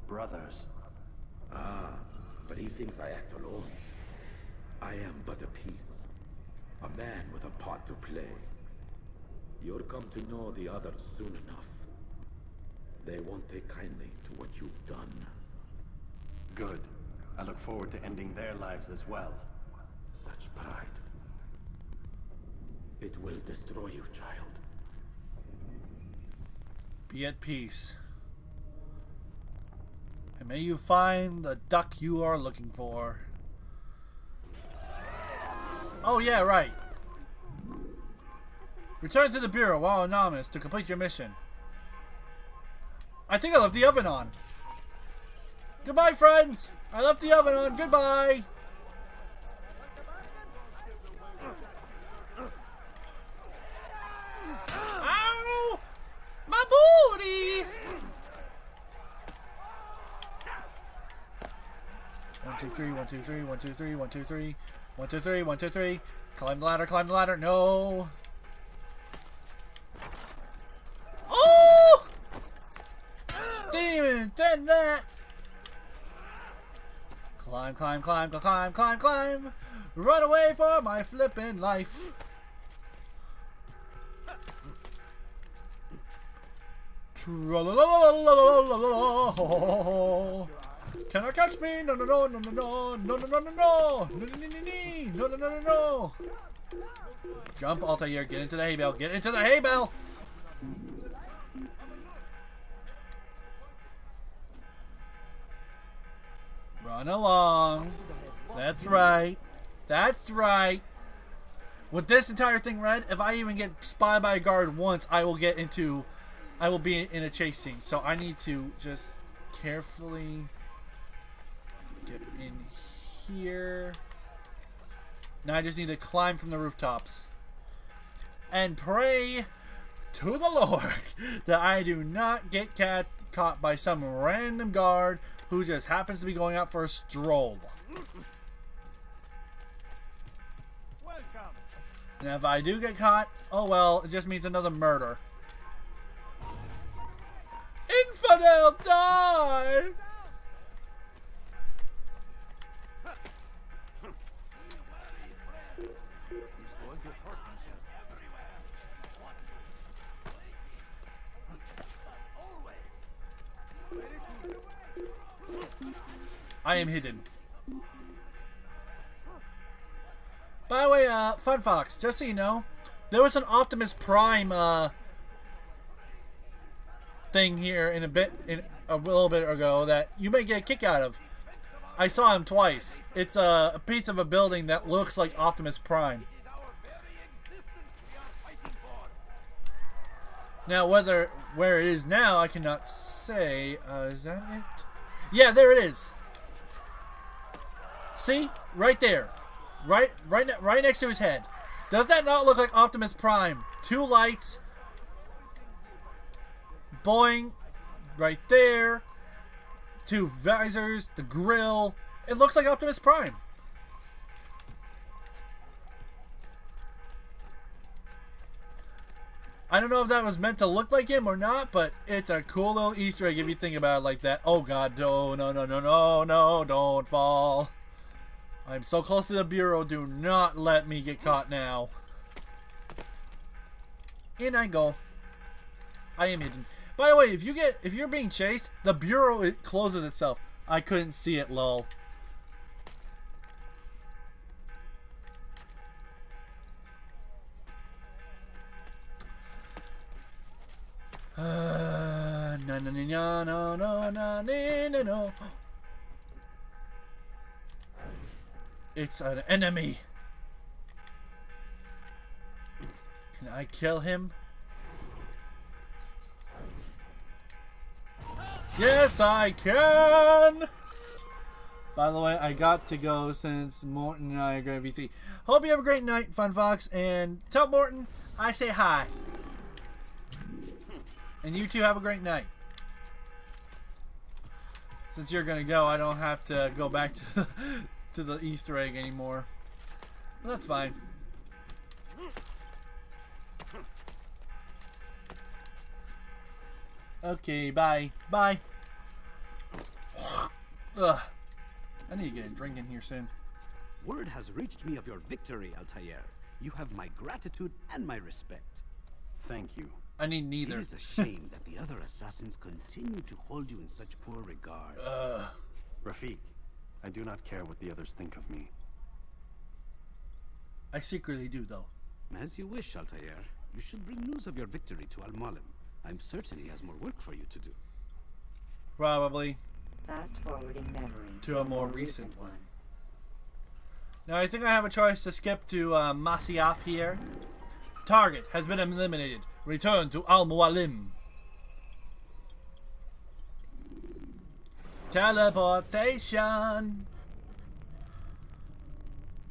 Brothers? Ah, but he thinks I act alone. I am but a piece. A man with a part to play. You'll come to know the others soon enough. They won't take kindly to what you've done. Good. I look forward to ending their lives as well. Such pride. It will destroy you, child. Be at peace. And may you find the duck you are looking for. Oh yeah, right. Return to the Bureau while anonymous to complete your mission. I think I left the oven on. Goodbye, friends! I left the oven on. Goodbye! Ow! My booty! 1, 2, 3, 1, 2, 3, 1, 2, 3, 1, 2, 3, 1, 2, 3, 1, 2, 3. Climb the ladder, climb the ladder. No! Oh! Demon, send that! Climb, climb, climb, climb, climb, climb! Run away for my flippin' life! Cannot catch me! No, no, no, no, no, no, no, no, no, no, no, no, no, no, no, no. Jump, Altair, get into the hay bale, get into the hay bale! Run along. That's right. That's right. With this entire thing read, if I even get spotted by a guard once, I will be in a chase scene. So I need to just carefully get in here. Now I just need to climb from the rooftops and pray to the Lord that I do not get caught by some random guard who just happens to be going out for a stroll. And if I do get caught, oh well, it just means another murder. Infidel, die! I am hidden. By the way, Fun Fox, just so you know, there was an Optimus Prime thing here in a little bit ago that you may get a kick out of. I saw him twice. It's a piece of a building that looks like Optimus Prime. Now, where it is now, I cannot say. Is that it? Yeah, there it is. See? Right there. Right next to his head. Does that not look like Optimus Prime? Two lights. Boing. Right there. Two visors. The grill. It looks like Optimus Prime. I don't know if that was meant to look like him or not, but it's a cool little Easter egg if you think about it like that. Oh god, no, no, no, no, no, no, don't fall. I'm so close to the Bureau, do not let me get caught now. In I go. I am hidden. By the way, if you're being chased, the bureau, it closes itself. I couldn't see it, lol. No. It's an enemy. Can I kill him? Yes, I can! By the way, I got to go since Morton and I are going to VC. Hope you have a great night, Fun Fox, and tell Morton I say hi. And you two have a great night. Since you're going to go, I don't have to go back to the Easter egg anymore. Well, that's fine. Okay, bye. Bye. Ugh. I need to get a drink in here soon. Word has reached me of your victory, Altair. You have my gratitude and my respect. Thank you. I need neither. It is a shame that the other assassins continue to hold you in such poor regard. Rafik, I do not care what the others think of me. I secretly do, though. As you wish, Altair. You should bring news of your victory to Al-Malim. I'm certain he has more work for you to do. Probably. Fast forwarding memory to a more recent one. Now I think I have a choice to skip to Masyaf here. Target has been eliminated. Return to Al-Mualim. Teleportation.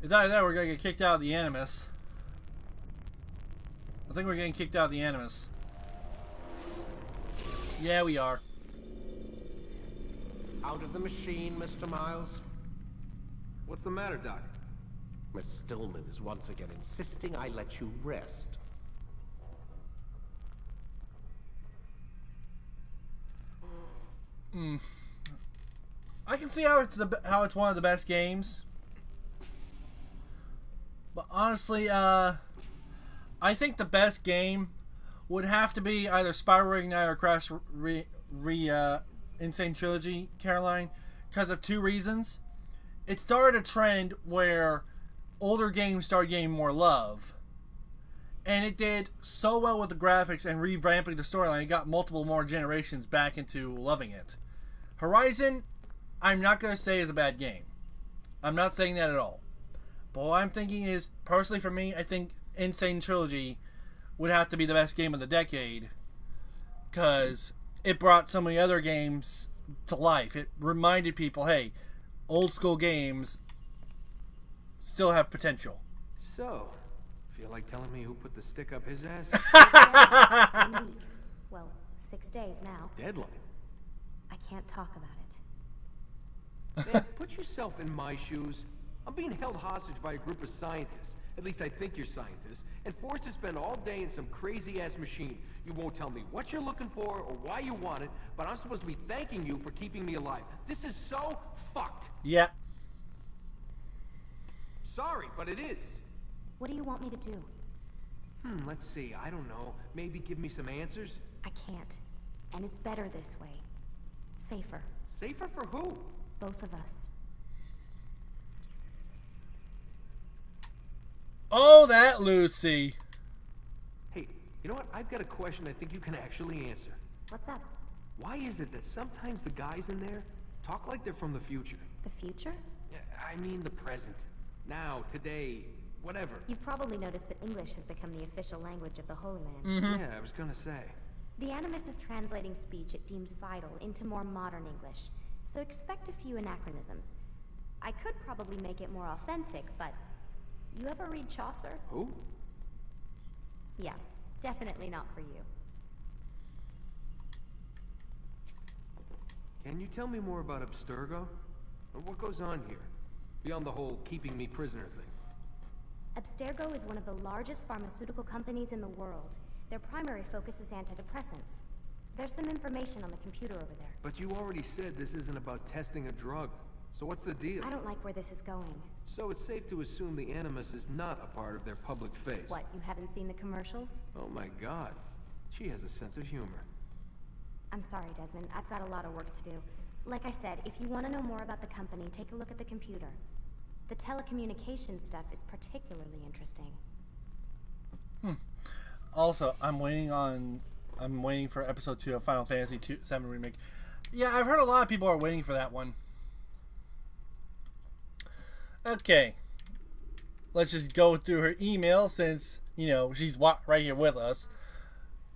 It's either that or we're gonna get kicked out of the Animus. I think we're getting kicked out of the Animus. Yeah, we are. Out of the machine, Mr. Miles. What's the matter, Doc? Miss Stillman is once again insisting I let you rest. I can see how it's one of the best games, but honestly, I think the best game would have to be either Spiral Reignite or Crash Insane Trilogy, Caroline, because of two reasons. It started a trend where older games started getting more love, and it did so well with the graphics and revamping the storyline. It got multiple more generations back into loving it. Horizon, I'm not going to say is a bad game. I'm not saying that at all. But what I'm thinking is, personally for me, I think Insane Trilogy would have to be the best game of the decade, because it brought so many other games to life. It reminded people, hey, old school games still have potential. So, feel like telling me who put the stick up his ass? Well, 6 days now. Deadline. I can't talk about it. Man, put yourself in my shoes. I'm being held hostage by a group of scientists. At least I think you're scientists. And forced to spend all day in some crazy-ass machine. You won't tell me what you're looking for or why you want it, but I'm supposed to be thanking you for keeping me alive. This is so fucked. Yeah. Sorry, but it is. What do you want me to do? Let's see. I don't know. Maybe give me some answers? I can't. And it's better this way. Safer. Safer for who? Both of us. Oh, that Lucy. Hey, you know what? I've got a question I think you can actually answer. What's up? Why is it that sometimes the guys in there talk like they're from the future? The future? I mean the present. Now, today, whatever. You've probably noticed that English has become the official language of the Holy Land. Yeah, I was gonna say. The Animus is translating speech it deems vital into more modern English, so expect a few anachronisms. I could probably make it more authentic, but you ever read Chaucer? Who? Yeah, definitely not for you. Can you tell me more about Abstergo? Or what goes on here? Beyond the whole keeping me prisoner thing. Abstergo is one of the largest pharmaceutical companies in the world. Their primary focus is antidepressants. There's some information on the computer over there. But you already said this isn't about testing a drug. So what's the deal? I don't like where this is going. So it's safe to assume the Animus is not a part of their public face. What, you haven't seen the commercials? Oh my god. She has a sense of humor. I'm sorry, Desmond. I've got a lot of work to do. Like I said, if you want to know more about the company, take a look at the computer. The telecommunication stuff is particularly interesting. Also, I'm waiting for episode 2 of Final Fantasy VII Remake. Yeah, I've heard a lot of people are waiting for that one. Okay. Let's just go through her email since, you know, she's right here with us.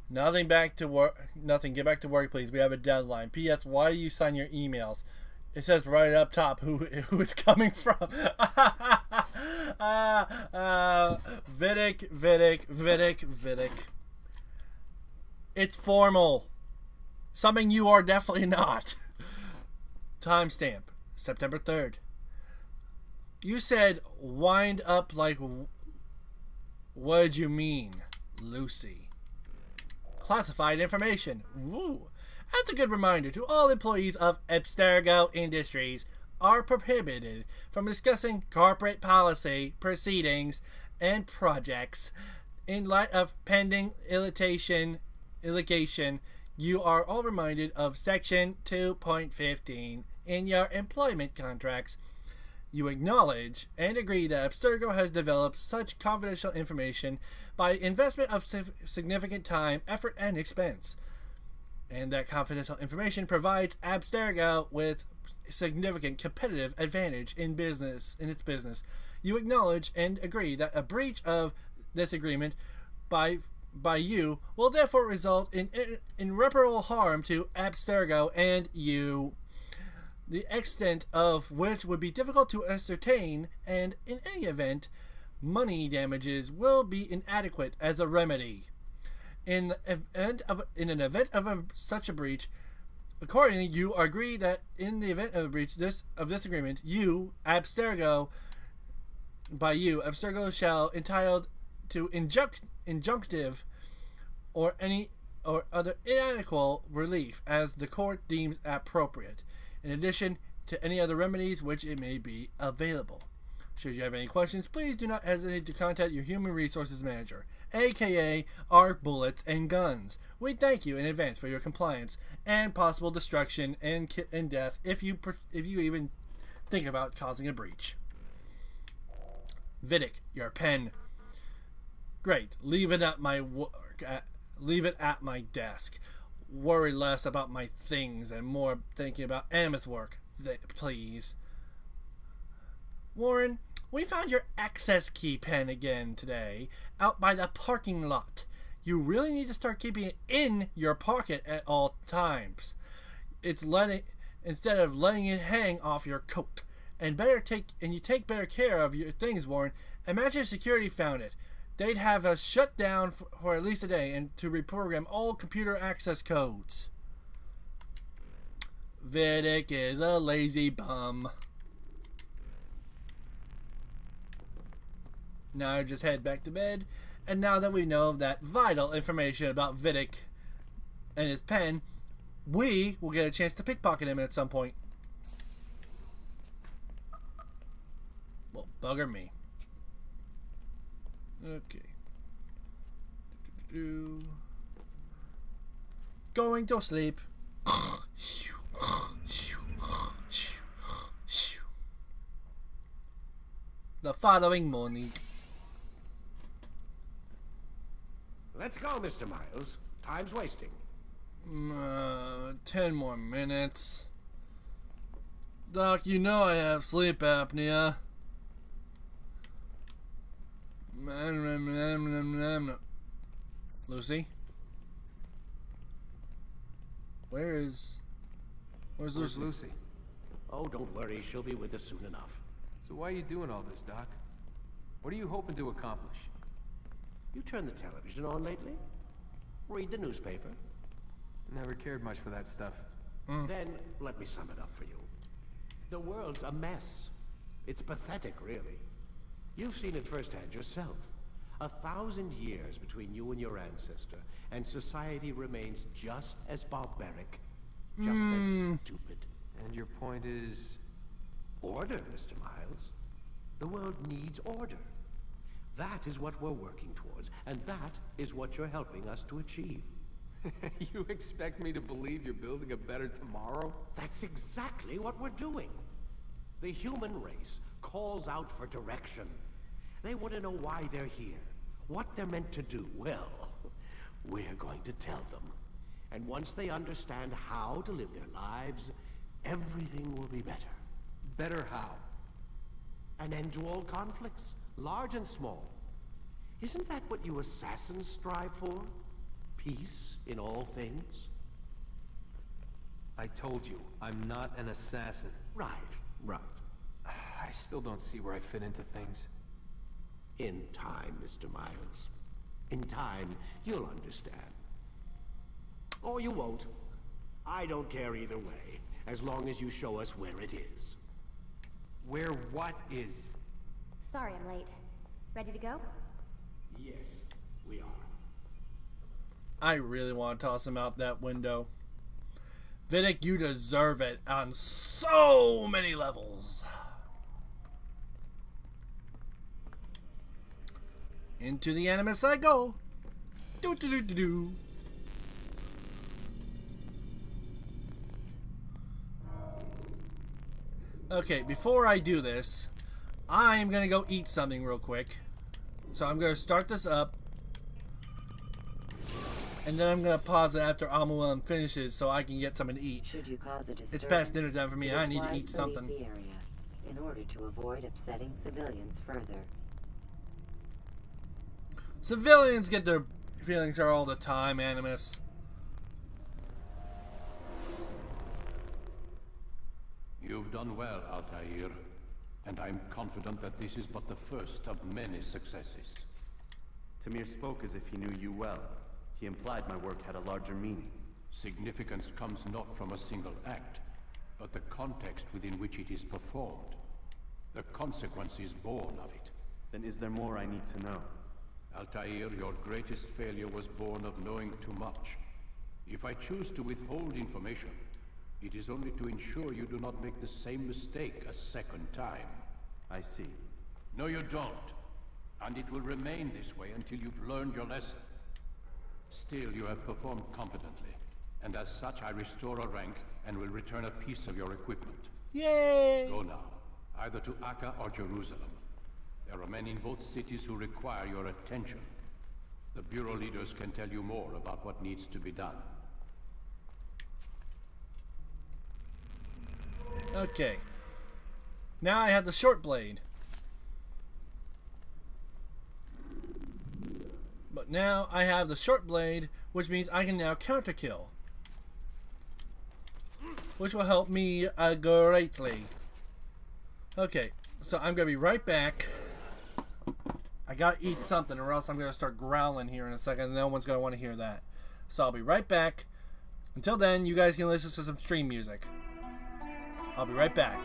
Nothing back to work. Nothing. Get back to work, please. We have a deadline. P.S. Why do you sign your emails? It says right up top who it's coming from. Vidic. It's formal. Something you are definitely not. Timestamp, September 3rd. You said wind up like... What did you mean, Lucy? Classified information. Woo. That's a good reminder to all employees of Abstergo Industries are prohibited from discussing corporate policy, proceedings, and projects. In light of pending litigation, you are all reminded of Section 2.15 in your employment contracts. You acknowledge and agree that Abstergo has developed such confidential information by investment of significant time, effort, and expense, and that confidential information provides Abstergo with significant competitive advantage in its business. You acknowledge and agree that a breach of this agreement by you will therefore result in irreparable harm to Abstergo and you, the extent of which would be difficult to ascertain, and in any event, money damages will be inadequate as a remedy. In an event of such a breach, accordingly, you agree that in the event of a breach of this agreement, Abstergo shall entitled to injunctive or any or other inadequate relief as the court deems appropriate, in addition to any other remedies which it may be available. Should you have any questions, please do not hesitate to contact your human resources manager, aka our bullets and guns. We thank you in advance for your compliance and possible destruction and death if you even think about causing a breach. Vidic, your pen. Great. Leave it at my desk. Worry less about my things and more thinking about Animus work, please. Warren, we found your access key pen again today, out by the parking lot. You really need to start keeping it in your pocket at all times. Instead of letting it hang off your coat. And you take better care of your things, Warren. Imagine security found it. They'd have us shut down for at least a day and to reprogram all computer access codes. Vidic is a lazy bum. Now I just head back to bed, and now that we know that vital information about Vidic and his pen, we will get a chance to pickpocket him at some point. Well, bugger me. Okay. Going to sleep. The following morning. Let's go, Mr. Miles. Time's wasting. 10 more minutes. Doc, you know I have sleep apnea. Lucy? Where's Lucy? Oh, don't worry. She'll be with us soon enough. So why are you doing all this, Doc? What are you hoping to accomplish? You turned the television on lately? Read the newspaper? Never cared much for that stuff. Then let me sum it up for you. The world's a mess. It's pathetic, really. You've seen it firsthand yourself. 1,000 years between you and your ancestor, and society remains just as barbaric, just as stupid. And your point is? Order, Mr. Miles. The world needs order. That is what we're working towards, and that is what you're helping us to achieve. You expect me to believe you're building a better tomorrow? That's exactly what we're doing. The human race calls out for direction. They want to know why they're here, what they're meant to do. Well, we're going to tell them. And once they understand how to live their lives, everything will be better. Better how? An end to all conflicts, large and small. Isn't that what you assassins strive for? Peace in all things? I told you, I'm not an assassin. Right. I still don't see where I fit into things. In time, Mr. Miles. In time, you'll understand. Or you won't. I don't care either way, as long as you show us where it is. Where what is? Sorry I'm late. Ready to go? Yes, we are. I really want to toss him out that window. Vidic, you deserve it on so many levels. Into the Animus I go. Do. Okay, before I do this, I'm gonna go eat something real quick. So I'm gonna start this up, and then I'm gonna pause it after Almulan finishes so I can get something to eat. Should you cause a disturbance, it's past dinner time for me. I need to eat something. Leave the area in order to avoid upsetting civilians further. Civilians get their feelings hurt all the time, Animus. You've done well, Altair, and I'm confident that this is but the first of many successes. Tamir spoke as if he knew you well. He implied my work had a larger meaning. Significance comes not from a single act, but the context within which it is performed. The consequences born of it. Then is there more I need to know? Altair, your greatest failure was born of knowing too much. If I choose to withhold information, it is only to ensure you do not make the same mistake a second time. I see. No, you don't. And it will remain this way until you've learned your lesson. Still, you have performed competently, and as such I restore a rank and will return a piece of your equipment. Yay! Go now, either to Akka or Jerusalem. There are men in both cities who require your attention. The Bureau leaders can tell you more about what needs to be done. Okay. Now I have the short blade. But now I have the short blade, which means I can now counter kill. Which will help me greatly. Okay, so I'm going to be right back. I gotta eat something or else I'm gonna start growling here in a second and no one's gonna want to hear that. So I'll be right back. Until then, you guys can listen to some stream music. I'll be right back.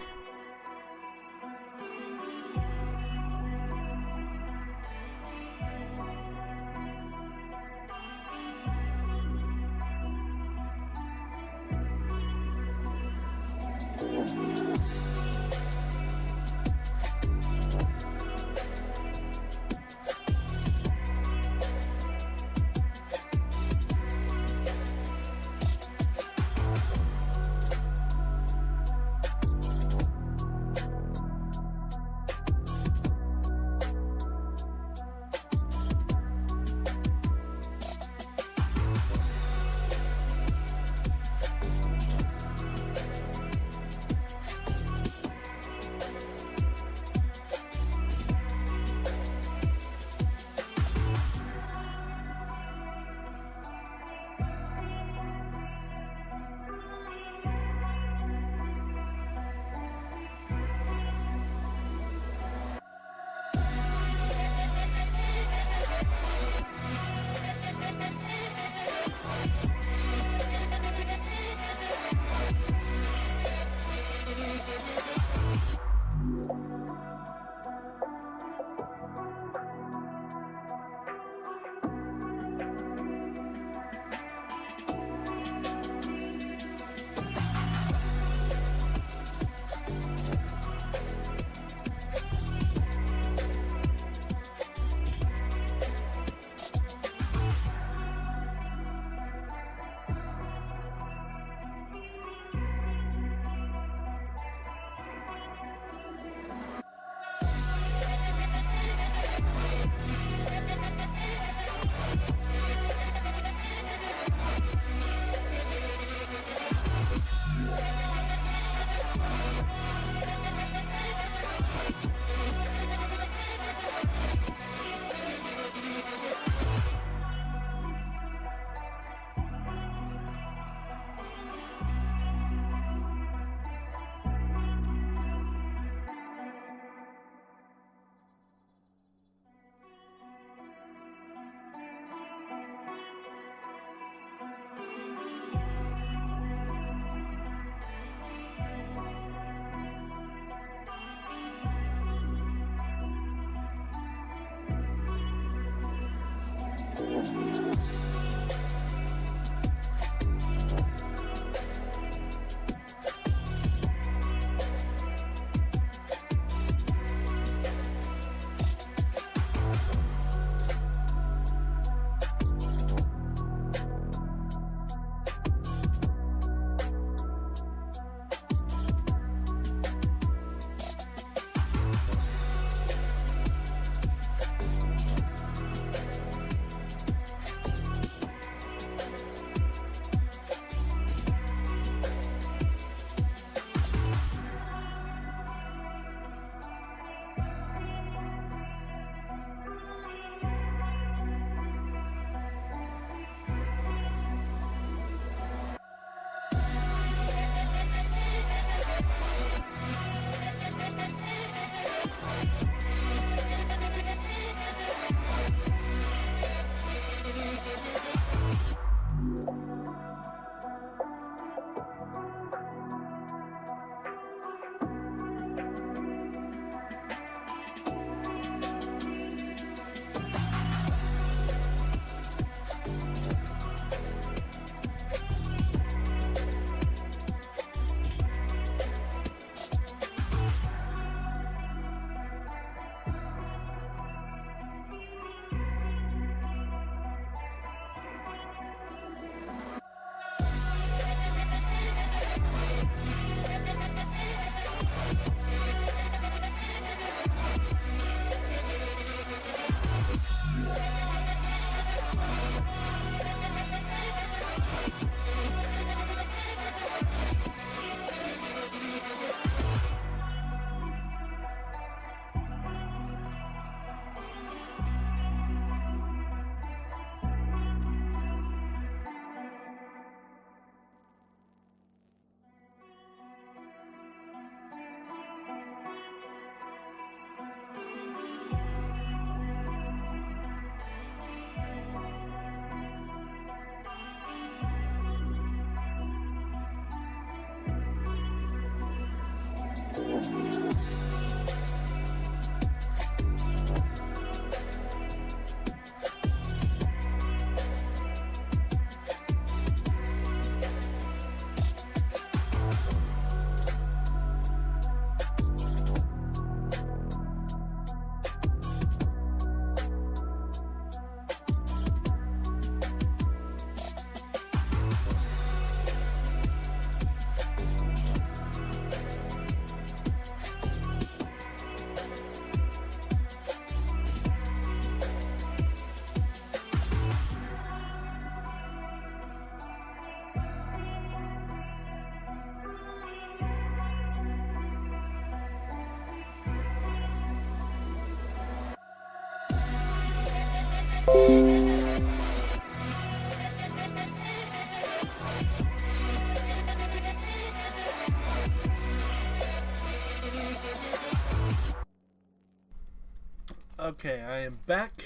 Okay, I am back.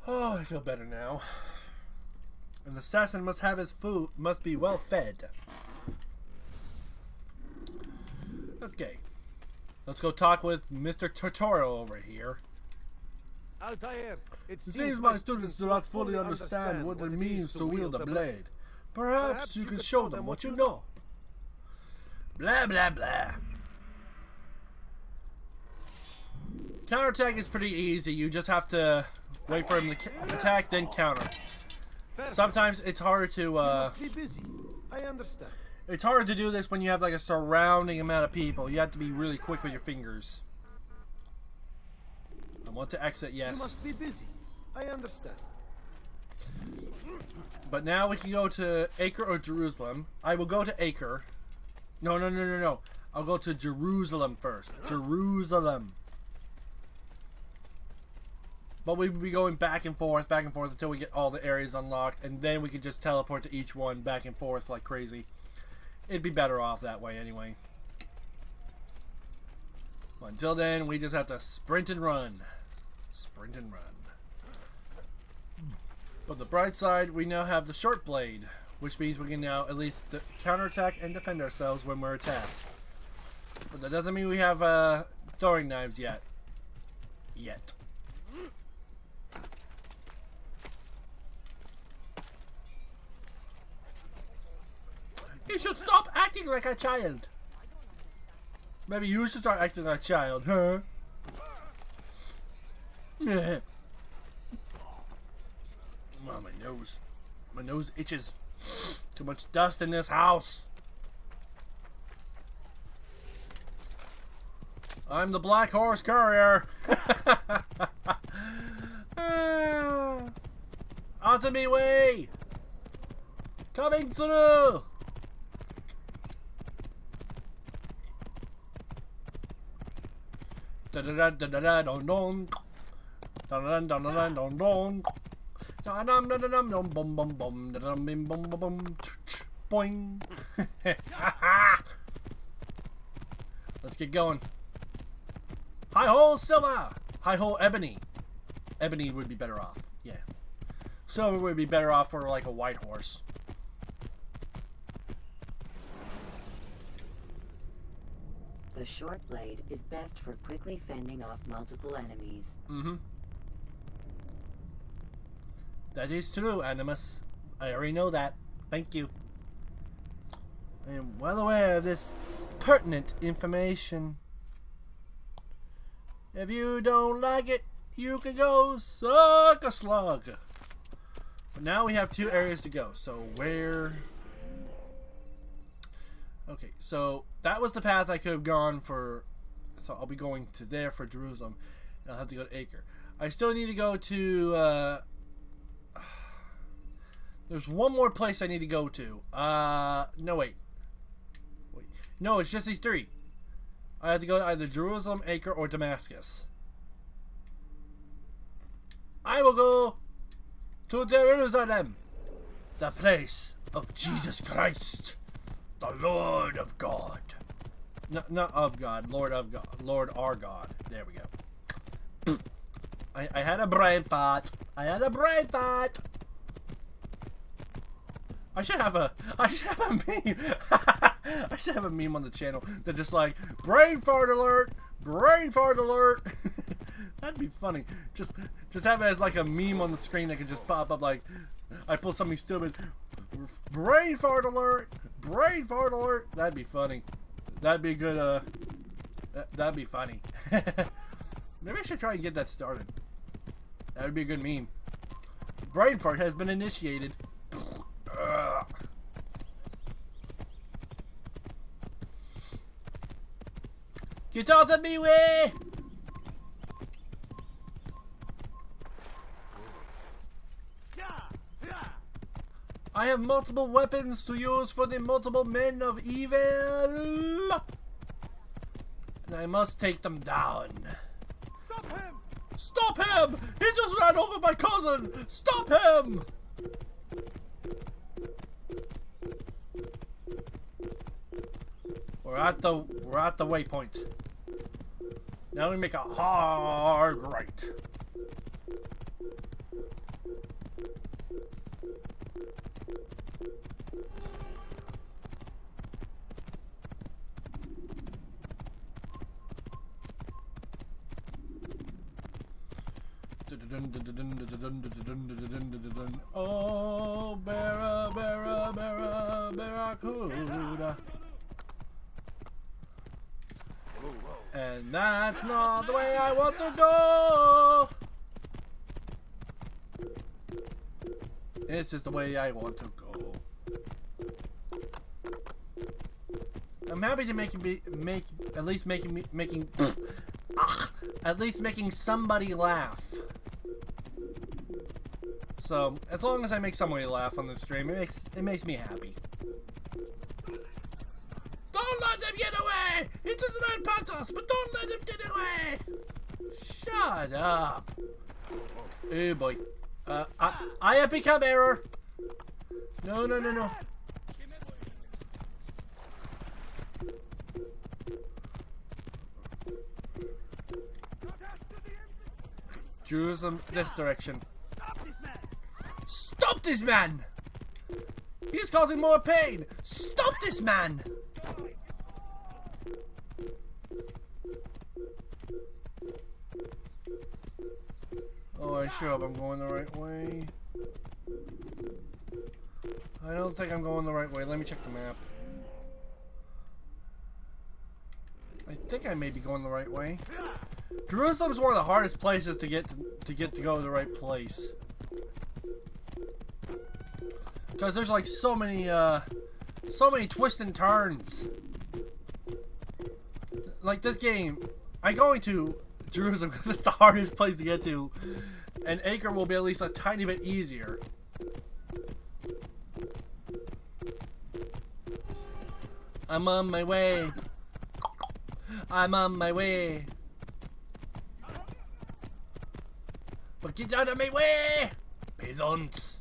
Oh, I feel better now. An assassin must have his food, must be well fed. Okay. Let's go talk with Mr. Totoro over here. Altair, it seems my students do not fully understand what it means to wield a blade. Perhaps you can show them what you know. Blah, blah, blah. Counterattack is pretty easy. You just have to wait for him to attack, then counter. Sometimes it's hard to I understand. It's hard to do this when you have like a surrounding amount of people. You have to be really quick with your fingers. I want to exit, yes. You must be busy. I understand. But now we can go to Acre or Jerusalem. I will go to Acre. No. I'll go to Jerusalem first. Jerusalem. But we'll be going back and forth until we get all the areas unlocked, and then we can just teleport to each one back and forth like crazy. It'd be better off that way anyway. But until then, we just have to sprint and run. Sprint and run. But the bright side, we now have the short blade, which means we can now at least counterattack and defend ourselves when we're attacked. But that doesn't mean we have throwing knives yet. should stop acting like a child. Maybe you should start acting like a child, huh? Oh, my nose. My nose itches. Too much dust in this house. I'm the Black Horse Courier. Out of me way. Coming through. Da da da da da da don don. Da da da da da don don. Da dum da da dum dum bum bum bum da dum bim bum bum bum. Boing. Let's get going. Hi ho, Silver. Hi ho, Ebony. Ebony would be better off. Yeah. Silver would be better off for like a white horse. The short blade is best for quickly fending off multiple enemies. Mm-hmm. That is true, Animus. I already know that. Thank you. I am well aware of this pertinent information. If you don't like it, you can go suck a slug. But now we have 2 areas to go. So where... Okay, so that was the path I could have gone for. So I'll be going to there for Jerusalem, and I'll have to go to Acre. I still need to go to. There's one more place I need to go to. No wait. No, it's just these 3. I have to go to either Jerusalem, Acre, or Damascus. I will go to Jerusalem, the place of Jesus Christ. The Lord of God. No, not of God. Lord of God. Lord our God. There we go. I had a brain fart. I had a brain fart. I should have a meme. I should have a meme on the channel that just like, brain fart alert. Brain fart alert. That'd be funny. Just have it as like a meme on the screen that could just pop up like, I pull something stupid. Brain fart alert. Brain fart alert. That'd be funny. That'd be good. That'd be funny. Maybe I should try and get that started. That would be a good meme. Brain fart has been initiated. Get out of me way! I have multiple weapons to use for the multiple men of evil. And I must take them down. Stop him! Stop him! He just ran over my cousin! Stop him! We're at the waypoint. Now we make a hard right. Oh, Barracuda. And that's not the way I want to go. This is the way I want to go. I'm happy to at least making somebody laugh. So as long as I make somebody laugh on the stream, it makes me happy. Don't let him get away! He doesn't impact us, but don't let him get away! Shut up! Oh boy. I have become error! No. Jerusalem, this direction. Stop this man! He's causing more pain! Stop this man! Oh, I sure hope I'm going the right way. I don't think I'm going the right way. Let me check the map. think I may be going the right way. Jerusalem's one of the hardest places to go to the right place. Because there's like so many twists and turns. Like this game, I'm going to Jerusalem because it's the hardest place to get to. And Acre will be at least a tiny bit easier. I'm on my way. I'm on my way. But get out of my way, peasants.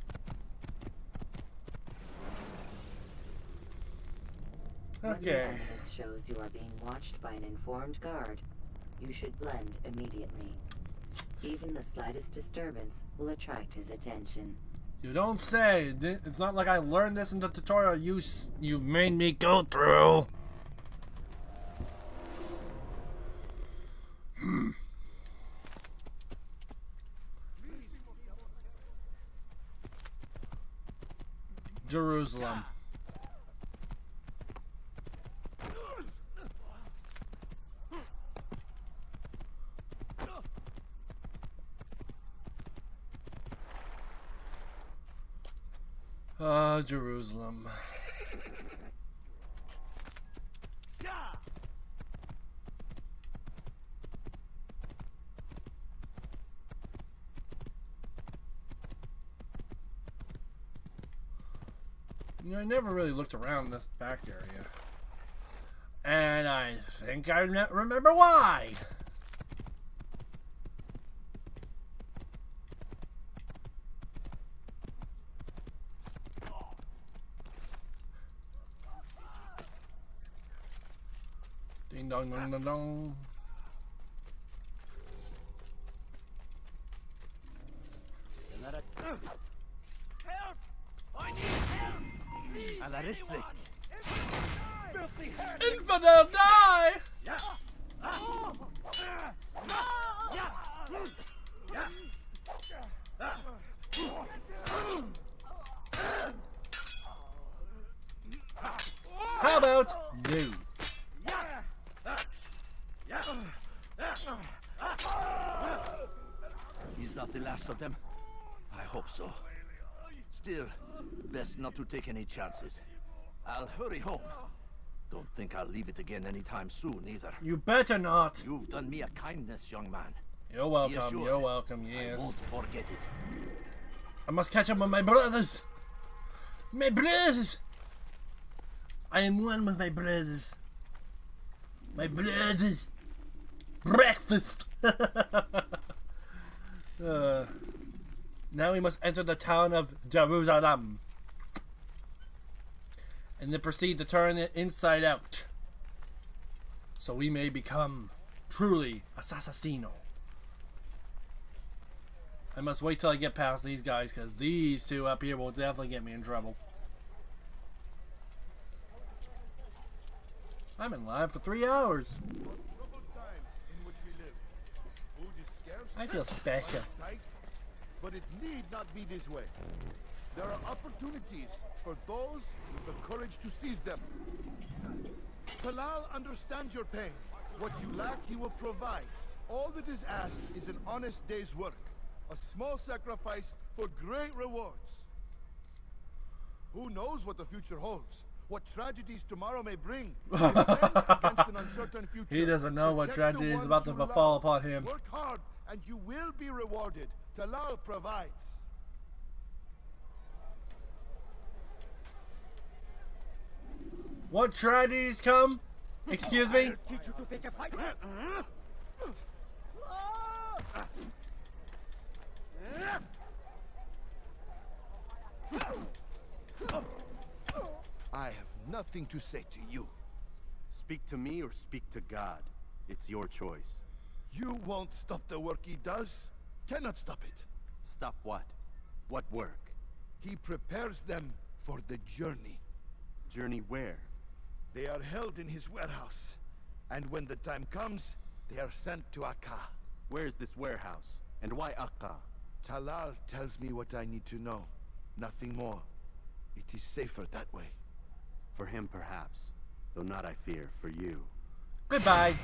When the Okay. animus shows you are being watched by an informed guard, you should blend immediately. Even the slightest disturbance will attract his attention. You don't say. It's not like I learned this in the tutorial you made me go through. Jerusalem. Jerusalem. You know, I never really looked around this back area. And I think I remember why. Ding dong dong dong dong. Infidel, die! How about you? Is that the last of them? I hope so. Still, best not to take any chances. I'll hurry home. Don't think I'll leave it again anytime soon, either. You better not. You've done me a kindness, young man. You're welcome, Be assured, you're welcome, yes. I won't forget it. I must catch up with my brothers. My brothers! I am one with my brothers. My brothers. Breakfast! Now we must enter the town of Jerusalem. And then proceed to turn it inside out. So we may become truly assassino. I must wait till I get past these guys, because these two up here will definitely get me in trouble. I'm in line for 3 hours. I feel special. But it need not be this way. There are opportunities for those with the courage to seize them. Talal understands your pain. What you lack, he will provide. All that is asked is an honest day's work. A small sacrifice for great rewards. Who knows what the future holds? What tragedies tomorrow may bring? Against an uncertain future. He doesn't know what Protect tragedy the is about ones to you fall love. upon him. Work hard, and you will be rewarded. Talal provides. What tragedies come? Excuse me? Teach you to pick a fight. I have nothing to say to you. Speak to me or speak to God. It's your choice. You won't stop the work he does. Cannot stop it. Stop what? What work? He prepares them for the journey. Journey where? They are held in his warehouse. And when the time comes, they are sent to Akka. Where is this warehouse? And why Akka? Talal tells me what I need to know. Nothing more. It is safer that way. For him, perhaps. Though not, I fear, for you. Goodbye.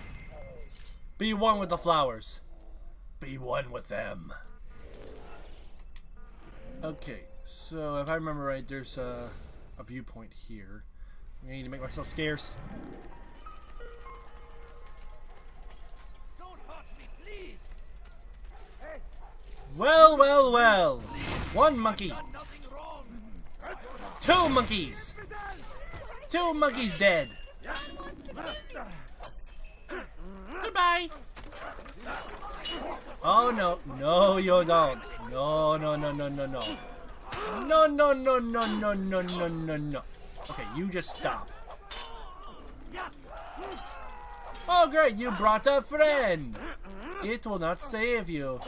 Be one with the flowers. Be one with them. Okay, so if I remember right, there's a viewpoint here. I need to make myself scarce. Don't hurt me, please. Hey, Well, well, well. One monkey. Two monkeys. Two monkeys dead. Goodbye. Oh no, no you don't. No, no, no, no, no, no. No, no, no, no, no, no, no, no, no. Okay, you just stop. Oh great, you brought a friend. It will not save you.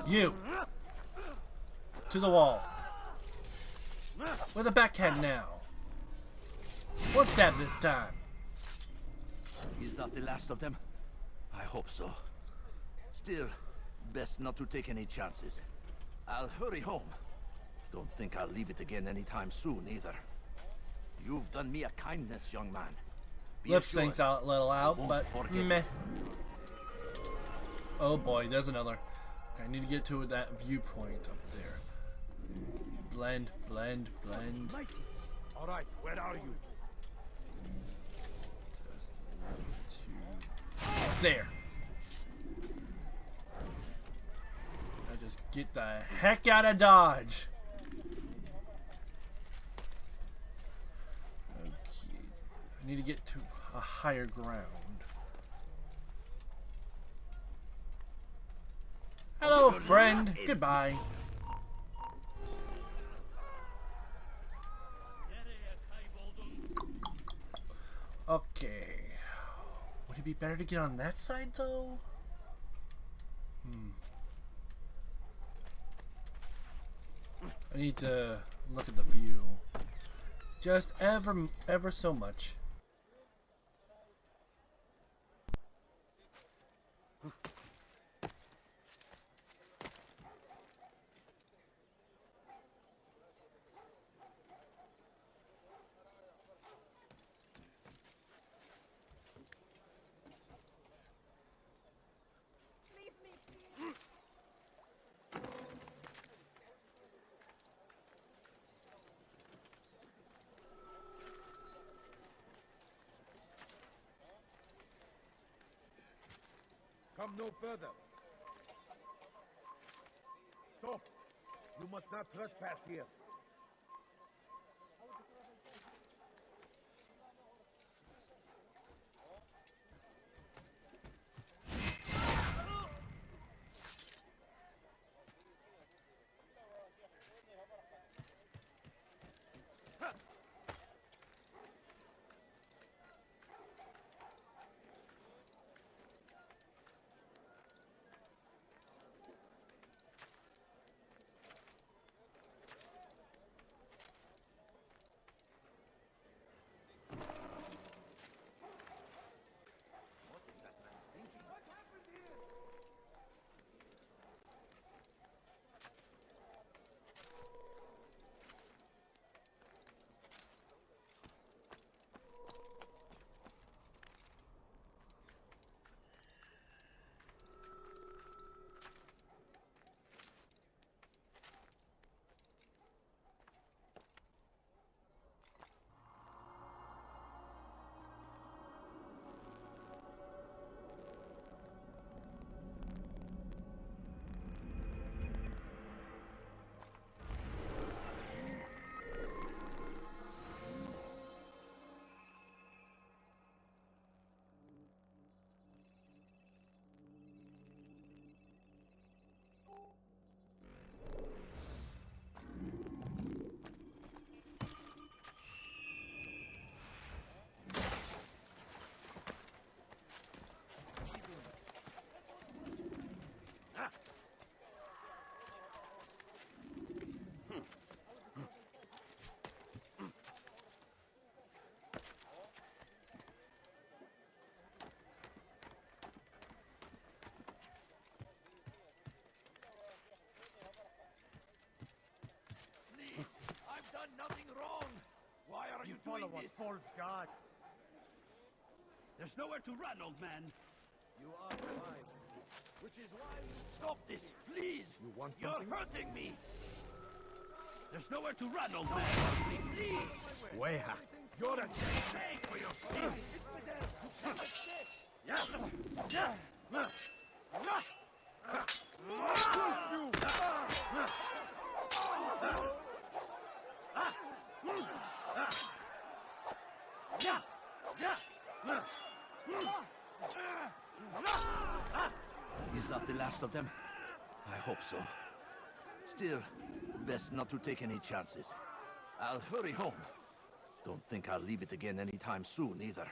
You. To the wall. With a backhand now. One stab this time. Is that the last of them? I hope so. Still, best not to take any chances. I'll hurry home. Don't think I'll leave it again anytime soon, either. You've done me a kindness, young man. Be Lip assured, syncs out a little out, won't but forget meh. it. Oh boy, there's another. I need to get to that viewpoint up there. Blend, blend, blend. All right, where are you? There. I just get the heck out of Dodge. Okay. I need to get to a higher ground. Hello, friend. Goodbye. Okay. Would it be better to get on that side, though? I need to look at the view. Just ever so much. Come no further. Stop! You must not trespass here. follow a false god. There's nowhere to run, old man. You are right. Which is why Stop this, please. you want You're something? hurting me. There's nowhere to run, old man. Please. Weha, you're a Pay for your sin. Yeah. Is that the last of them? I hope so. Still, best not to take any chances. I'll hurry home. Don't think I'll leave it again anytime soon, either.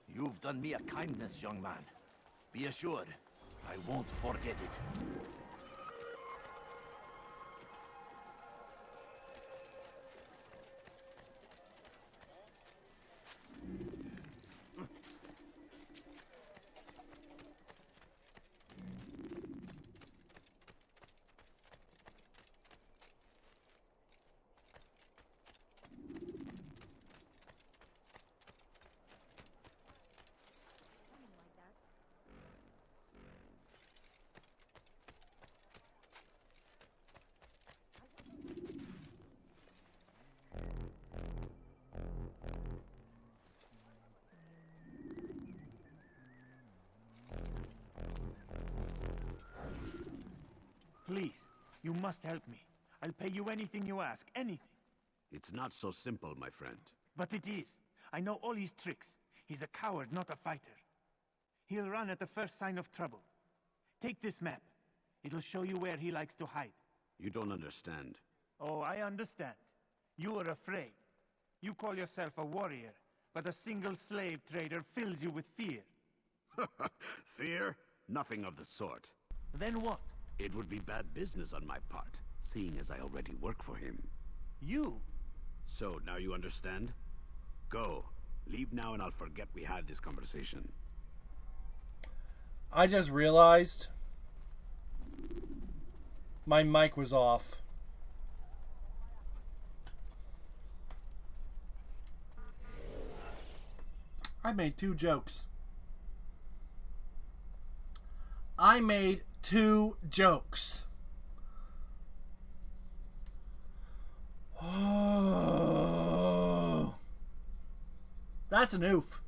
You've done me a kindness, young man. Be assured, I won't forget it. Please, you must help me. I'll pay you anything you ask, anything. It's not so simple, my friend. But it is. I know all his tricks. He's a coward, not a fighter. He'll run at the first sign of trouble. Take this map. It'll show you where he likes to hide. You don't understand. Oh, I understand. You are afraid. You call yourself a warrior, but a single slave trader fills you with fear. Fear? Nothing of the sort. Then what? It would be bad business on my part, seeing as I already work for him. You? So, now you understand? Go. Leave now and I'll forget we had this conversation. I just realized my mic was off. I made 2 jokes. I made 2 jokes. Oh, that's an oof.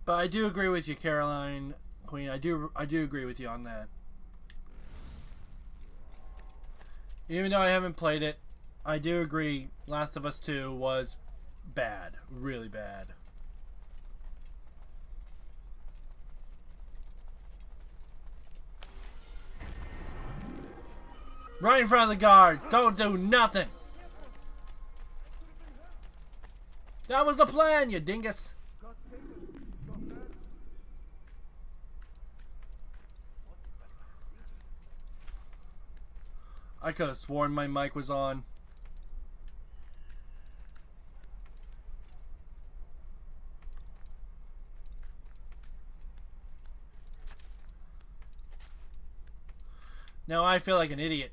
But I do agree with you, Caroline Queen. I do agree with you on that. Even though I haven't played it, I do agree Last of Us 2 was bad. Really bad. Right in front of the guards. Don't do nothing. That was the plan, you dingus. I could have sworn my mic was on. Now I feel like an idiot.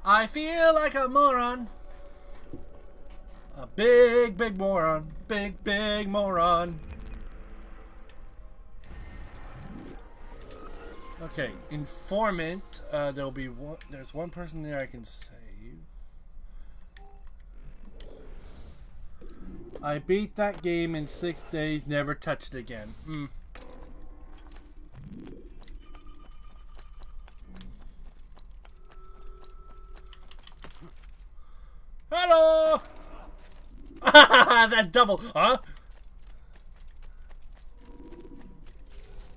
I feel like a moron. A big, big moron. Big, big moron. Okay, informant. There'll be one. There's one person there I can save. I beat that game in 6 days. Never touched it again. Hello! That double, huh?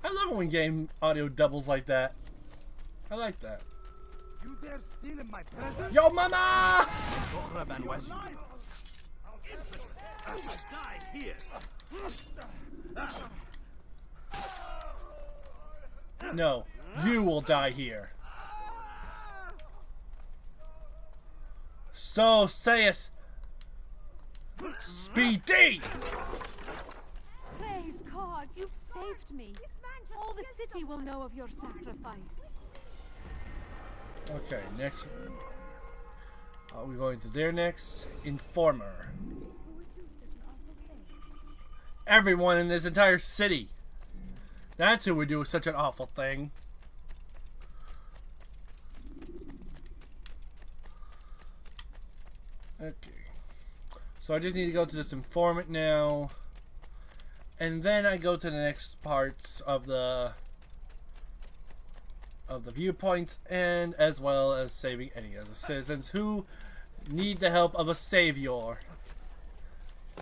I love it when game audio doubles like that. I like that. You dare steal in my presence? Yo, mama! Die here. No, you will die here. So saith Speedy! Praise God, you've saved me. All the city will know of your sacrifice. Okay, next. Are we going to there next? Informer. Everyone in this entire city. That's who would do such an awful thing. Okay. So I just need to go to this informant now. And then I go to the next parts of the viewpoints, and as well as saving any of the citizens who need the help of a savior.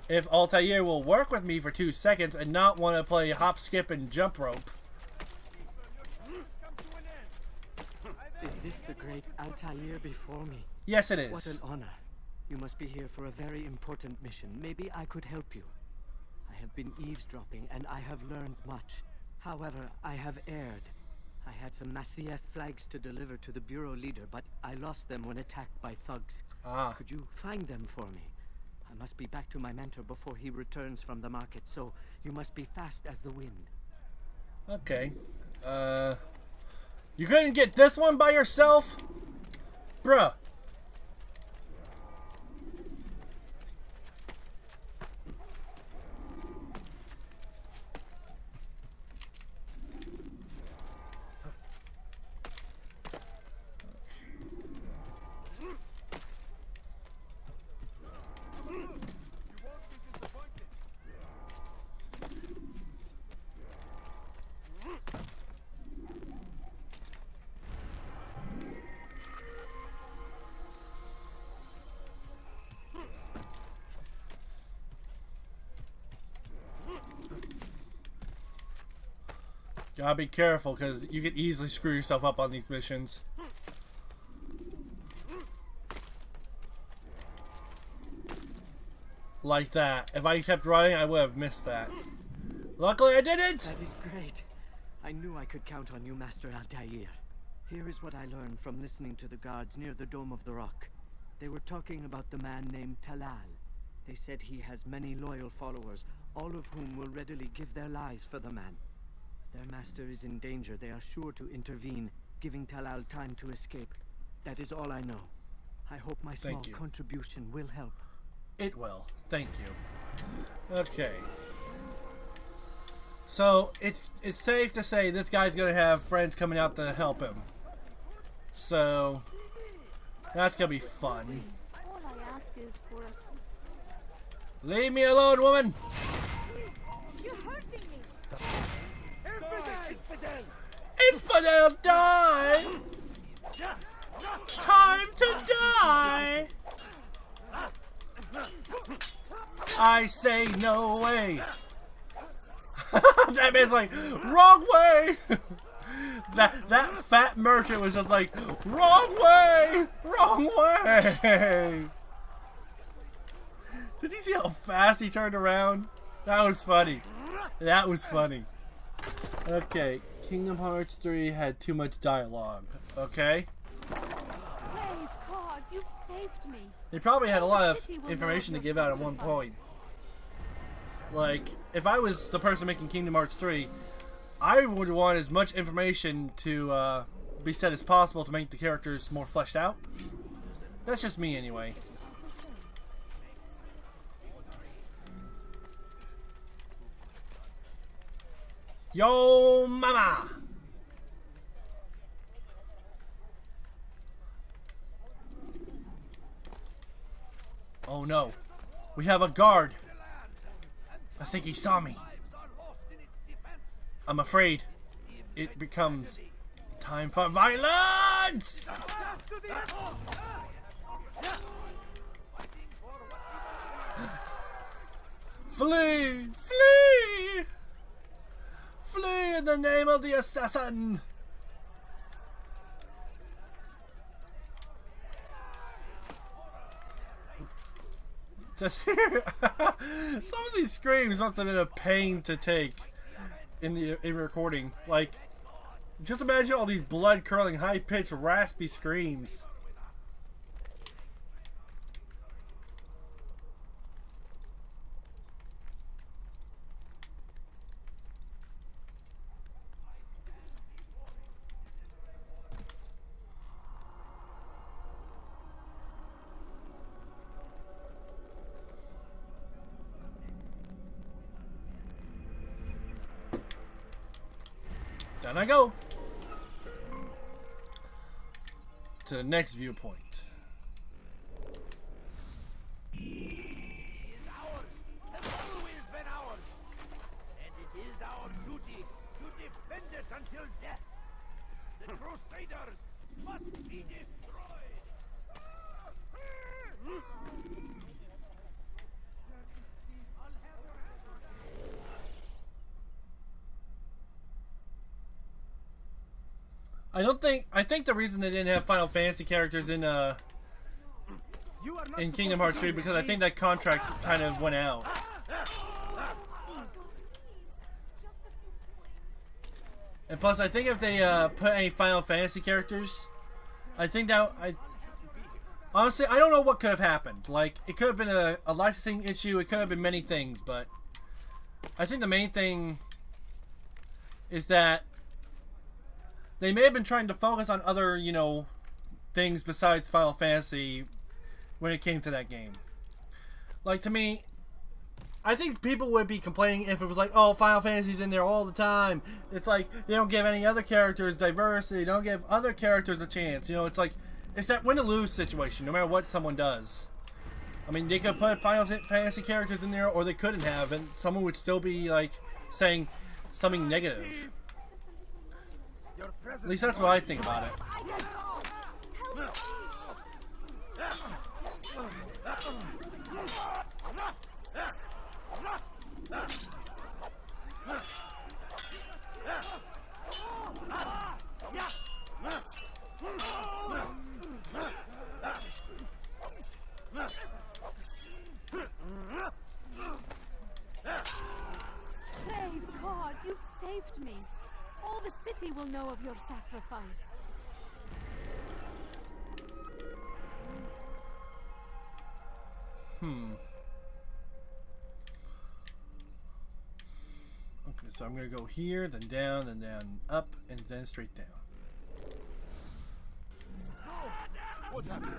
If Altair will work with me for 2 seconds and not want to play hop, skip, and jump rope. Is this the great Altair before me? Yes, it is. What an honor. You must be here for a very important mission. Maybe I could help you. I have been eavesdropping, and I have learned much. However, I have erred. I had some Masyaf flags to deliver to the bureau leader, but I lost them when attacked by thugs. Could you find them for me? I must be back to my mentor before he returns from the market, so you must be fast as the wind. Okay. You couldn't get this one by yourself? Bruh. Gotta be careful, because you can easily screw yourself up on these missions. Like that. If I kept running, I would have missed that. Luckily, I didn't! That is great. I knew I could count on you, Master Altair. Here is what I learned from listening to the guards near the Dome of the Rock. They were talking about the man named Talal. They said he has many loyal followers, all of whom will readily give their lives for the man. Their master is in danger. They are sure to intervene, giving Talal time to escape. That is all I know. I hope my small contribution will help. It will. Thank you. Okay. So, it's safe to say this guy's gonna have friends coming out to help him. So, that's gonna be fun. All I ask is for a... Leave me alone, woman! You're hurting me! Infidel, die! Time to die! I say no way! That man's like, wrong way! that fat merchant was just like, wrong way! Wrong way! Did you see how fast he turned around? That was funny. That was funny. Okay, Kingdom Hearts 3 had too much dialogue. Okay? Praise God, you've saved me. They probably had a lot of information to give out at one point. Like, if I was the person making Kingdom Hearts 3, I would want as much information to be said as possible to make the characters more fleshed out. That's just me anyway. Yo, mama! Oh no. We have a guard. I think he saw me. I'm afraid it becomes time for violence! Flee! Flee! Flee in the name of the assassin! Just here. Some of these screams must have been a pain to take in recording. Like, just imagine all these blood-curdling, high-pitched, raspy screams. Down I go. To the next viewpoint. Until death, the Crusaders must be destroyed. I think the reason they didn't have Final Fantasy characters in Kingdom Hearts 3 because I think that contract kind of went out. And plus, I think if they put any Final Fantasy characters, I think that honestly, I don't know what could have happened. Like, it could have been a licensing issue. It could have been many things, but I think the main thing is that they may have been trying to focus on other, you know, things besides Final Fantasy when it came to that game. Like, to me, I think people would be complaining if it was like, oh, Final Fantasy's in there all the time. It's like, they don't give any other characters diversity. They don't give other characters a chance. You know, it's like, it's that win-or-lose situation, no matter what someone does. I mean, they could put Final Fantasy characters in there, or they couldn't have, and someone would still be, like, saying something negative. At least that's what I think about it. Praise God, you've saved me. All the city will know of your sacrifice. Okay, so I'm going to go here, then down, up, and then straight down. What happened?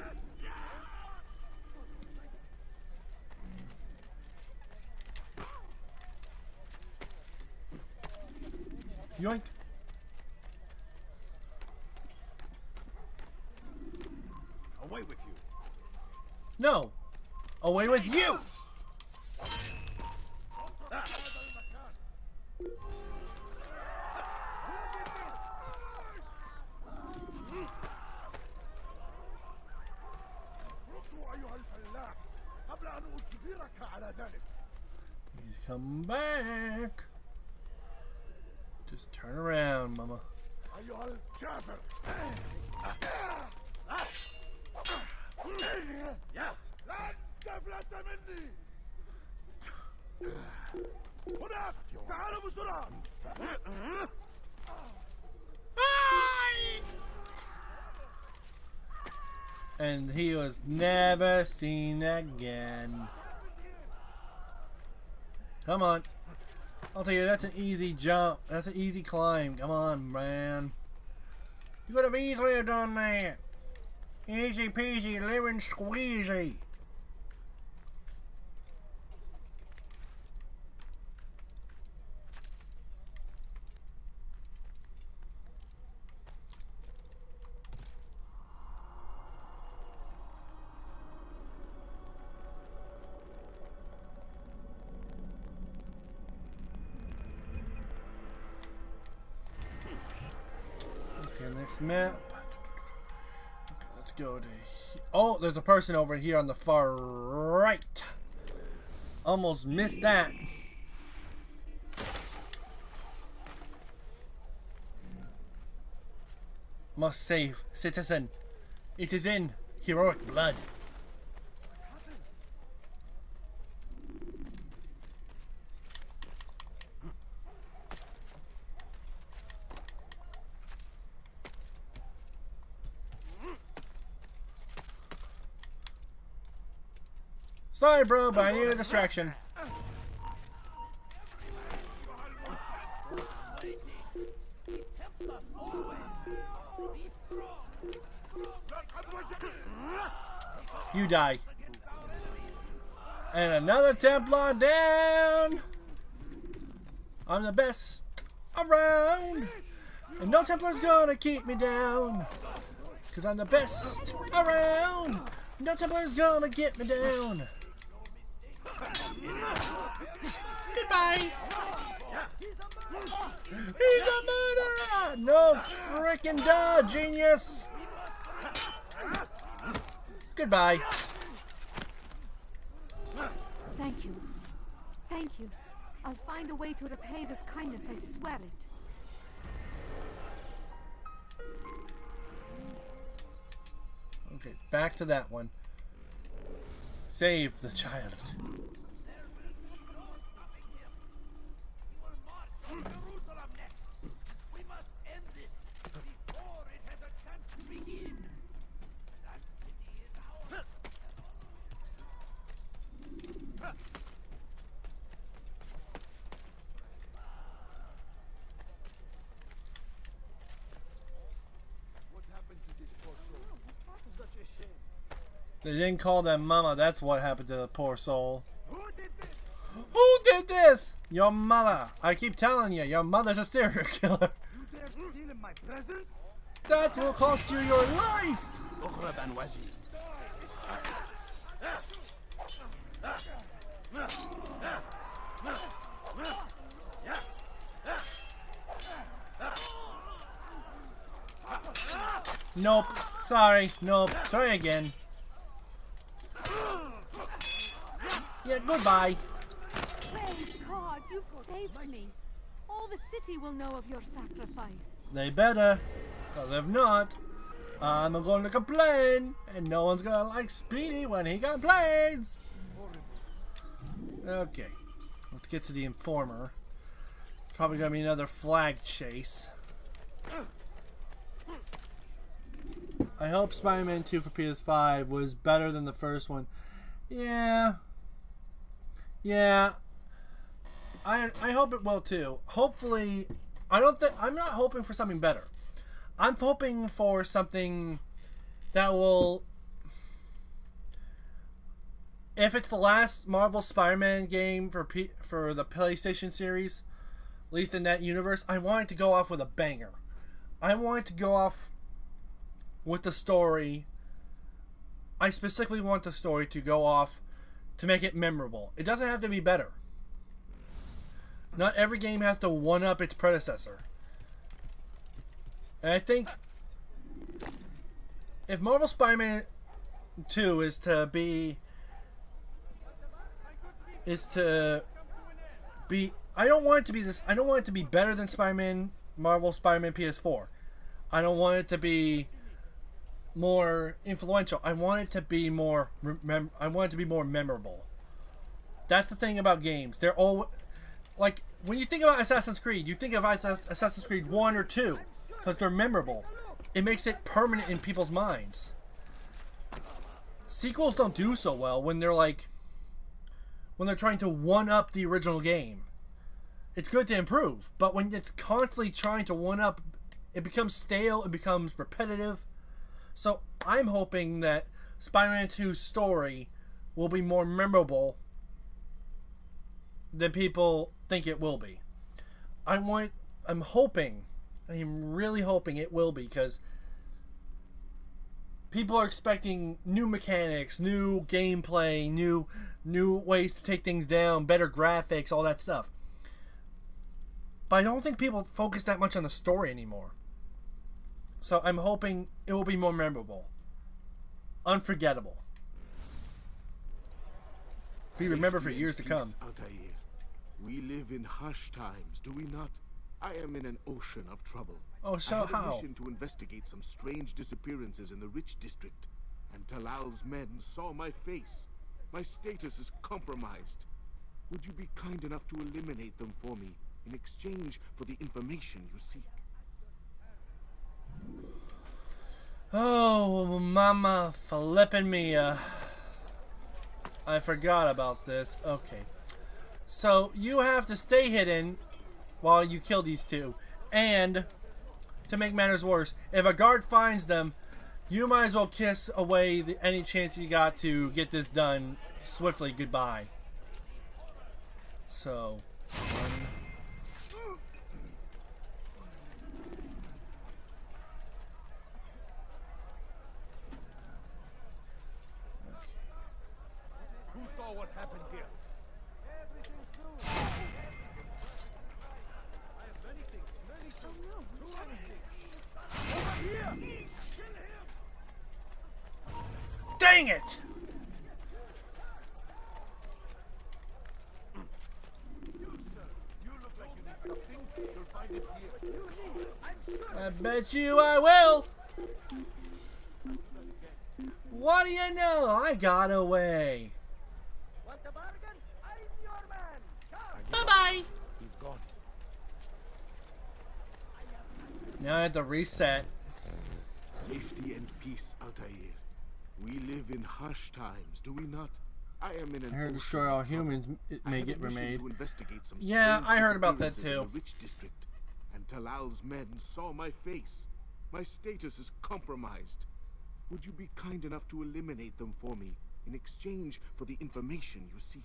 Yoink. Away with you. No. Away with you. Please come back. Just turn around, Mama. And he was never seen again. Come on. I'll tell you, that's an easy jump. That's an easy climb. Come on, man. You could have easily done that. Easy peasy, lemon squeezy. Next map. Okay, let's go to. Oh, there's a person over here on the far right. Almost missed that. Must save citizen. It is in heroic blood. Sorry, bro, but I need a distraction. You die. And another Templar down. I'm the best around. And no Templar's gonna keep me down. Cause I'm the best around. No Templar's gonna get me down. Goodbye. He's a murderer! No freaking duh, genius! Goodbye. Thank you. Thank you. I'll find a way to repay this kindness, I swear it. Okay, back to that one. Save the child. They didn't call them mama. That's what happened to the poor soul. Who did this? Your mother. I keep telling you, your mother's a serial killer. That will cost you your life. Nope. Sorry. Nope. Sorry again. Yeah, goodbye. Praise God, you've saved me. All the city will know of your sacrifice. They better. Because if not, I'm going to complain. And no one's going to like Speedy when he complains. Okay. Let's get to the informer. It's probably going to be another flag chase. I hope Spider-Man 2 for PS5 was better than the first one. Yeah. Yeah. I hope it will too. Hopefully, I'm not hoping for something better. I'm hoping for something that will, if it's the last Marvel Spider-Man game for the PlayStation series, at least in that universe, I want it to go off with a banger. I want it to go off with the story. I specifically want the story to go off to make it memorable. It doesn't have to be better. Not every game has to one-up its predecessor. And I think if Marvel Spider-Man 2 is to be I don't want it to be this. I don't want it to be better than Marvel Spider-Man PS4. I don't want it to be more influential. I want it to be more memorable. That's the thing about games. They're all like, when you think about Assassin's Creed, you think of Assassin's Creed 1 or 2 because they're memorable. It makes it permanent in people's minds. Sequels don't do so well when they're trying to one up the original game. It's good to improve, but when it's constantly trying to one up, it becomes stale, it becomes repetitive. So I'm hoping that Spider-Man 2's story will be more memorable than people think it will be. I'm really hoping it will be, because people are expecting new mechanics, new gameplay, new ways to take things down, better graphics, all that stuff. But I don't think people focus that much on the story anymore. So I'm hoping it will be more memorable. Unforgettable. Be remembered for years to come. Altair, we live in harsh times, do we not? I am in an ocean of trouble. Oh, so I have how? a mission to investigate some strange disappearances in the rich district. And Talal's men saw my face. My status is compromised. Would you be kind enough to eliminate them for me in exchange for the information you seek? Oh, mama flipping me. I forgot about this. Okay. So, you have to stay hidden while you kill these two. And, to make matters worse, if a guard finds them, you might as well kiss away any chance you got to get this done swiftly. Goodbye. So, what happened here. Dang it! I bet you I will. What do you know? I got away. Bye-bye. He's gone. Now I have to reset. Safety and peace, Altair. We live in harsh times, do we not? I am in an I heard ocean destroy all of trouble. humans. It I may have get a mission remade. to investigate some Yeah, strange I heard about that disappearances in too. the Rich District, and Talal's men saw my face. My status is compromised. Would you be kind enough to eliminate them for me in exchange for the information you seek?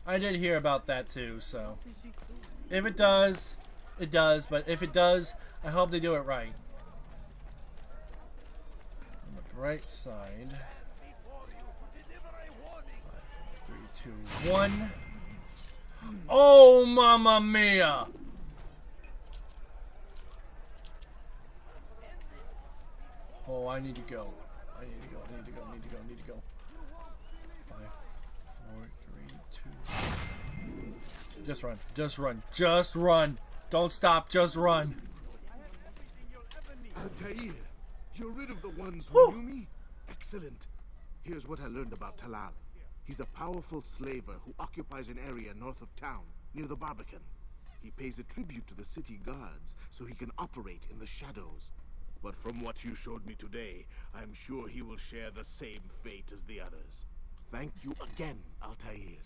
I did hear about that too, so if it does, it does. But if it does, I hope they do it right. On the bright side. 5, 4, 3, 2, 1. Oh, mamma mia! Oh, I need to go. I need to go. I need to go. I need to go. I need to go. 5, 4, 3, 2. Just run. Just run. Just run. Don't stop. Just run. Altair, you're rid of the ones who knew me? Excellent. Here's what I learned about Talal. He's a powerful slaver who occupies an area north of town, near the Barbican. He pays a tribute to the city guards so he can operate in the shadows. But from what you showed me today, I'm sure he will share the same fate as the others. Thank you again, Altair.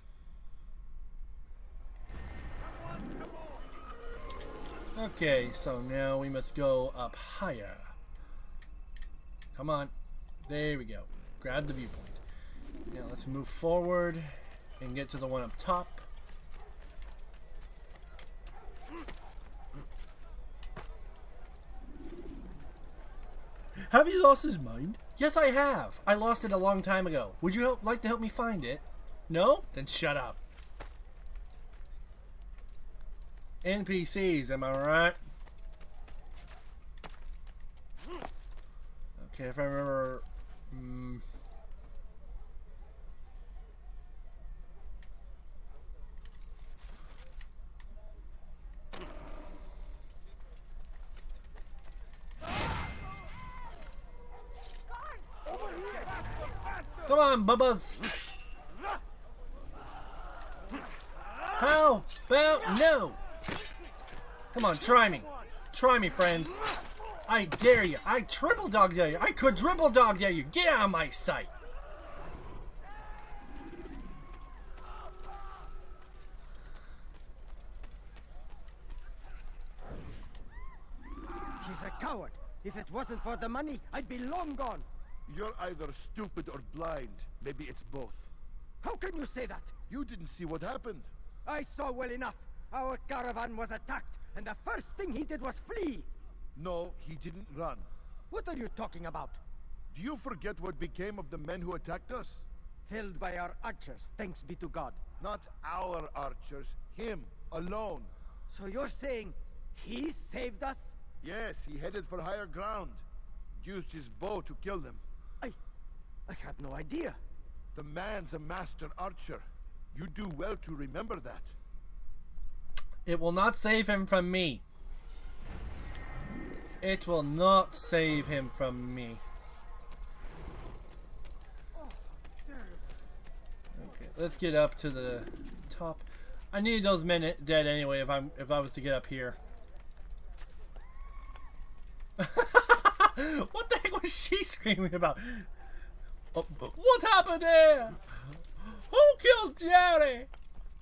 Okay, so now we must go up higher. Come on. There we go. Grab the viewpoint. Now let's move forward and get to the one up top. Have you lost his mind? Yes, I have. I lost it a long time ago. Would you like to help me find it? No? Then shut up. NPCs, am I right? Okay, if I remember... Come on, bubbas. How about no? Come on, try me. Try me, friends. I dare you. I triple dog dare you. I quadruple dog dare you. Get out of my sight. He's a coward. If it wasn't for the money, I'd be long gone. You're either stupid or blind. Maybe it's both. How can you say that? You didn't see what happened. I saw well enough. Our caravan was attacked, and the first thing he did was flee. No, he didn't run. What are you talking about? Do you forget what became of the men who attacked us? Felled by our archers, thanks be to God. Not our archers, him, alone. So you're saying he saved us? Yes, he headed for higher ground. Used his bow to kill them. I had no idea. The man's a master archer. You do well to remember that. It will not save him from me. It will not save him from me. Okay, let's get up to the top. I need those men dead anyway if I was to get up here. What the heck was she screaming about? Oh, what happened there? Who killed Jerry?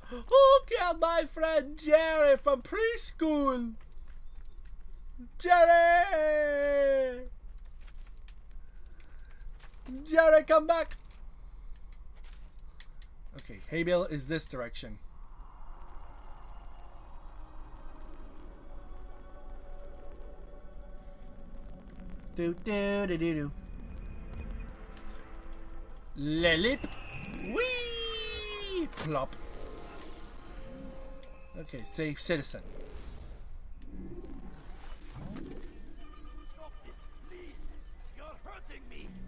Who killed my friend Jerry from preschool? Jerry! Jerry, come back! Okay, hay bale is this direction. Do do do do do. Lelip. Whee! Plop. Okay, save citizen.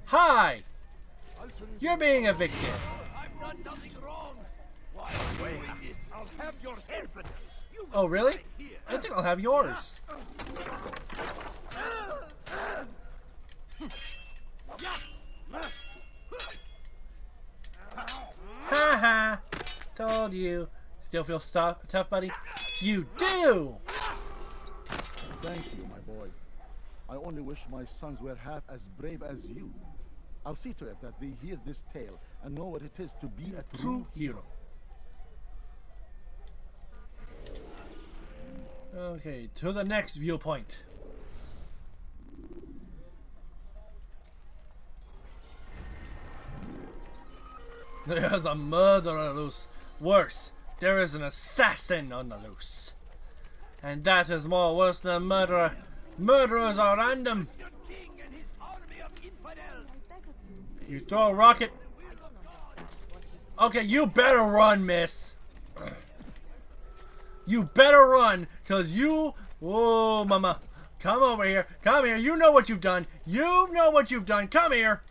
Hi! You're being evicted. I've done nothing wrong. Why are you doing this? I'll have your head. Oh, really? I think I'll have yours. Haha! Told you. Still feel tough, buddy? You do! Thank you, my boy. I only wish my sons were half as brave as you. I'll see to it that they hear this tale and know what it is to be a true hero. Okay, to the next viewpoint. There's a murderer loose. Worse, there is an assassin on the loose. And that is more worse than a murderer. Murderers are random. You throw a rocket. Okay, you better run, miss. You better run, cause you... Oh, mama. Come over here. Come here. You know what you've done. You know what you've done. Come here.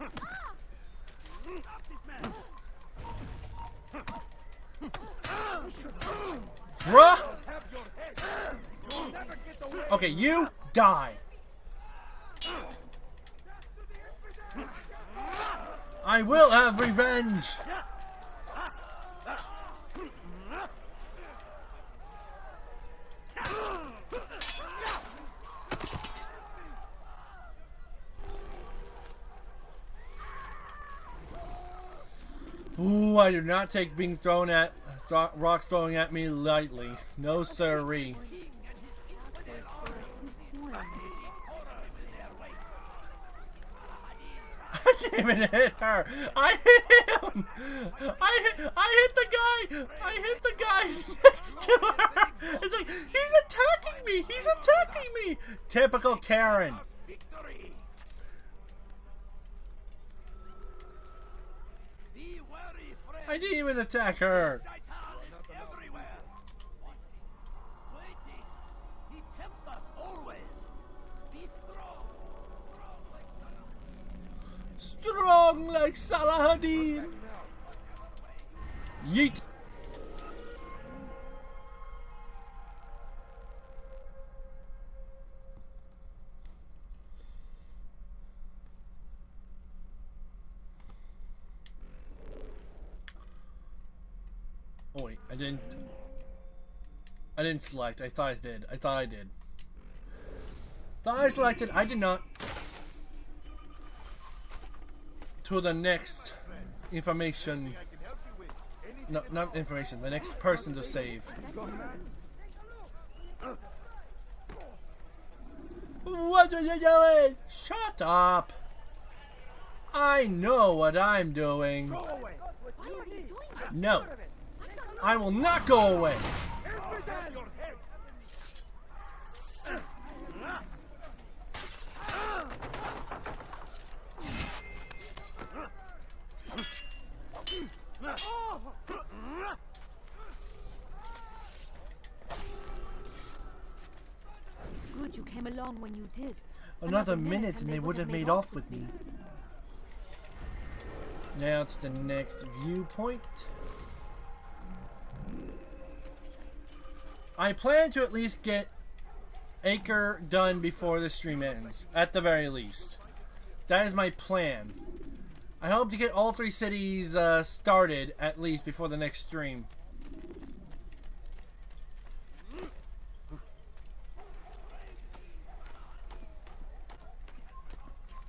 Bruh. Okay, you die. I will have revenge. Ooh, I do not take being thrown at rocks throwing at me lightly. No siree. I didn't even hit her. I hit him. I hit the guy. I hit the guy next to her. It's like, he's attacking me. He's attacking me. Typical Karen. I didn't even attack her. Strong like Salahadin. Yeet. Oh wait, I didn't select. I thought I did. I thought I did. Thought I selected. I did not. To the next information. No, not information. The next person to save. What are you doing? Shut up. I know what I'm doing. No. I will not go away. Good you came along when you did. Another minute and they would have made off with me. Now to the next viewpoint. I plan to at least get Acre done before the stream ends, at the very least. That is my plan. I hope to get all 3 cities started at least before the next stream.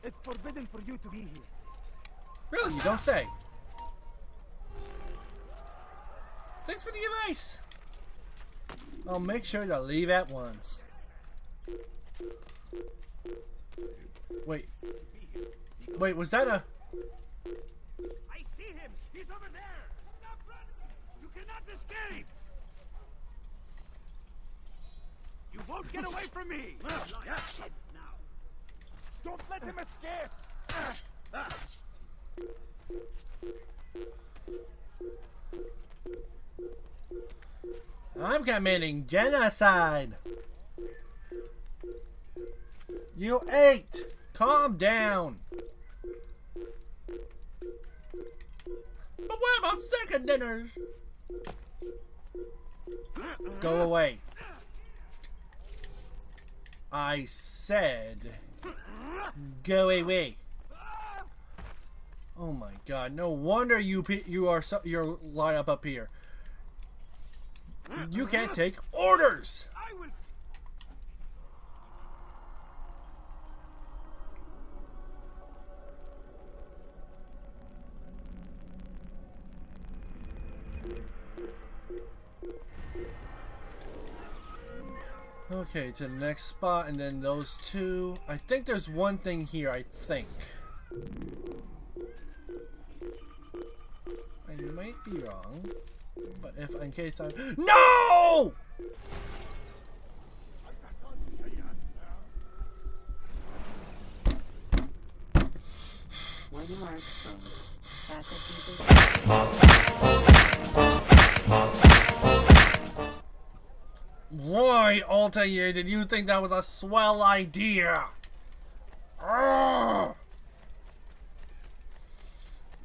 It's forbidden for you to be here. Really? You don't say. Thanks for the advice. I'll make sure to leave at once. Wait. Wait, was that a... I see him! He's over there! Stop running! You cannot escape! You won't get away from me! Don't let him escape! I'm committing genocide. You ate. Calm down. But what about second dinners? Go away. I said, go away. Oh my God! No wonder you're lined up here. You can't take orders. Okay, to the next spot, and then those two. I think there's one thing here, I think. I might be wrong, but if in case I... No! When you are exposed, Why, Altair, did you think that was a swell idea? Ugh.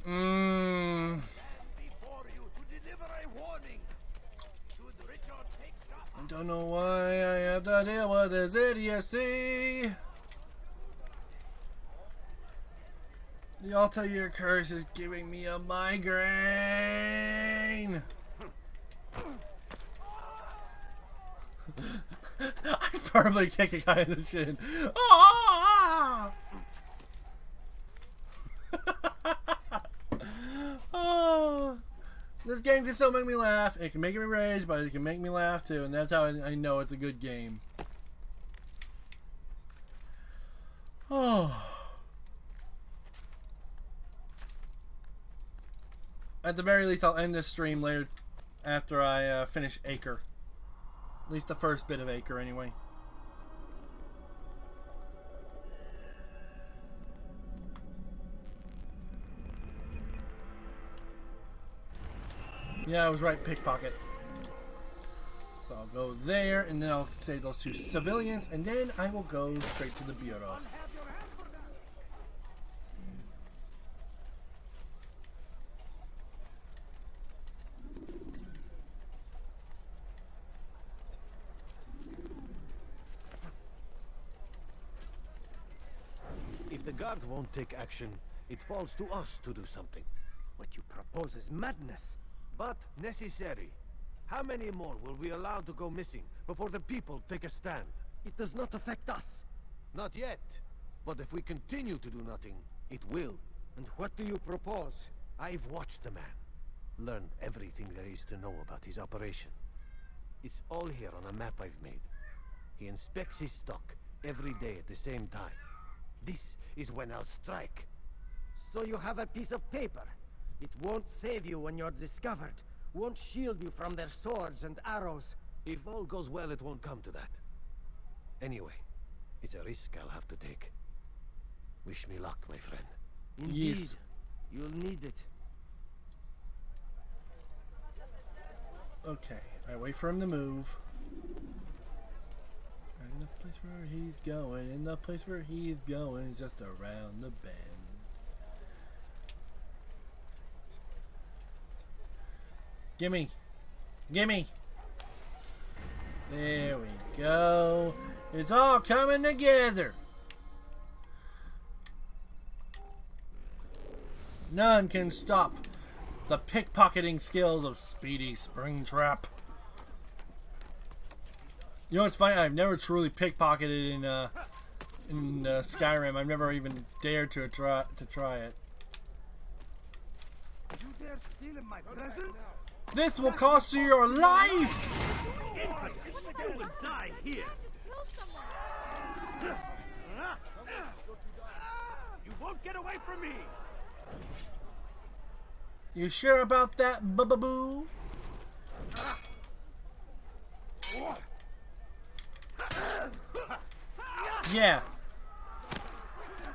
I don't know why I have to deal with this idiocy. The Altair curse is giving me a migraine. I firmly kick a guy in the shin. Ah! Oh, this game can still make me laugh. It can make me rage, but it can make me laugh too, and that's how I know it's a good game. Oh. At the very least, I'll end this stream later after I finish Acre. At least the first bit of Acre, anyway. Yeah, I was right, pickpocket. So I'll go there, and then I'll save those two civilians, and then I will go straight to the bureau. If the guard won't take action, it falls to us to do something. What you propose is madness. But necessary. How many more will we allow to go missing before the people take a stand? It does not affect us. Not yet. But if we continue to do nothing, it will. And what do you propose? I've watched the man. Learned everything there is to know about his operation. It's all here on a map I've made. He inspects his stock every day at the same time. This is when I'll strike. So you have a piece of paper. It won't save you when you're discovered. Won't shield you from their swords and arrows. If all goes well, it won't come to that. Anyway, it's a risk I'll have to take. Wish me luck, my friend. Indeed. Yes. You'll need it. Okay, I wait for him to move. And the place where he's going, and the place where he's going is just around the bend. Gimme! Gimme! There we go. It's all coming together. None can stop the pickpocketing skills of Speedy Springtrap. You know what's funny? I've never truly pickpocketed in Skyrim. I've never even dared to try it. You dare steal in my presence? This will cost you your life! You will die here. You won't get away from me. You sure about that, boo? Yeah.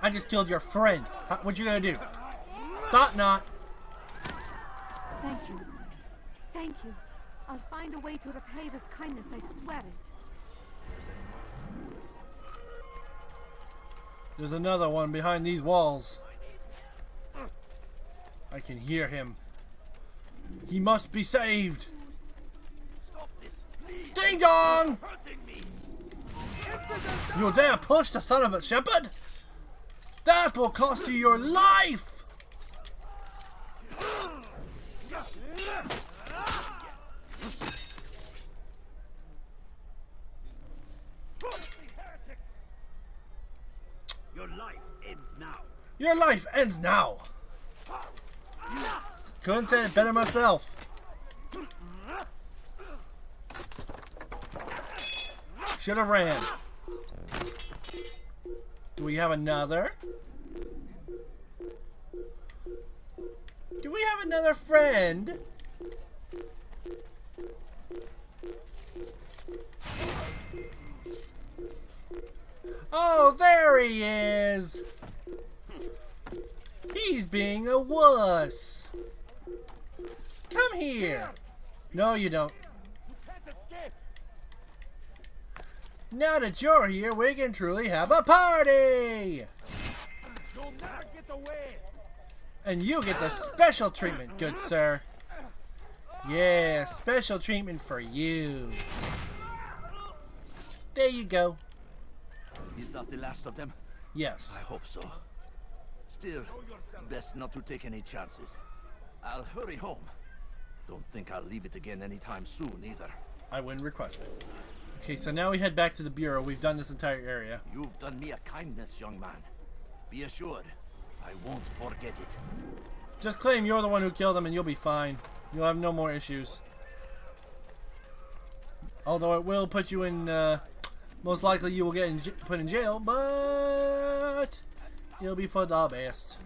I just killed your friend. What you gonna do? Thought not. Thank you. Thank you. I'll find a way to repay this kindness, I swear it. There's another one behind these walls. I can hear him. He must be saved. Ding dong! You dare push the son of a shepherd? That will cost you your life! Your life ends now. Your life ends now! Couldn't say it better myself. Should have ran. Do we have another? Do we have another friend? Oh, there he is! He's being a wuss. Come here. No, you don't. Now that you're here, we can truly have a party! And you get the special treatment, good sir. Yeah, special treatment for you. There you go. Is that the last of them? Yes. I hope so. Still, best not to take any chances. I'll hurry home. Don't think I'll leave it again anytime soon, either. I wouldn't request it. Okay, so now we head back to the Bureau. We've done this entire area. You've done me a kindness, young man. Be assured, I won't forget it. Just claim you're the one who killed him and you'll be fine. You'll have no more issues. Although it will put you in, most likely you will get put in jail, but it'll be for the best.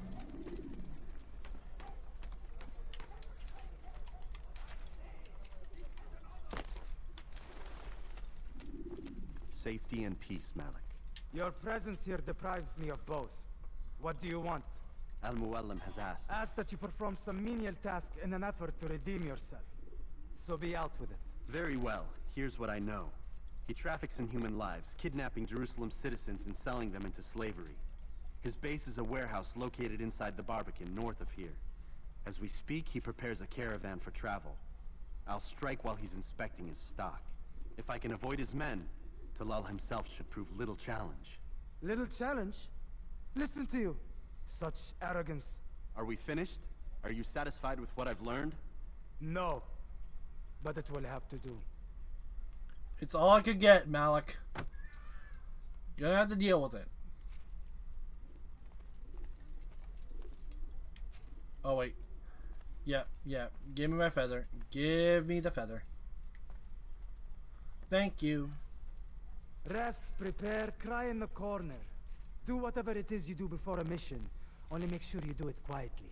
Safety and peace, Malik. Your presence here deprives me of both. What do you want? Al-Muallim has asked. Ask that you perform some menial task in an effort to redeem yourself. So be out with it. Very well. Here's what I know. He traffics in human lives, kidnapping Jerusalem citizens and selling them into slavery. His base is a warehouse located inside the Barbican, north of here. As we speak, he prepares a caravan for travel. I'll strike while he's inspecting his stock. If I can avoid his men, Talal himself should prove little challenge. Little challenge? Listen to you. Such arrogance. Are we finished? Are you satisfied with what I've learned? No. But it will have to do. It's all I could get, Malik. You're gonna have to deal with it. Oh, wait. Yeah. Give me my feather. Give me the feather. Thank you. Rest, prepare, cry in the corner. Do whatever it is you do before a mission. Only make sure you do it quietly.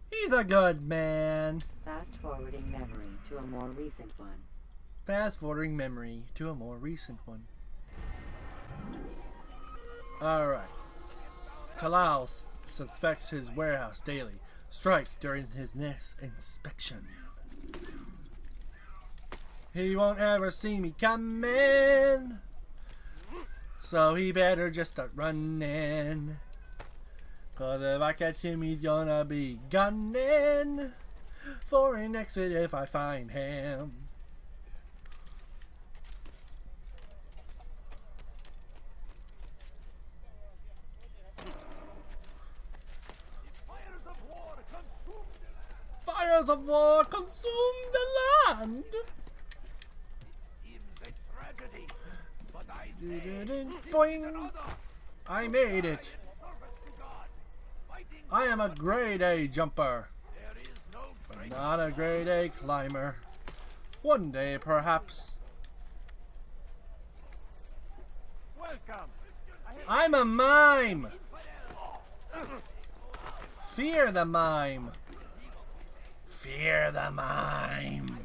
He's a good man. Fast-forwarding memory to a more recent one. Fast-forwarding memory to a more recent one. Alright. Talal suspects his warehouse daily. Strike during his next inspection. He won't ever see me coming, so he better just start running. Cause if I catch him, he's gonna be gunning for an exit if I find him. Fires of war consume the land. Boing! I made it. I am a grade A jumper, but not a grade A climber. One day, perhaps. I'm a mime. Fear the mime. Fear the mime.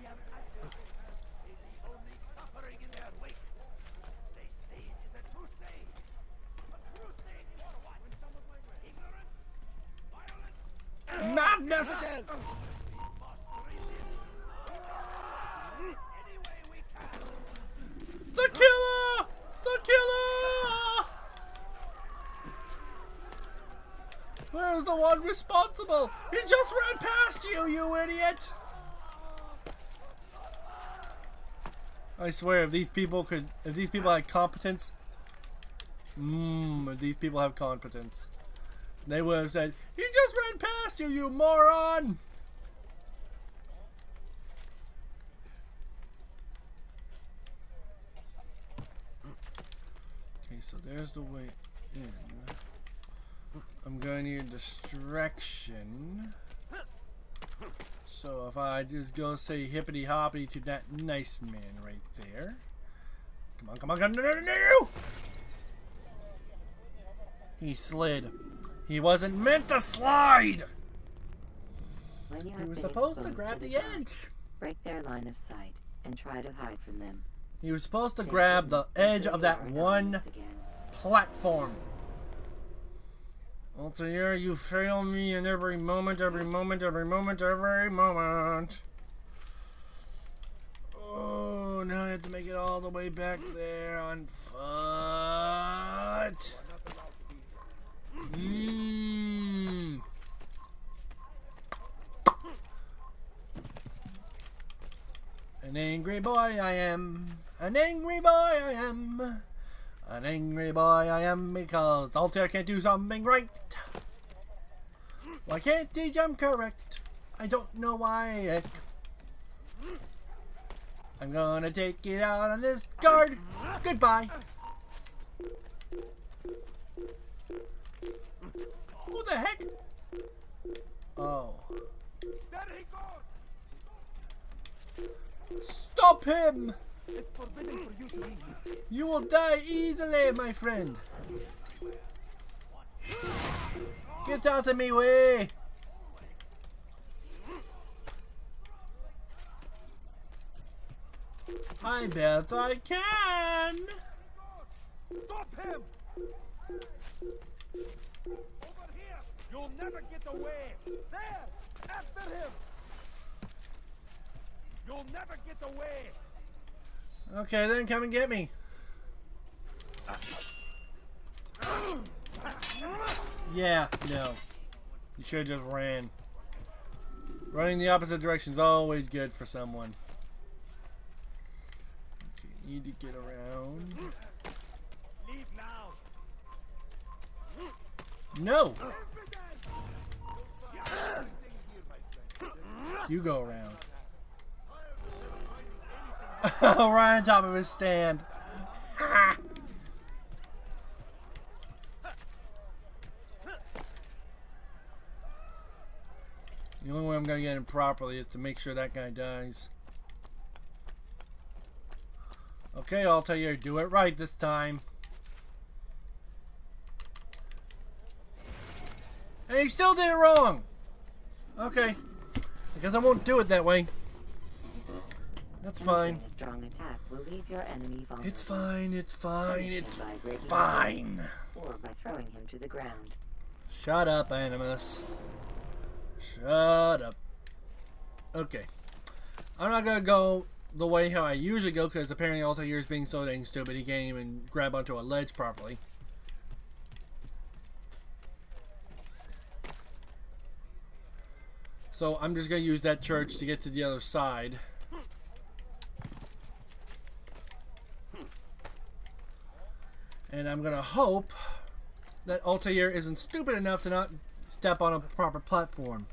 The killer! The killer! Where's the one responsible? He just ran past you, you idiot! I swear, if these people had competence, if these people have competence, they would have said, "He just ran past you, you moron!" Okay, so there's the way in. I'm going to need a distraction. So if I just go say hippity hoppity to that nice man right there. Come on, come on, come on, no! He slid. He wasn't meant to slide! He was supposed to grab the edge. Break their line of sight and try to hide from them. He was supposed to grab the edge of that one platform. Altair, you fail me in every moment, every moment, every moment, every moment. Oh, now I have to make it all the way back there on foot. An angry boy I am. An angry boy I am. An angry boy I am because Altair can't do something right. Why can't he jump correct? I don't know why. I'm gonna take it out on this guard. Goodbye. Who the heck? Oh. Stop him! It's forbidden for you to leave. You will die easily, my friend. Get out of me way! I bet I can. Stop him! Over here! You'll never get away! There! After him! You'll never get away! Okay, then come and get me. Yeah, no. You should have just ran. Running the opposite direction is always good for someone. Okay, need to get around. Leave now. No! You go around. Right on top of his stand. The only way I'm gonna get him properly is to make sure that guy dies. Okay, Altair, do it right this time. And he still did it wrong. Okay. Because I won't do it that way. That's fine. A strong attack will leave your enemy vulnerable. It's fine, it's fine, it's by breaking fine. his legs or by throwing him to the ground. Shut up, Animus. Shut up. Okay. I'm not gonna go the way how I usually go because apparently Altair is being so dang stupid he can't even grab onto a ledge properly. So I'm just gonna use that church to get to the other side. And I'm gonna hope that Altair isn't stupid enough to not step on a proper platform.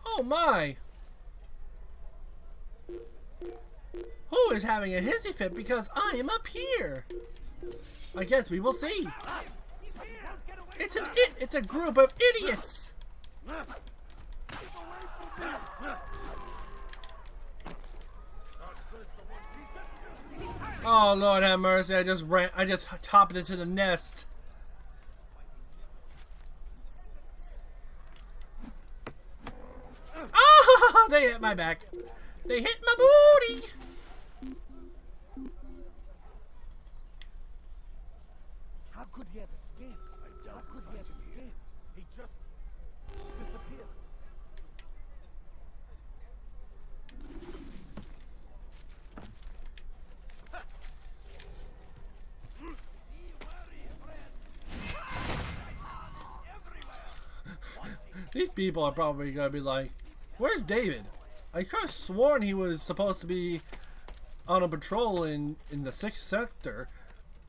Oh my! Who is having a hissy fit because I am up here? I guess we will see. It's a group of idiots. Oh Lord have mercy! I just hopped into the nest. Oh! They hit my back. They hit my booty! How could he have escaped? How could he have escaped? He just disappeared. These people are probably gonna be like, where's David? I could have sworn he was supposed to be on a patrol in the 6th sector.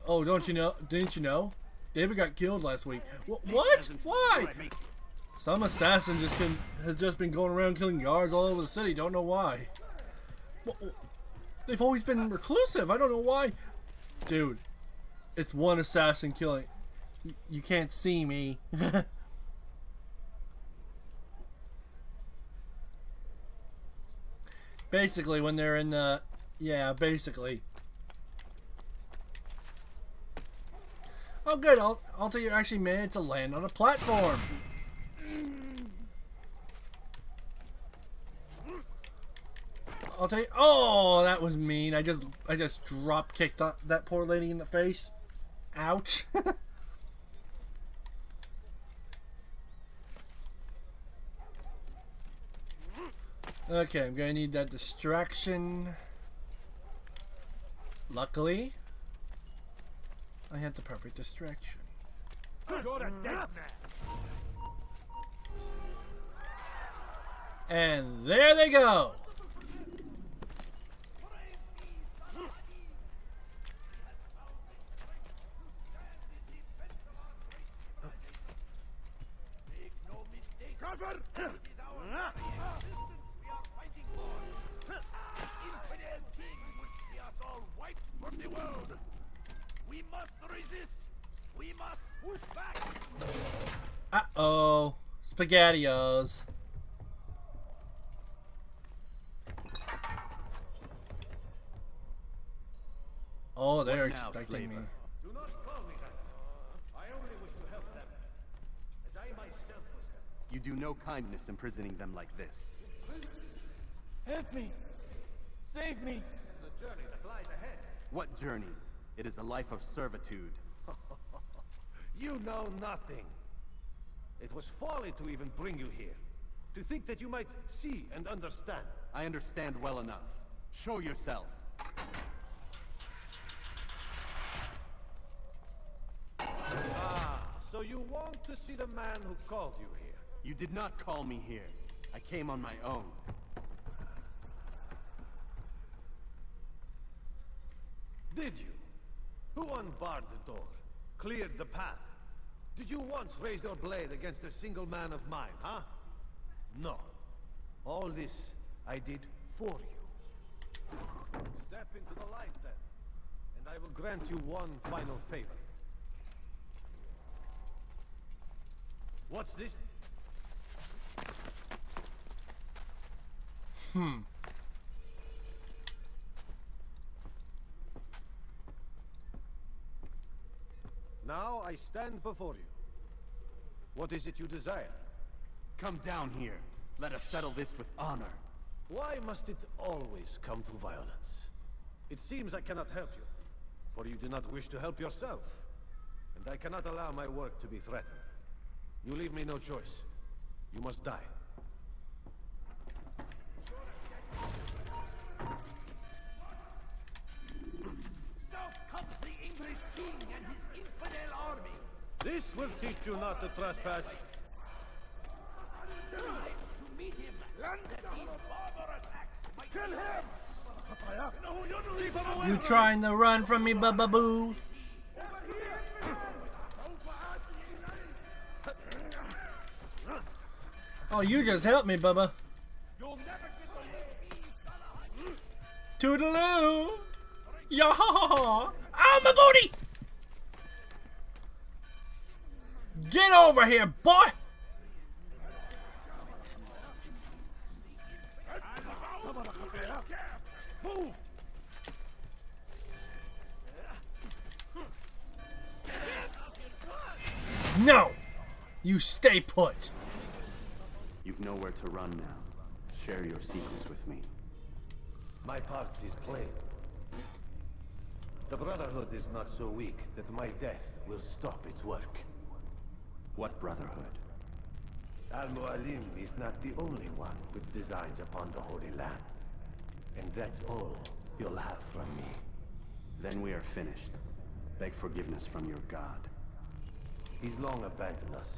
Oh, don't you know? Didn't you know? David got killed last week. What? Why? Some assassin has just been going around killing guards all over the city. Don't know why. They've always been reclusive. I don't know why. Dude, it's one assassin killing. You can't see me. Basically, when they're in the... Yeah, basically. Oh, good. I'll tell you actually managed to land on a platform. I'll tell you... Oh, that was mean. I just drop kicked that poor lady in the face. Ouch. Okay, I'm gonna need that distraction. Luckily, I had the perfect distraction. You're a dead man. And there they go. Uh-oh. SpaghettiOs. Oh, they're expecting me. Do not call me that. I only wish to help them, as I myself was helped. You do no kindness imprisoning them like this. Help me! Save me! The journey that lies ahead. What journey? It is a life of servitude. You know nothing. It was folly to even bring you here. To think that you might see and understand. I understand well enough. Show yourself. Ah, so you want to see the man who called you here? You did not call me here. I came on my own. Did you? Who unbarred the door? Cleared the path? Did you once raise your blade against a single man of mine, huh? No. All this I did for you. Step into the light then, and I will grant you one final favor. What's this? Now I stand before you. What is it you desire? Come down here. Let us settle this with honor. Why must it always come to violence? It seems I cannot help you, for you do not wish to help yourself. And I cannot allow my work to be threatened. You leave me no choice. You must die. South comes the English king and his infidel army. This will teach you not to trespass. To meet him, landed in barbarous acts. Kill him! You trying to run from me, Baba-Boo? Oh, you just helped me, Bubba. Toodaloo! Yaw! Oh, my booty! Get over here, boy! Move! No! You stay put. You've nowhere to run now. Share your secrets with me. My part is plain. The Brotherhood is not so weak that my death will stop its work. What Brotherhood? Al-Mualim is not the only one with designs upon the Holy Land. And that's all you'll have from me. Then we are finished. Beg forgiveness from your god. He's long abandoned us.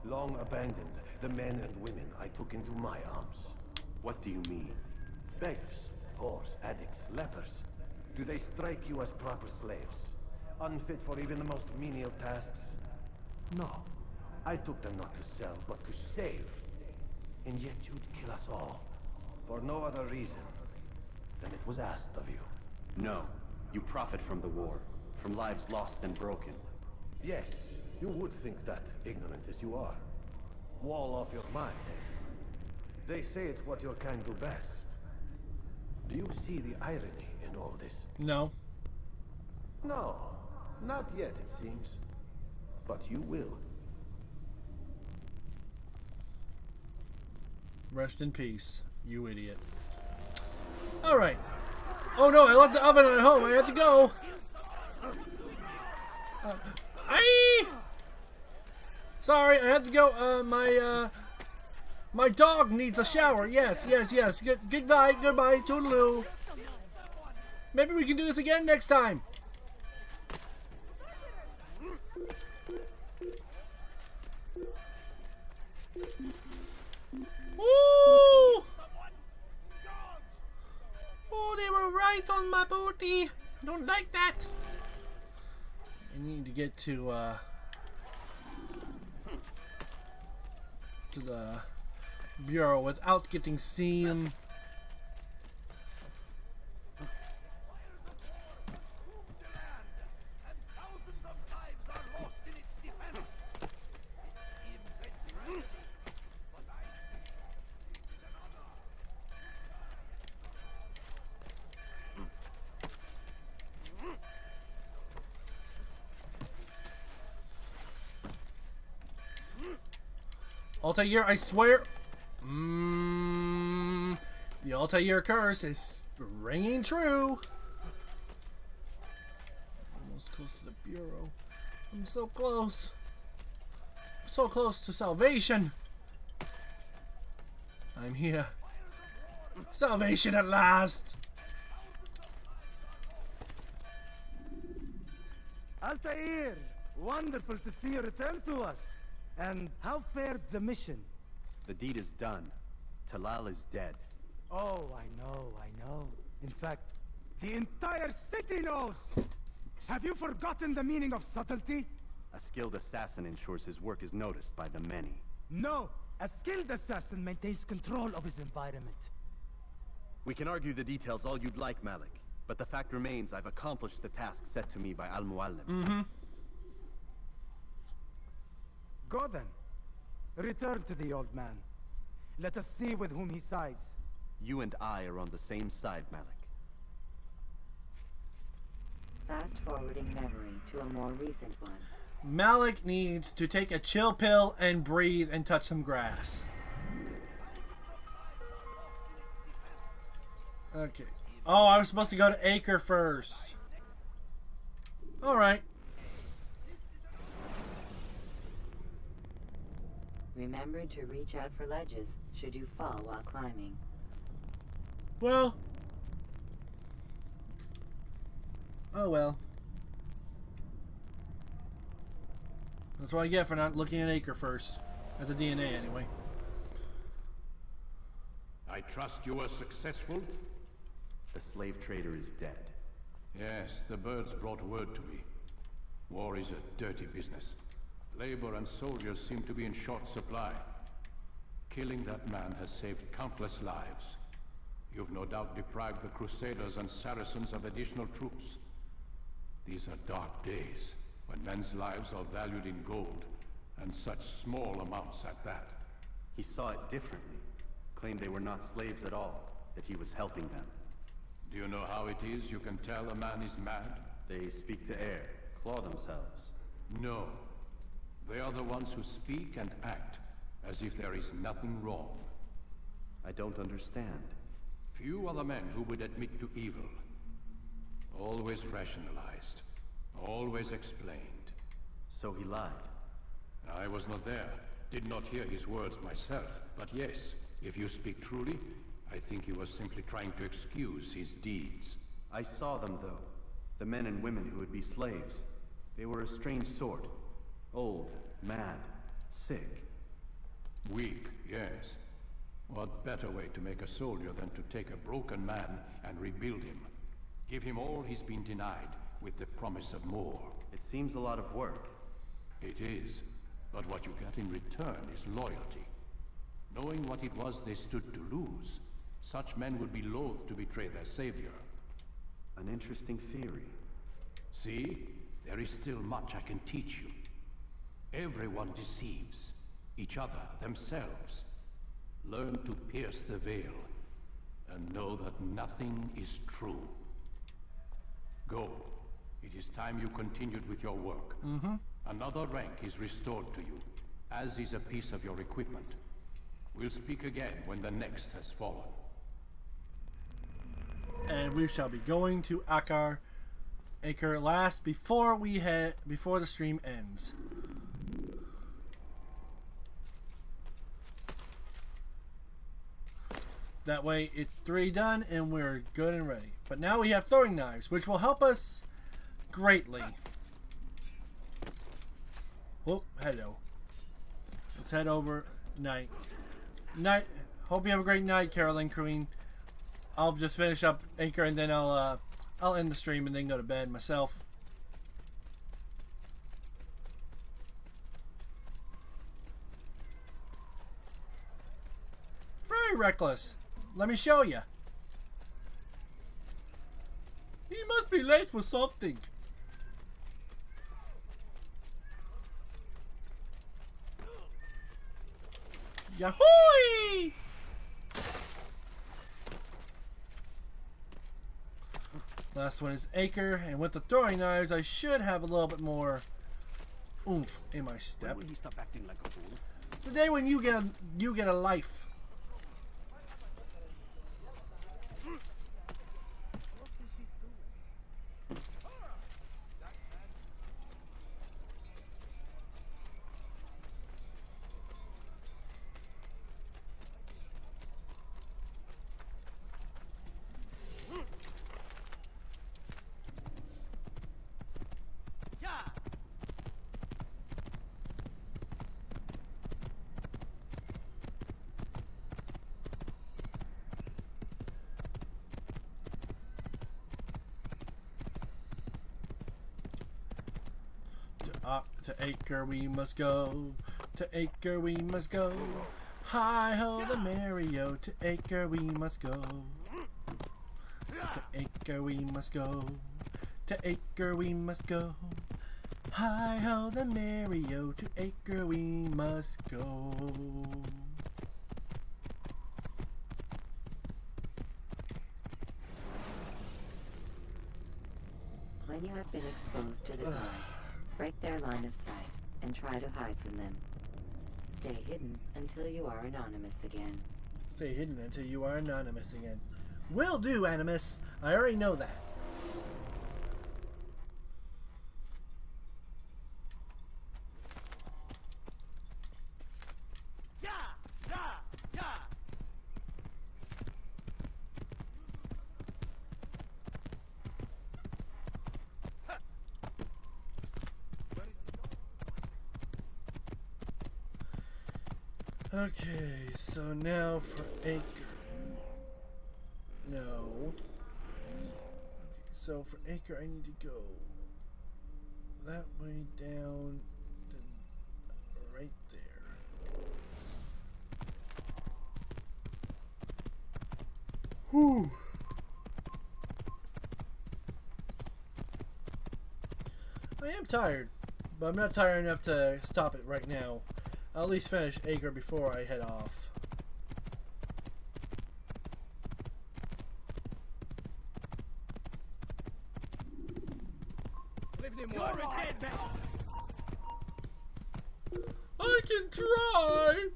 Long abandoned the men and women I took into my arms. What do you mean? Beggars, whores, addicts, lepers. Do they strike you as proper slaves? Unfit for even the most menial tasks? No. I took them not to sell, but to save. And yet you'd kill us all. For no other reason than it was asked of you. No. You profit from the war. From lives lost and broken. Yes, you would think that, ignorant as you are. Wall off your mind, eh? They say it's what your kind do best. Do you see the irony in all this? No. No, not yet, it seems. But you will. Rest in peace, you idiot. Alright. Oh no, I left the oven at home. I had to go. Sorry, I had to go. My dog needs a shower. Yes. Goodbye. Toodaloo. Maybe we can do this again next time. Woo! Oh, they were right on my booty. I don't like that. I need to get to the bureau without getting seen. Altair, I swear. The Altair curse is ringing true. Almost close to the bureau. I'm so close. So close to salvation. I'm here. Salvation at last. Altair, wonderful to see you return to us. And how fared the mission? The deed is done. Talal is dead. Oh, I know. In fact, the entire city knows! Have you forgotten the meaning of subtlety? A skilled assassin ensures his work is noticed by the many. No! A skilled assassin maintains control of his environment. We can argue the details all you'd like, Malik. But the fact remains I've accomplished the task set to me by Al-Mualim. Go then. Return to the old man. Let us see with whom he sides. You and I are on the same side, Malik. Fast-forwarding memory to a more recent one. Malik needs to take a chill pill and breathe and touch some grass. Okay. Oh, I was supposed to go to Acre first. Alright. Remember to reach out for ledges should you fall while climbing. Well. Oh well. That's what I get for not looking at Acre first. At the DNA anyway. I trust you were successful? The slave trader is dead. Yes, the birds brought word to me. War is a dirty business. Labor and soldiers seem to be in short supply. Killing that man has saved countless lives. You've no doubt deprived the Crusaders and Saracens of additional troops. These are dark days, when men's lives are valued in gold, and such small amounts at that. He saw it differently. Claimed they were not slaves at all, that he was helping them. Do you know how it is you can tell a man is mad? They speak to air, claw themselves. No. They are the ones who speak and act as if there is nothing wrong. I don't understand. Few are the men who would admit to evil. Always rationalized. Always explained. So he lied. I was not there. Did not hear his words myself. But yes, if you speak truly, I think he was simply trying to excuse his deeds. I saw them, though. The men and women who would be slaves. They were a strange sort. Old, mad, sick. Weak, yes. What better way to make a soldier than to take a broken man and rebuild him? Give him all he's been denied, with the promise of more. It seems a lot of work. It is. But what you get in return is loyalty. Knowing what it was they stood to lose, such men would be loath to betray their savior. An interesting theory. See? There is still much I can teach you. Everyone deceives. Each other, themselves. Learn to pierce the veil, and know that nothing is true. Go. It is time you continued with your work. Another rank is restored to you, as is a piece of your equipment. We'll speak again when the next has fallen. And we shall be going to Acre last before the stream ends. That way it's 3 done and we're good and ready. But now we have throwing knives, which will help us greatly. Oh, hello. Let's head over. Night. Hope you have a great night, Caroline Queen. I'll just finish up Acre and then I'll end the stream and then go to bed myself. Very reckless. Let me show you. He must be late for something. Yahoo! Last one is Acre, and with the throwing knives, I should have a little bit more oomph in my step. When will he stop acting like a fool? The day when you get a life. To Acre we must go, to Acre we must go. Hi ho the merry-o, to Acre we must go. To Acre we must go, to Acre we must go. Hi ho the merry-o, to Acre we must go. When you have been exposed to the guards, break their line of sight and try to hide from them. Stay hidden until you are anonymous again. Stay hidden until you are anonymous again. Will do, Animus. I already know that. Okay, so now for Acre. No. Okay, so for Acre I need to go that way down, then right there. Whew. I am tired, but I'm not tired enough to stop it right now. I'll at least finish Acre before I head off. I can try!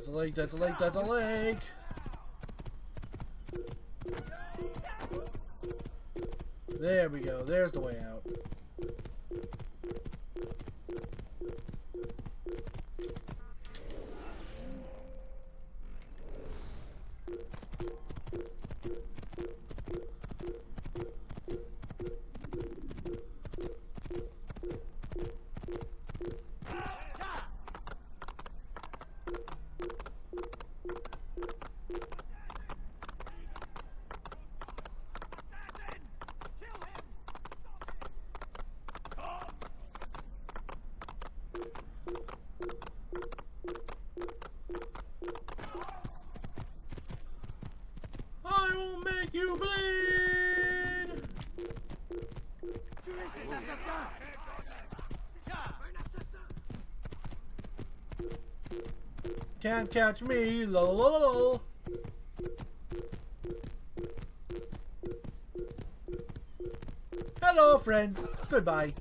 There's a lake, there's a lake, there's a lake! There we go, there's the way out. I will make you bleed! Can't catch me, lol lol lol. Hello, friends. Goodbye.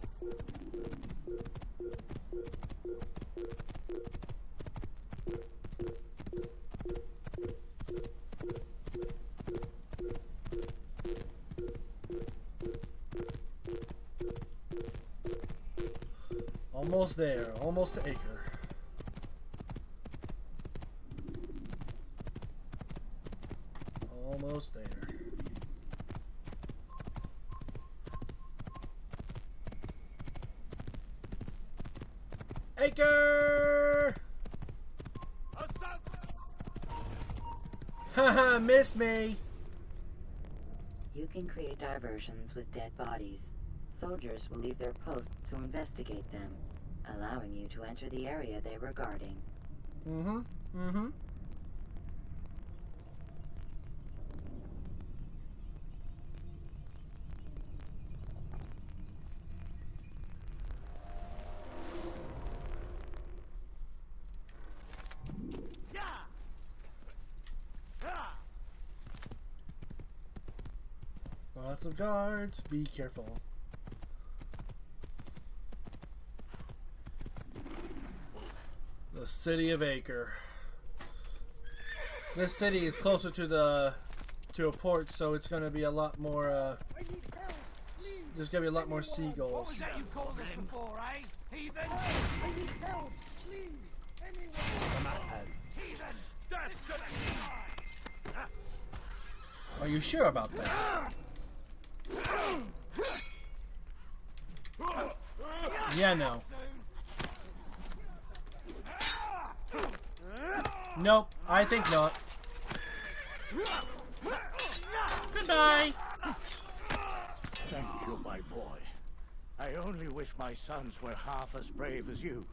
Almost there. Almost to acre. Almost there. Acre! Haha, missed me! You can create diversions with dead bodies. Soldiers will leave their posts to investigate them, allowing you to enter the area they were guarding. Mm-hmm. Mm-hmm. Lots of guards, be careful. The city of Acre. This city is closer to a port, so it's gonna be a lot more there's gonna be a lot more seagulls. What was that you called us before, eh? Heathen? I need help! Please! Anyone! Heathen! That's gonna die! Are you sure about that? Yeah, no. Nope, I think not. Goodbye. Thank you, my boy. I only wish my sons were half as brave as you.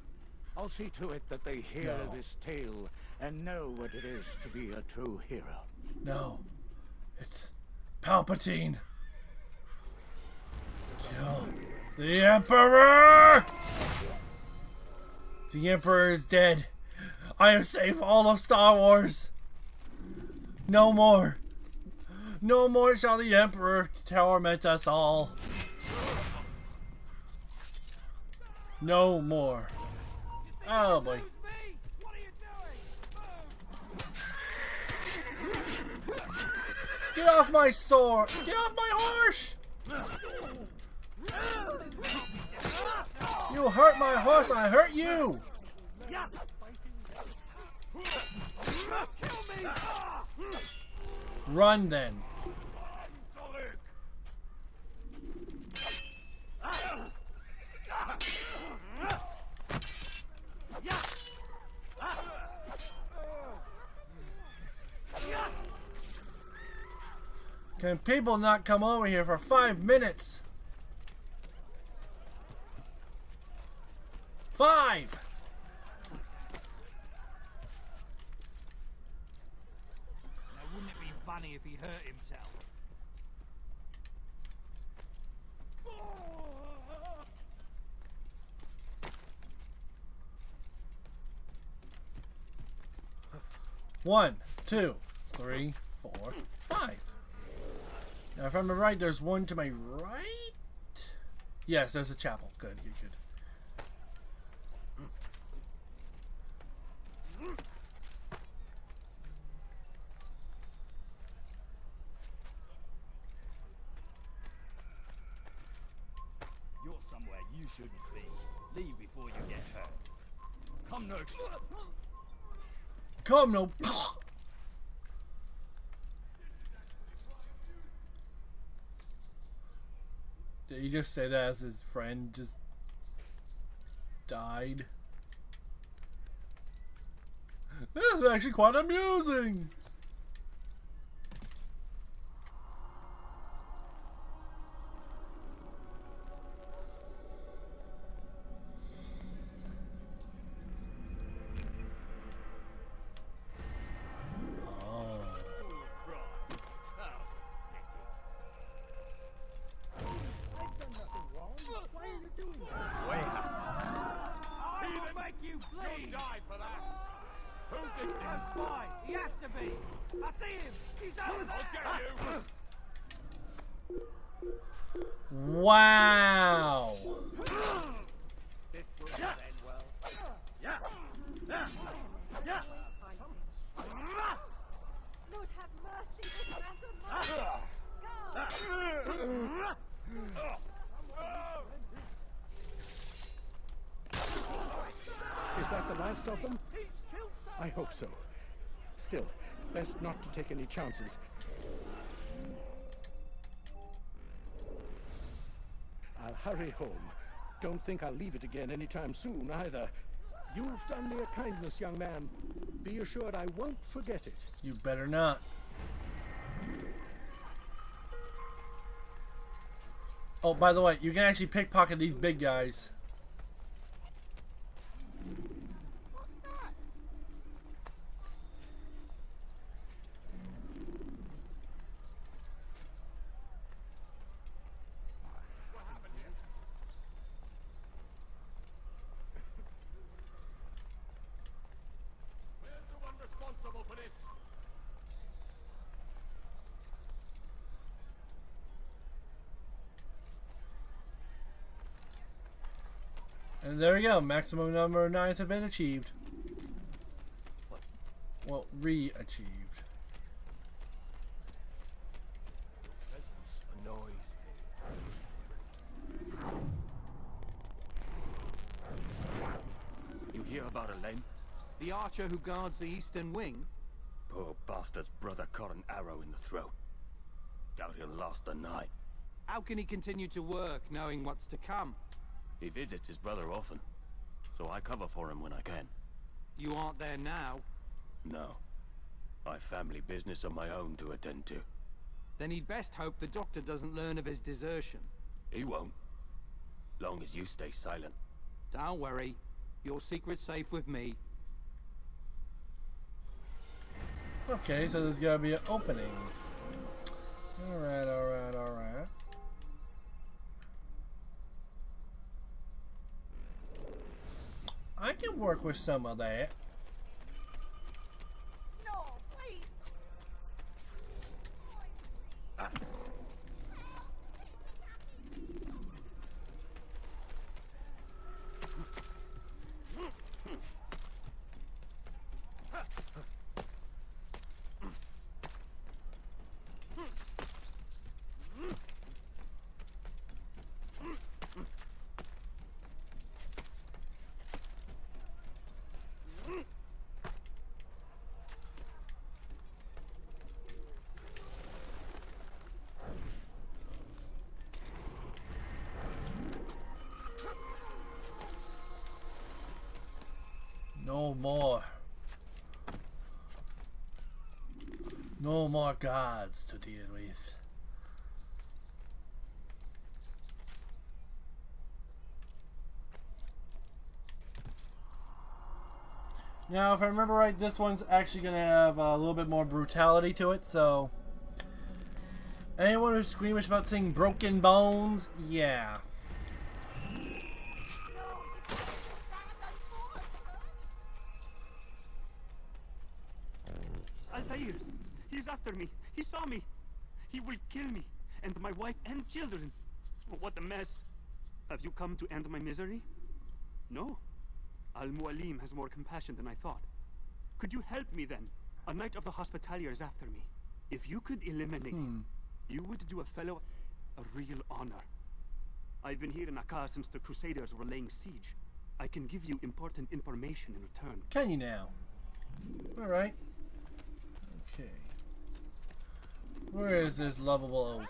I'll see to it that they hear this tale and know what it is to be a true hero. No. It's Palpatine. Kill the Emperor! The Emperor is dead. I have saved all of Star Wars. No more. No more shall the Emperor torment us all. No more. Oh boy. Get off my sword! Get off my horse! You hurt my horse, I hurt you! Run then. Can people not come over here for 5 minutes? 5! Now, wouldn't it be funny if he hurt himself? One, 2, 3, 4, 5. Now, if I remember right, there's one to my right? Yes, there's a chapel. Good, good, good. shouldn't be. Leave before you get hurt. Come no. Come no. Did he just say that as his friend just died? This is actually quite amusing. Wow. Lord have mercy, this man's a murderer. Is that the last of them? I hope so. Still, best not to take any chances. I'll hurry home. Don't think I'll leave it again anytime soon, either. You've done me a kindness, young man. Be assured I won't forget it. You better not. Oh, by the way, you can actually pickpocket these big guys. And there we go. Maximum number of nines have been achieved. Well, re-achieved. You hear about Elaine? The archer who guards the eastern wing? Poor bastard's brother caught an arrow in the throat. Doubt he'll last the night. How can he continue to work, knowing what's to come? He visits his brother often, so I cover for him when I can. You aren't there now? No. I've family business of my own to attend to. Then he'd best hope the doctor doesn't learn of his desertion. He won't. Long as you stay silent. Don't worry. Your secret's safe with me. Okay, so there's gotta be an opening. Alright, alright, alright. I can work with some of that. No, please. No more. No more gods to deal with. Now, if I remember right, this one's actually going to have a little bit more brutality to it, so... Anyone who's squeamish about seeing broken bones, yeah. Altair! He's after me! He saw me! He will kill me! And my wife and children! Oh, what a mess! Have you come to end my misery? No. Al-Mualim has more compassion than I thought. Could you help me then? A knight of the Hospitalier is after me. If you could eliminate him, you would do a fellow a real honor. I've been here in Akka since the Crusaders were laying siege. I can give you important information in return. Can you now? Alright. Okay. Where is this lovable oaf?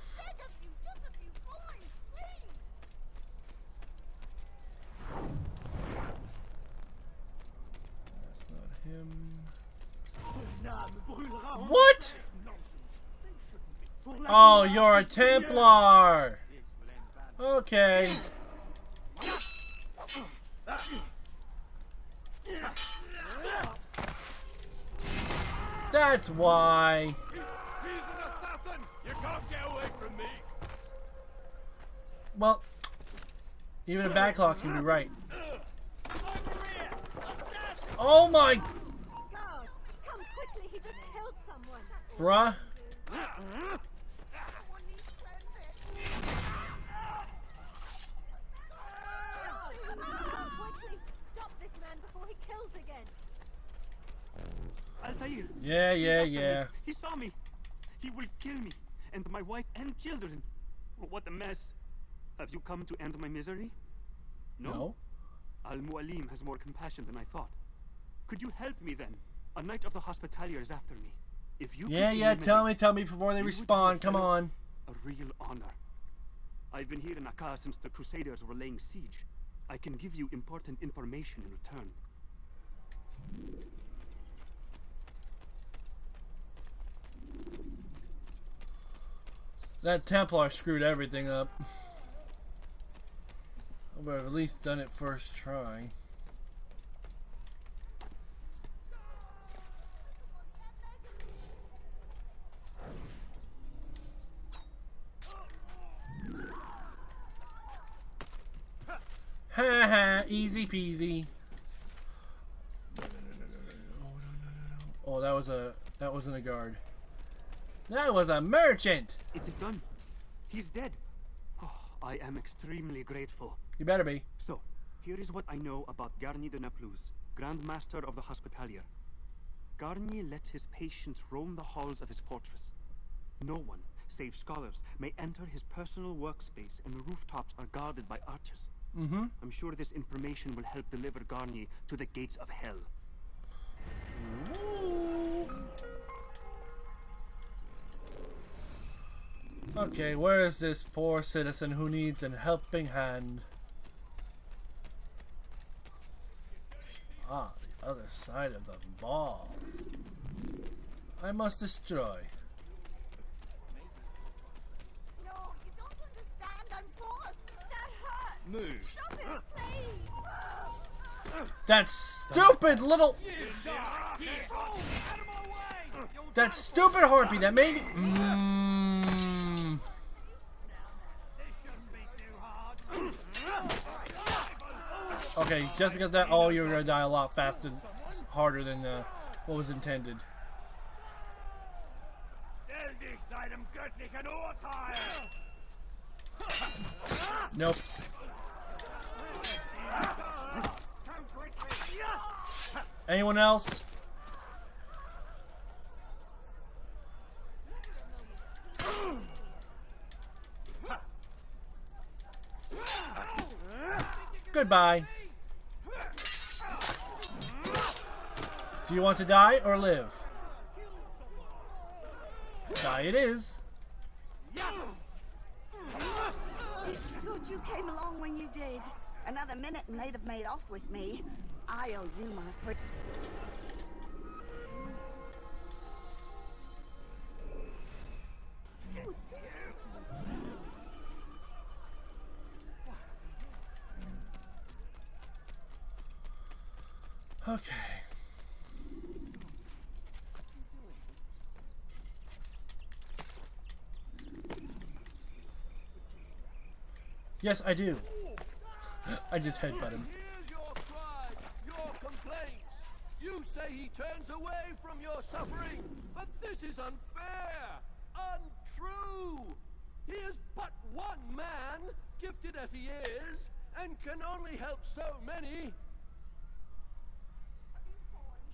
That's not him. What? Oh, you're a Templar! Okay. That's why. He's an assassin! You can't get away from me! Well, even a backlog can be right. Oh my! God, come quickly, he just killed someone. Bruh. Quickly, stop this man before he kills again. Altair! Yeah. He saw me! He will kill me, and my wife and children. What a mess. Have you come to end my misery? No. Al-Mualim has more compassion than I thought. Could you help me then? A knight of the Hospitalier is after me. If you Yeah, tell me before they respond. Come on. A real honor. I've been here in Akka since the Crusaders were laying siege. I can give you important information in return. That Templar screwed everything up. I would have at least done it first try. Ha, easy peasy. Oh, that wasn't a guard. That was a merchant. It is done. He's dead. Oh, I am extremely grateful. You better be. So, here is what I know about Garnier de Naplouse, Grand Master of the Hospitalier. Garnier lets his patients roam the halls of his fortress. No one, save scholars, may enter his personal workspace, and the rooftops are guarded by archers. I'm sure this information will help deliver Garnier to the gates of hell. Okay, where is this poor citizen who needs a helping hand? Ah, the other side of the ball. I must destroy. No, you don't understand. I'm forced. That hurts. Move. Stop it, please. That stupid little... That stupid harpy that made me... Okay, just because of that, oh, you're gonna die a lot faster, harder than what was intended. Nope. Anyone else? Goodbye. Do you want to die or live? Die it is. It's good you came along when you did. Another minute and they'd have made off with me. I owe you my friend. Okay. Yes, I do. I just headbutt him. Here's your cries, your complaints. You say he turns away from your suffering, but this is unfair, untrue. He is but one man, gifted as he is, and can only help so many.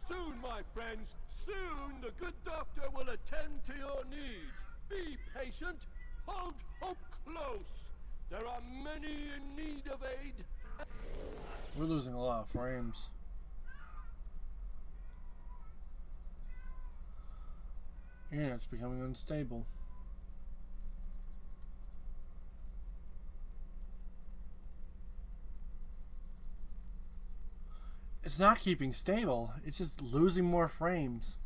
Soon, my friends, soon the good doctor will attend to your needs. Be patient, hold hope close. There are many in need of aid. We're losing a lot of frames. Yeah, it's becoming unstable. It's not keeping stable. It's just losing more frames.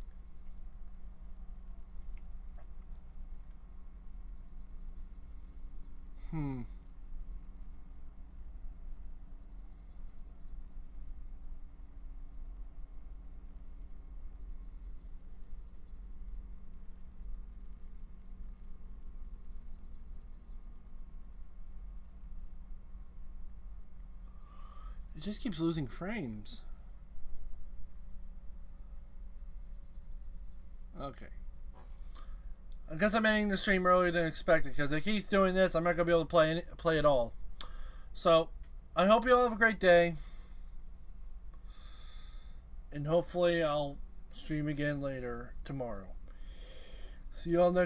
It just keeps losing frames. Okay. I guess I'm ending the stream earlier than expected because if it keeps doing this, I'm not going to be able to play it all. So, I hope you all have a great day. And hopefully I'll stream again later tomorrow. See you all next